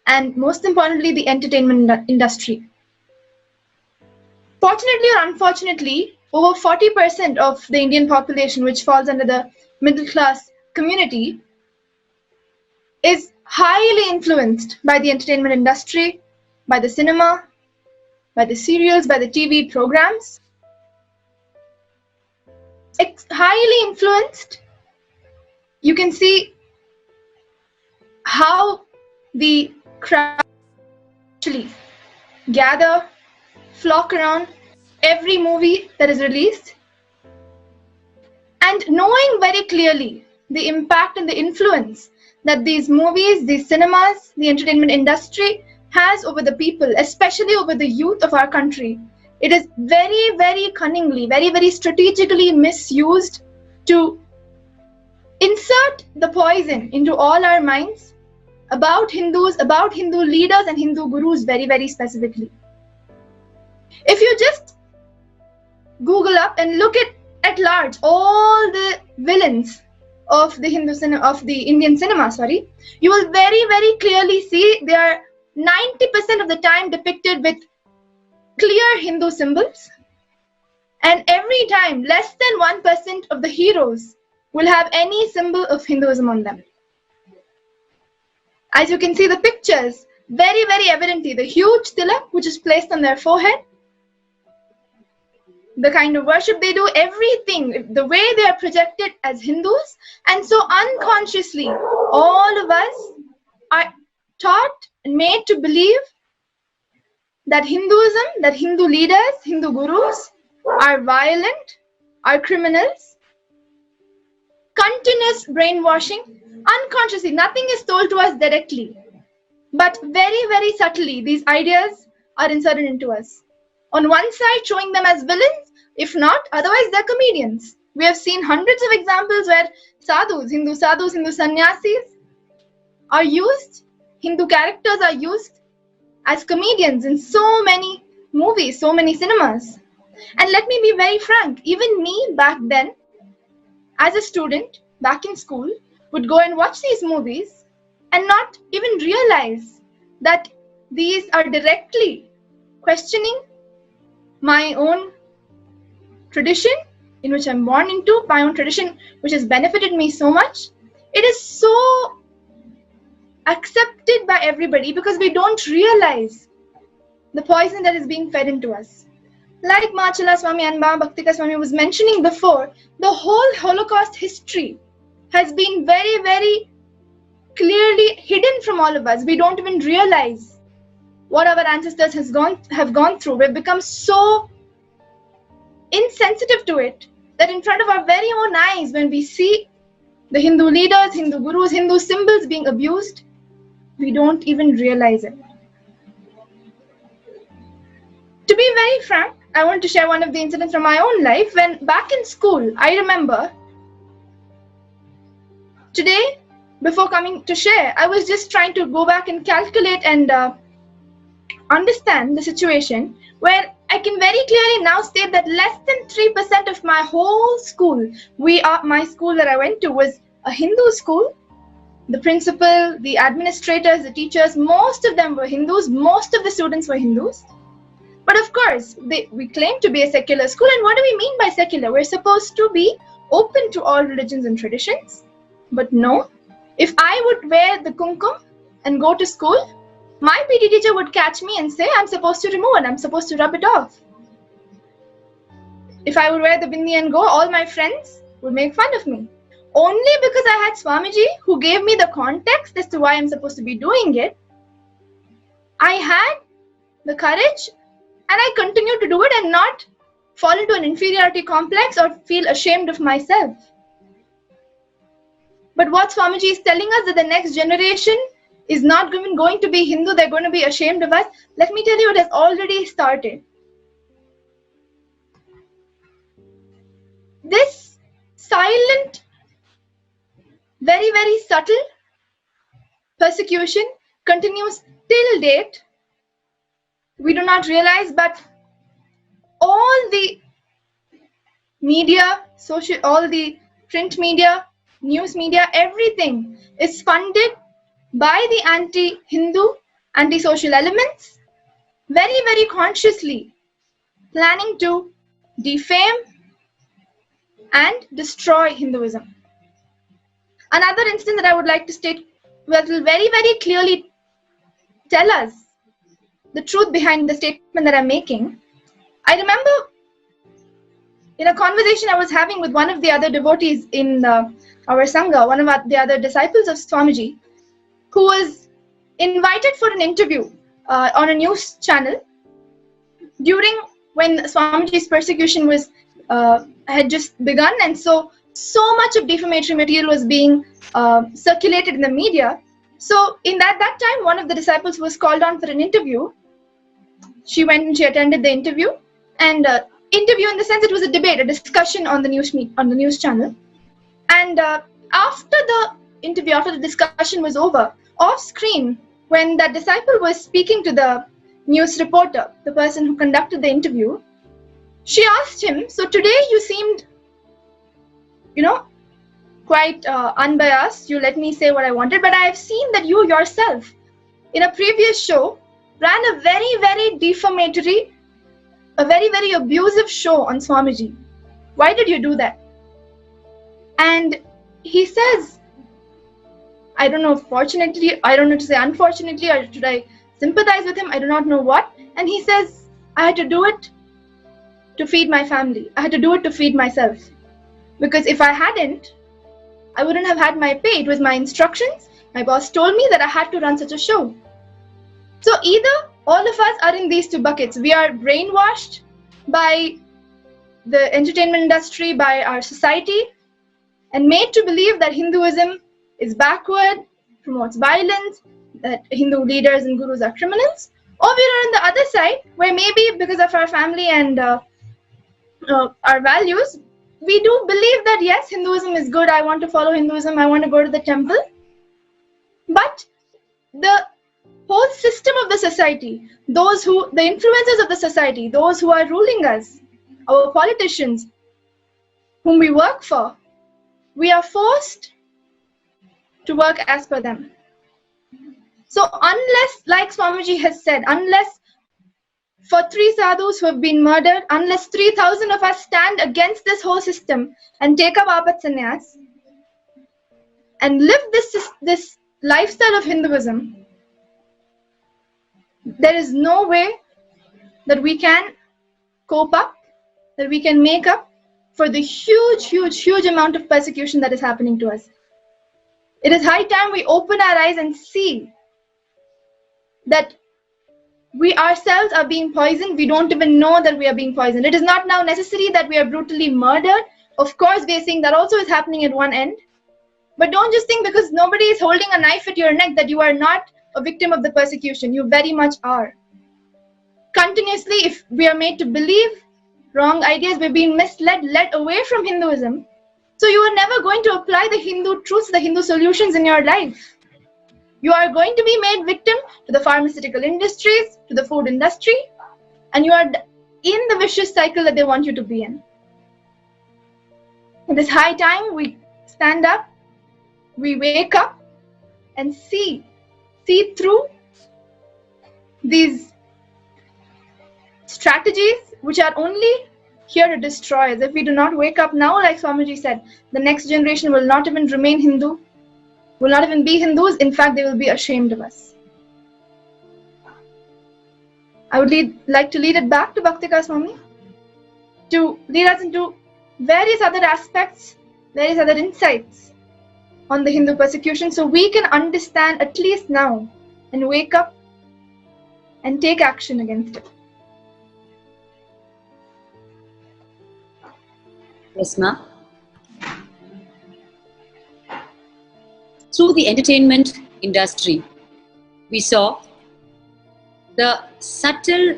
and most importantly, the entertainment industry. Fortunately or unfortunately, over 40% of the Indian population, which falls under the middle class community, is highly influenced by the entertainment industry, by the cinema, by the serials, by the TV programs. It's highly influenced. You can see how the crowd actually gather, flock around every movie that is released, and knowing very clearly the impact and the influence that these movies, these cinemas, the entertainment industry has over the people, especially over the youth of our country. It is very, very cunningly, very, very strategically misused to insert the poison into all our minds about Hindus, about Hindu leaders and Hindu gurus very, very specifically. If you just Google up and look at large all the villains of the Indian cinema, you will very, very clearly see they are 90% of the time depicted with clear Hindu symbols, and every time less than 1% of the heroes will have any symbol of Hinduism on them. As you can see the pictures, very, very evidently, the huge tilak which is placed on their forehead, the kind of worship they do, everything, the way they are projected as Hindus. And so unconsciously, all of us are taught and made to believe that Hinduism, that Hindu leaders, Hindu gurus are violent, are criminals. Continuous brainwashing, unconsciously, nothing is told to us directly. But very, very subtly, these ideas are inserted into us. On one side, showing them as villains, if not, otherwise they're comedians. We have seen hundreds of examples where Hindu sannyasis are used, Hindu characters are used as comedians in so many movies, so many cinemas. And let me be very frank, even me back then, as a student, back in school, would go and watch these movies and not even realize that these are directly questioning my own tradition in which I'm born into, my own tradition which has benefited me so much. It is so accepted by everybody because we don't realize the poison that is being fed into us. Like Machala Swami and Baba Bhaktika Swami was mentioning before, the whole Holocaust history has been very, very clearly hidden from all of us. We don't even realize what our ancestors have gone through. We've become so insensitive to it that in front of our very own eyes, when we see the Hindu leaders, Hindu gurus, Hindu symbols being abused, we don't even realize it. To be very frank, I want to share one of the incidents from my own life. When back in school, I remember today, before coming to share, I was just trying to go back and calculate and understand the situation where I can very clearly now state that less than 3% of my whole school, my school that I went to was a Hindu school. The principal, the administrators, the teachers, most of them were Hindus. Most of the students were Hindus. But of course, we claim to be a secular school. And what do we mean by secular? We're supposed to be open to all religions and traditions. But no, if I would wear the kumkum and go to school, my PT teacher would catch me and say, I'm supposed to remove it, I'm supposed to rub it off. If I would wear the bindi and go, all my friends would make fun of me. Only because I had Swamiji who gave me the context as to why I'm supposed to be doing it, I had the courage and I continued to do it and not fall into an inferiority complex or feel ashamed of myself. But what Swamiji is telling us that the next generation is not even going to be Hindu, they're going to be ashamed of us. Let me tell you, it has already started. This silent, very, very subtle persecution continues till date. We do not realize, but all the media, all the print media, news media, everything is funded by the anti-Hindu, anti-social elements, very, very consciously planning to defame and destroy Hinduism. Another instance that I would like to state that will very, very clearly tell us the truth behind the statement that I'm making. I remember in a conversation I was having with one of the other devotees in our Sangha, one of the other disciples of Swamiji, who was invited for an interview on a news channel during when Swamiji's persecution was had just begun, and so much of defamatory material was being circulated in the media. So in that time, one of the disciples was called on for an interview. She went and she attended the interview, and interview in the sense it was a debate, a discussion on the news channel. And after the interview, after the discussion was over, off screen, when that disciple was speaking to the news reporter, the person who conducted the interview, she asked him, so today you seemed, quite unbiased. You let me say what I wanted, but I have seen that you yourself, in a previous show, ran a very, very defamatory, a very, very abusive show on Swamiji. Why did you do that? And he says, I don't know, fortunately, I don't know to say unfortunately, or should I sympathize with him? I do not know what. And he says, I had to do it to feed my family. I had to do it to feed myself. Because if I hadn't, I wouldn't have had my pay. It was my instructions. My boss told me that I had to run such a show. So either all of us are in these two buckets. We are brainwashed by the entertainment industry, by our society, and made to believe that Hinduism is backward, promotes violence, that Hindu leaders and gurus are criminals. Or we are on the other side, where maybe because of our family and our values, we do believe that yes, Hinduism is good, I want to follow Hinduism, I want to go to the temple. But the whole system of the society, the influences of the society, those who are ruling us, our politicians, whom we work for, we are forced to work as per them. So unless, like Swamiji has said, unless for 3 sadhus who have been murdered, unless 3,000 of us stand against this whole system and take up apat sannyas and live this lifestyle of Hinduism, there is no way that we can cope up, that we can make up for the huge amount of persecution that is happening to us. It is high time we open our eyes and see that we ourselves are being poisoned. We don't even know that we are being poisoned. It is not now necessary that we are brutally murdered. Of course, we are seeing that also is happening at one end. But don't just think because nobody is holding a knife at your neck that you are not a victim of the persecution. You very much are. Continuously, if we are made to believe wrong ideas, we're being misled, led away from Hinduism. So you are never going to apply the Hindu truths, the Hindu solutions in your life. You are going to be made victim to the pharmaceutical industries, to the food industry, and you are in the vicious cycle that they want you to be in. It is high time we stand up, we wake up and see through these strategies which are only here to destroy us. If we do not wake up now, like Swamiji said, the next generation will not even remain Hindu, will not even be Hindus. In fact, they will be ashamed of us. I would like to lead it back to Bhaktika Swami to lead us into various other aspects, various other insights on the Hindu persecution, so we can understand at least now and wake up and take action against it. Yes, ma'am. Through the entertainment industry, we saw the subtle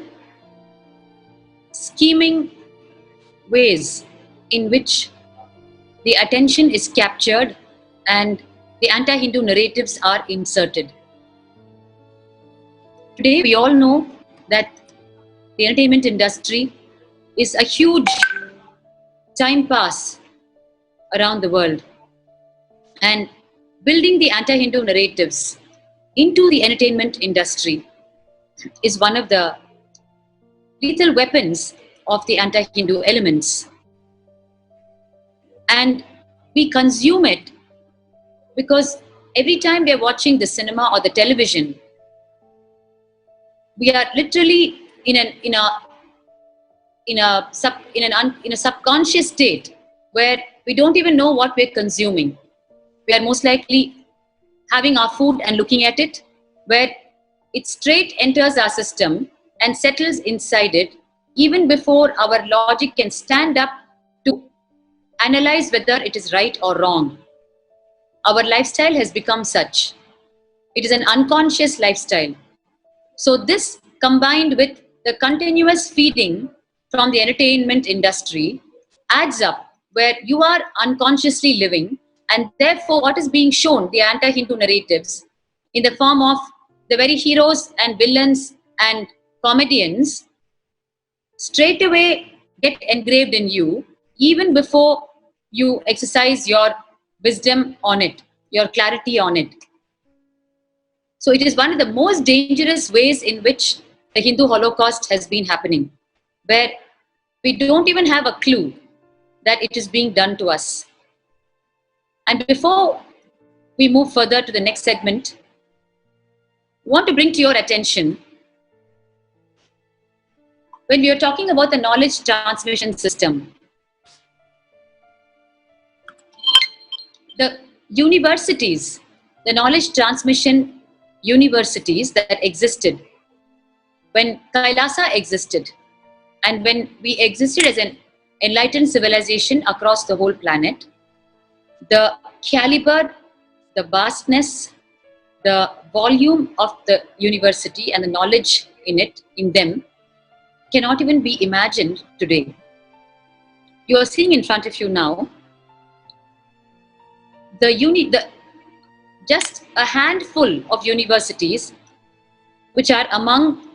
scheming ways in which the attention is captured and the anti-Hindu narratives are inserted. Today, we all know that the entertainment industry is a huge time pass around the world, and building the anti-Hindu narratives into the entertainment industry is one of the lethal weapons of the anti-Hindu elements. And we consume it because every time we are watching the cinema or the television, we are literally in a subconscious state where we don't even know what we're consuming. We are most likely having our food and looking at it, where it straight enters our system and settles inside it even before our logic can stand up to analyze whether it is right or wrong. Our lifestyle has become such. It is an unconscious lifestyle. So this, combined with the continuous feeding from the entertainment industry, adds up where you are unconsciously living, and therefore what is being shown, the anti-Hindu narratives, in the form of the very heroes and villains and comedians, straight away get engraved in you even before you exercise your wisdom on it, your clarity on it. So it is one of the most dangerous ways in which the Hindu Holocaust has been happening, where we don't even have a clue that it is being done to us. And before we move further to the next segment, I want to bring to your attention when we are talking about the knowledge transmission system, the universities, the knowledge transmission universities that existed when Kailasa existed and when we existed as an enlightened civilization across the whole planet, the caliber, the vastness, the volume of the university and the knowledge in them cannot even be imagined today. You are seeing in front of you now just a handful of universities which are among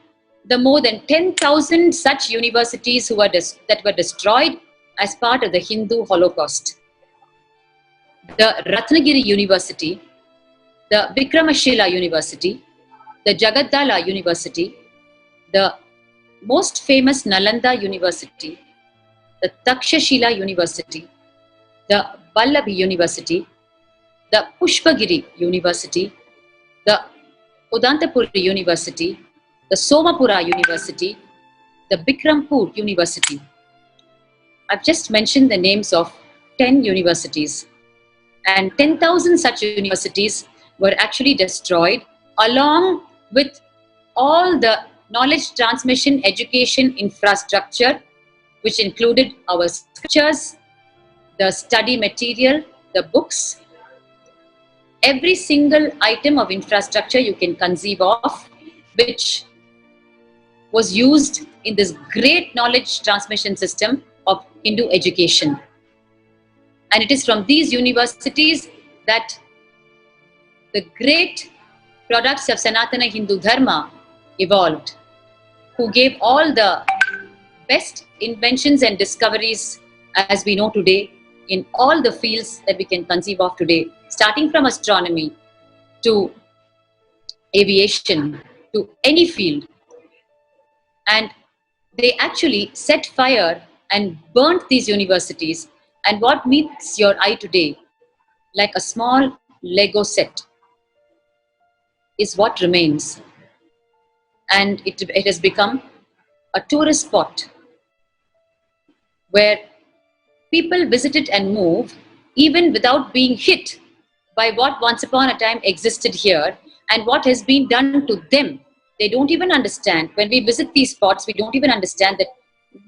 the more than 10,000 such universities that were destroyed as part of the Hindu Holocaust. The Ratnagiri University, the Vikramashila University, the Jagadala University, the most famous Nalanda University, the Takshashila University, the Vallabhi University, the Pushpagiri University, the Udantapuri University, the Somapura University, the Bikrampur University. I've just mentioned the names of 10 universities, and 10,000 such universities were actually destroyed along with all the knowledge transmission education infrastructure, which included our scriptures, the study material, the books, every single item of infrastructure you can conceive of, which was used in this great knowledge transmission system of Hindu education. And it is from these universities that the great products of Sanatana Hindu Dharma evolved, who gave all the best inventions and discoveries as we know today in all the fields that we can conceive of today, starting from astronomy to aviation to any field. And they actually set fire and burnt these universities, and what meets your eye today like a small Lego set is what remains. And it has become a tourist spot where people visit it and move even without being hit by what once upon a time existed here and what has been done to them. They don't even understand. When we visit these spots, we don't even understand that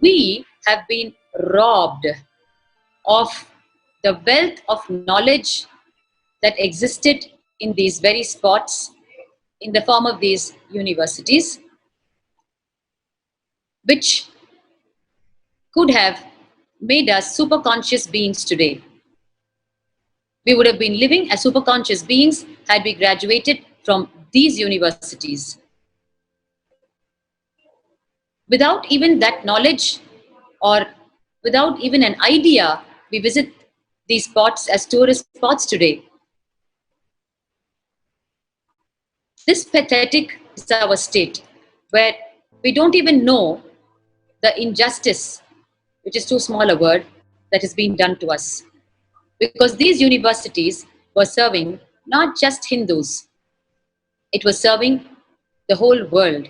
we have been robbed of the wealth of knowledge that existed in these very spots in the form of these universities, which could have made us super conscious beings today. We would have been living as super conscious beings had we graduated from these universities. Without even that knowledge or without even an idea, we visit these spots as tourist spots today. This pathetic is our state, where we don't even know the injustice, which is too small a word, that is being done to us. Because these universities were serving not just Hindus, it was serving the whole world.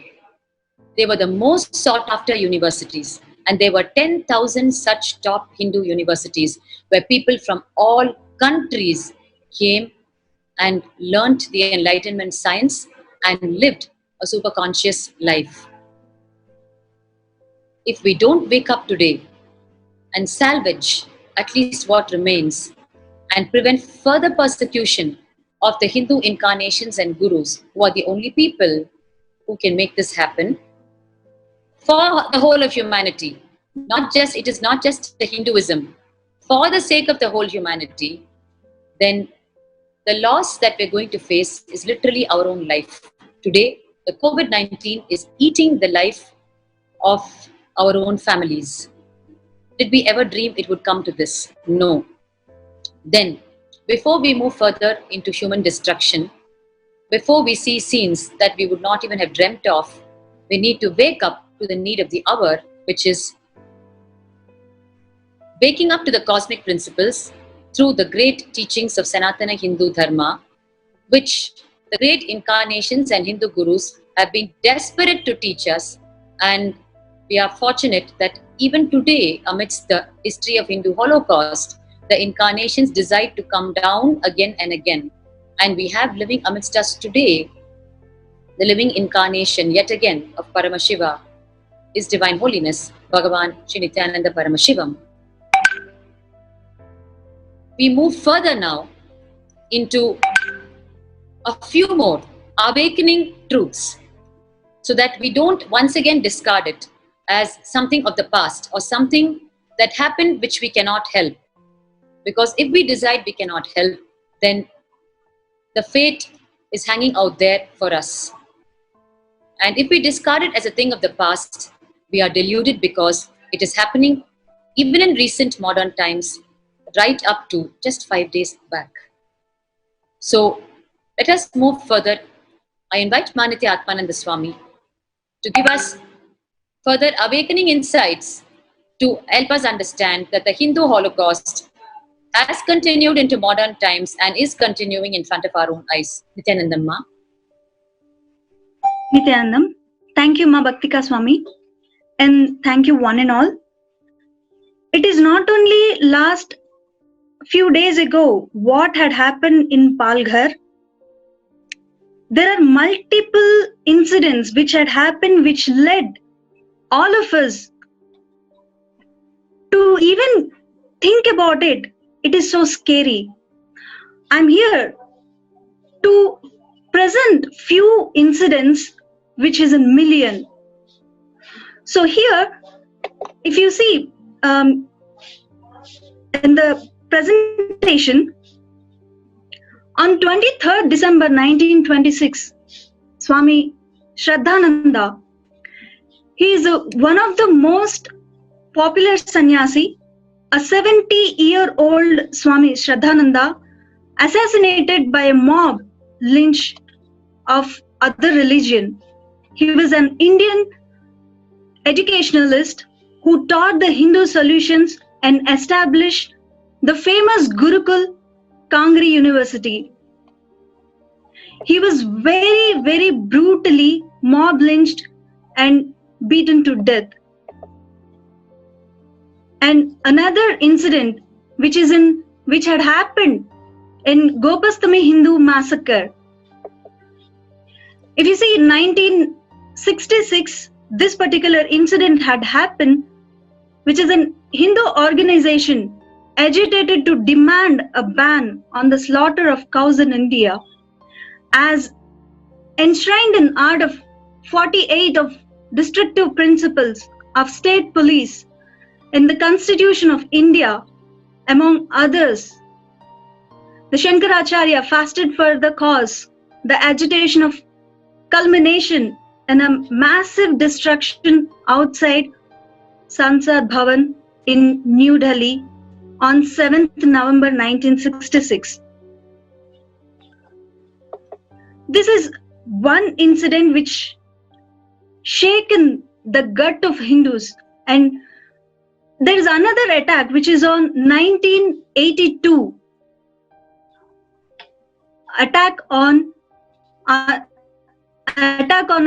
They were the most sought after universities, and there were 10,000 such top Hindu universities where people from all countries came and learnt the enlightenment science and lived a super conscious life. If we don't wake up today and salvage at least what remains and prevent further persecution of the Hindu incarnations and gurus, who are the only people who can make this happen for the whole of humanity, it is not just the Hinduism, for the sake of the whole humanity, then the loss that we're going to face is literally our own life. Today, the COVID-19 is eating the life of our own families. Did we ever dream it would come to this? No. Then, before we move further into human destruction, before we see scenes that we would not even have dreamt of, we need to wake up to the need of the hour, which is waking up to the cosmic principles through the great teachings of Sanatana Hindu Dharma, which the great incarnations and Hindu gurus have been desperate to teach us, and We are fortunate that even today, amidst the history of Hindu Holocaust, the incarnations decide to come down again and again. And we have living amidst us today, the living incarnation yet again of Paramashiva, His Divine Holiness, Bhagavan Sri Nithyananda Paramashivam. We move further now into a few more awakening truths so that we don't once again discard it as something of the past or something that happened which we cannot help. Because if we decide we cannot help, then the fate is hanging out there for us. And if we discard it as a thing of the past, we are deluded because it is happening even in recent modern times, right up to just 5 days back. So let us move further. I invite Nithya Atmananda Swami to give us further awakening insights to help us understand that the Hindu Holocaust has continued into modern times and is continuing in front of our own eyes. Nithyanandam Ma. Nithyanandam, thank you Ma Bhaktika Swami, and thank you one and all. It is not only last few days ago what had happened in Palghar. There are multiple incidents which had happened which led all of us to even think about it. It is so scary. I'm here to present few incidents which is a million. So here, if you see in the presentation, on 23rd December 1926, Swami Shraddhananda, he is one of the most popular sannyasi, a 70-year-old Swami Shraddhananda, assassinated by a mob lynch of other religion. He was an Indian educationalist who taught the Hindu solutions and established the famous Gurukul Kangri University. He was very, very brutally mob lynched and beaten to death. And another incident which had happened in Gopastami Hindu massacre. If you see, in 1966, this particular incident had happened, which is an Hindu organization agitated to demand a ban on the slaughter of cows in India, as enshrined in Art of 48 of Destructive Principles of State Police in the Constitution of India, among others. The Shankaracharya fasted for the cause, the agitation of culmination in a massive destruction outside Sansad Bhavan in New Delhi on 7th November 1966. This is one incident which shaken the gut of Hindus, and there is another attack which is on 1982, attack on a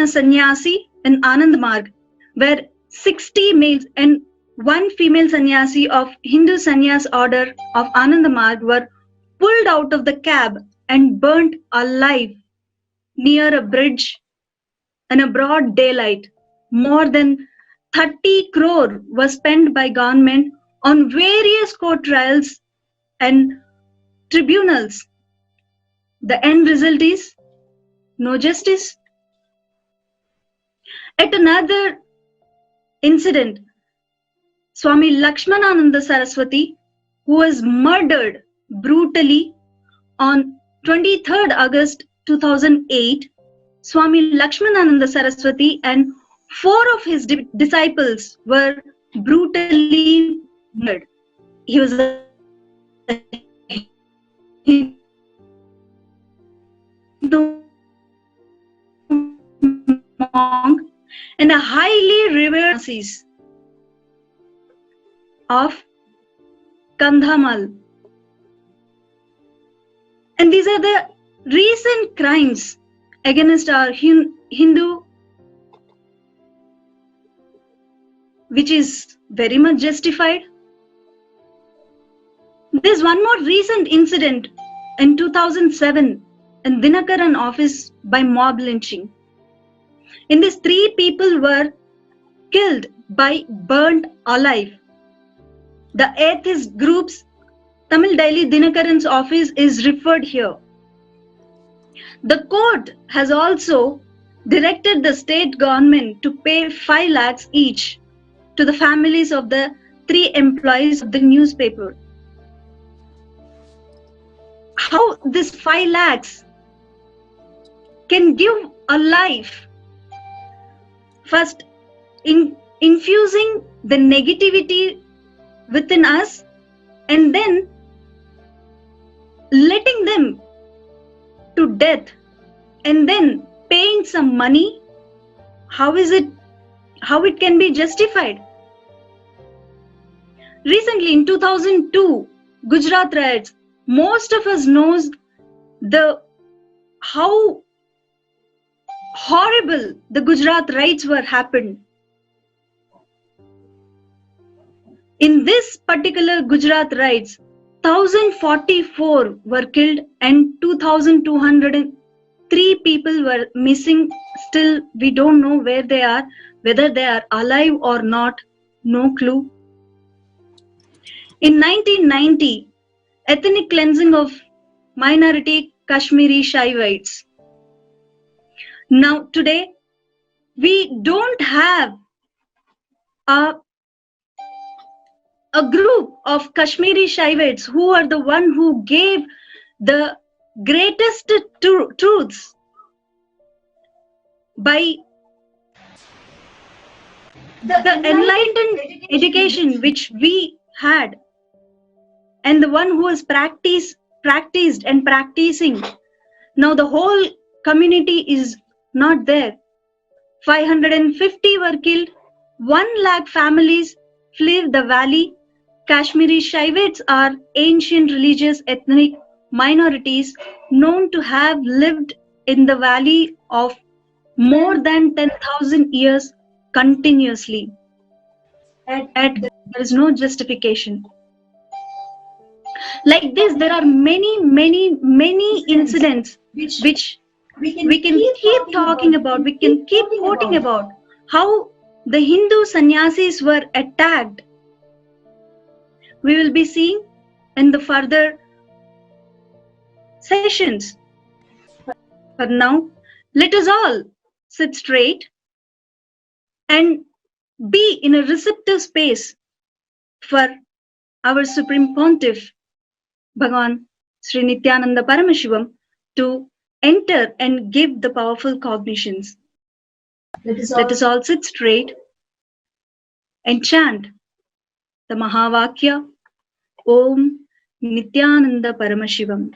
sannyasi in Anand Marg, where 60 males and one female sannyasi of Hindu Sannyas order of Anand Marg were pulled out of the cab and burnt alive near a bridge in a broad daylight. More than 30 crore was spent by government on various court trials and tribunals. The end result is no justice. At another incident, Swami Lakshmanananda Saraswati, who was murdered brutally on 23rd August 2008, Swami Lakshmanananda Saraswati and 4 of his disciples were brutally murdered. He was a Hindu monk and a highly revered diocese of Kandhamal. And these are the recent crimes against our Hindu which is very much justified. There's one more recent incident in 2007 in Dinakaran office by mob lynching. In this, 3 people were killed by burnt alive. The atheist group's Tamil Daily Dinakaran's office is referred here. The court has also directed the state government to pay 5 lakhs each to the families of the 3 employees of the newspaper. How this 5 lakhs can give a life? First, infusing the negativity within us and then letting them to death and then paying some money. How it can be justified? Recently in 2002 Gujarat riots, most of us knows how horrible the Gujarat riots were happened. In this particular Gujarat riots, 1044 were killed and 2203 people were missing. Still, we don't know where they are, whether they are alive or not, no clue. In 1990, ethnic cleansing of minority Kashmiri Shaivites. Now today, we don't have a group of Kashmiri Shaivites who are the one who gave the greatest truths by the enlightened education which we had, and the one who has practiced and practicing. Now the whole community is not there. 550 were killed, 1 lakh families fled the valley. Kashmiri Shaivites are ancient religious ethnic minorities known to have lived in the valley of more than 10,000 years continuously. There is no justification. Like this, there are many incidents which we can keep talking about, we can keep quoting about how the Hindu sannyasis were attacked. We will be seeing in the further sessions. For now, let us all sit straight and be in a receptive space for our Supreme Pontiff, Bhagavan Sri Nithyananda Paramashivam, to enter and give the powerful cognitions. Let us all sit straight and chant the Mahavakya, Om Nithyananda Paramashivam.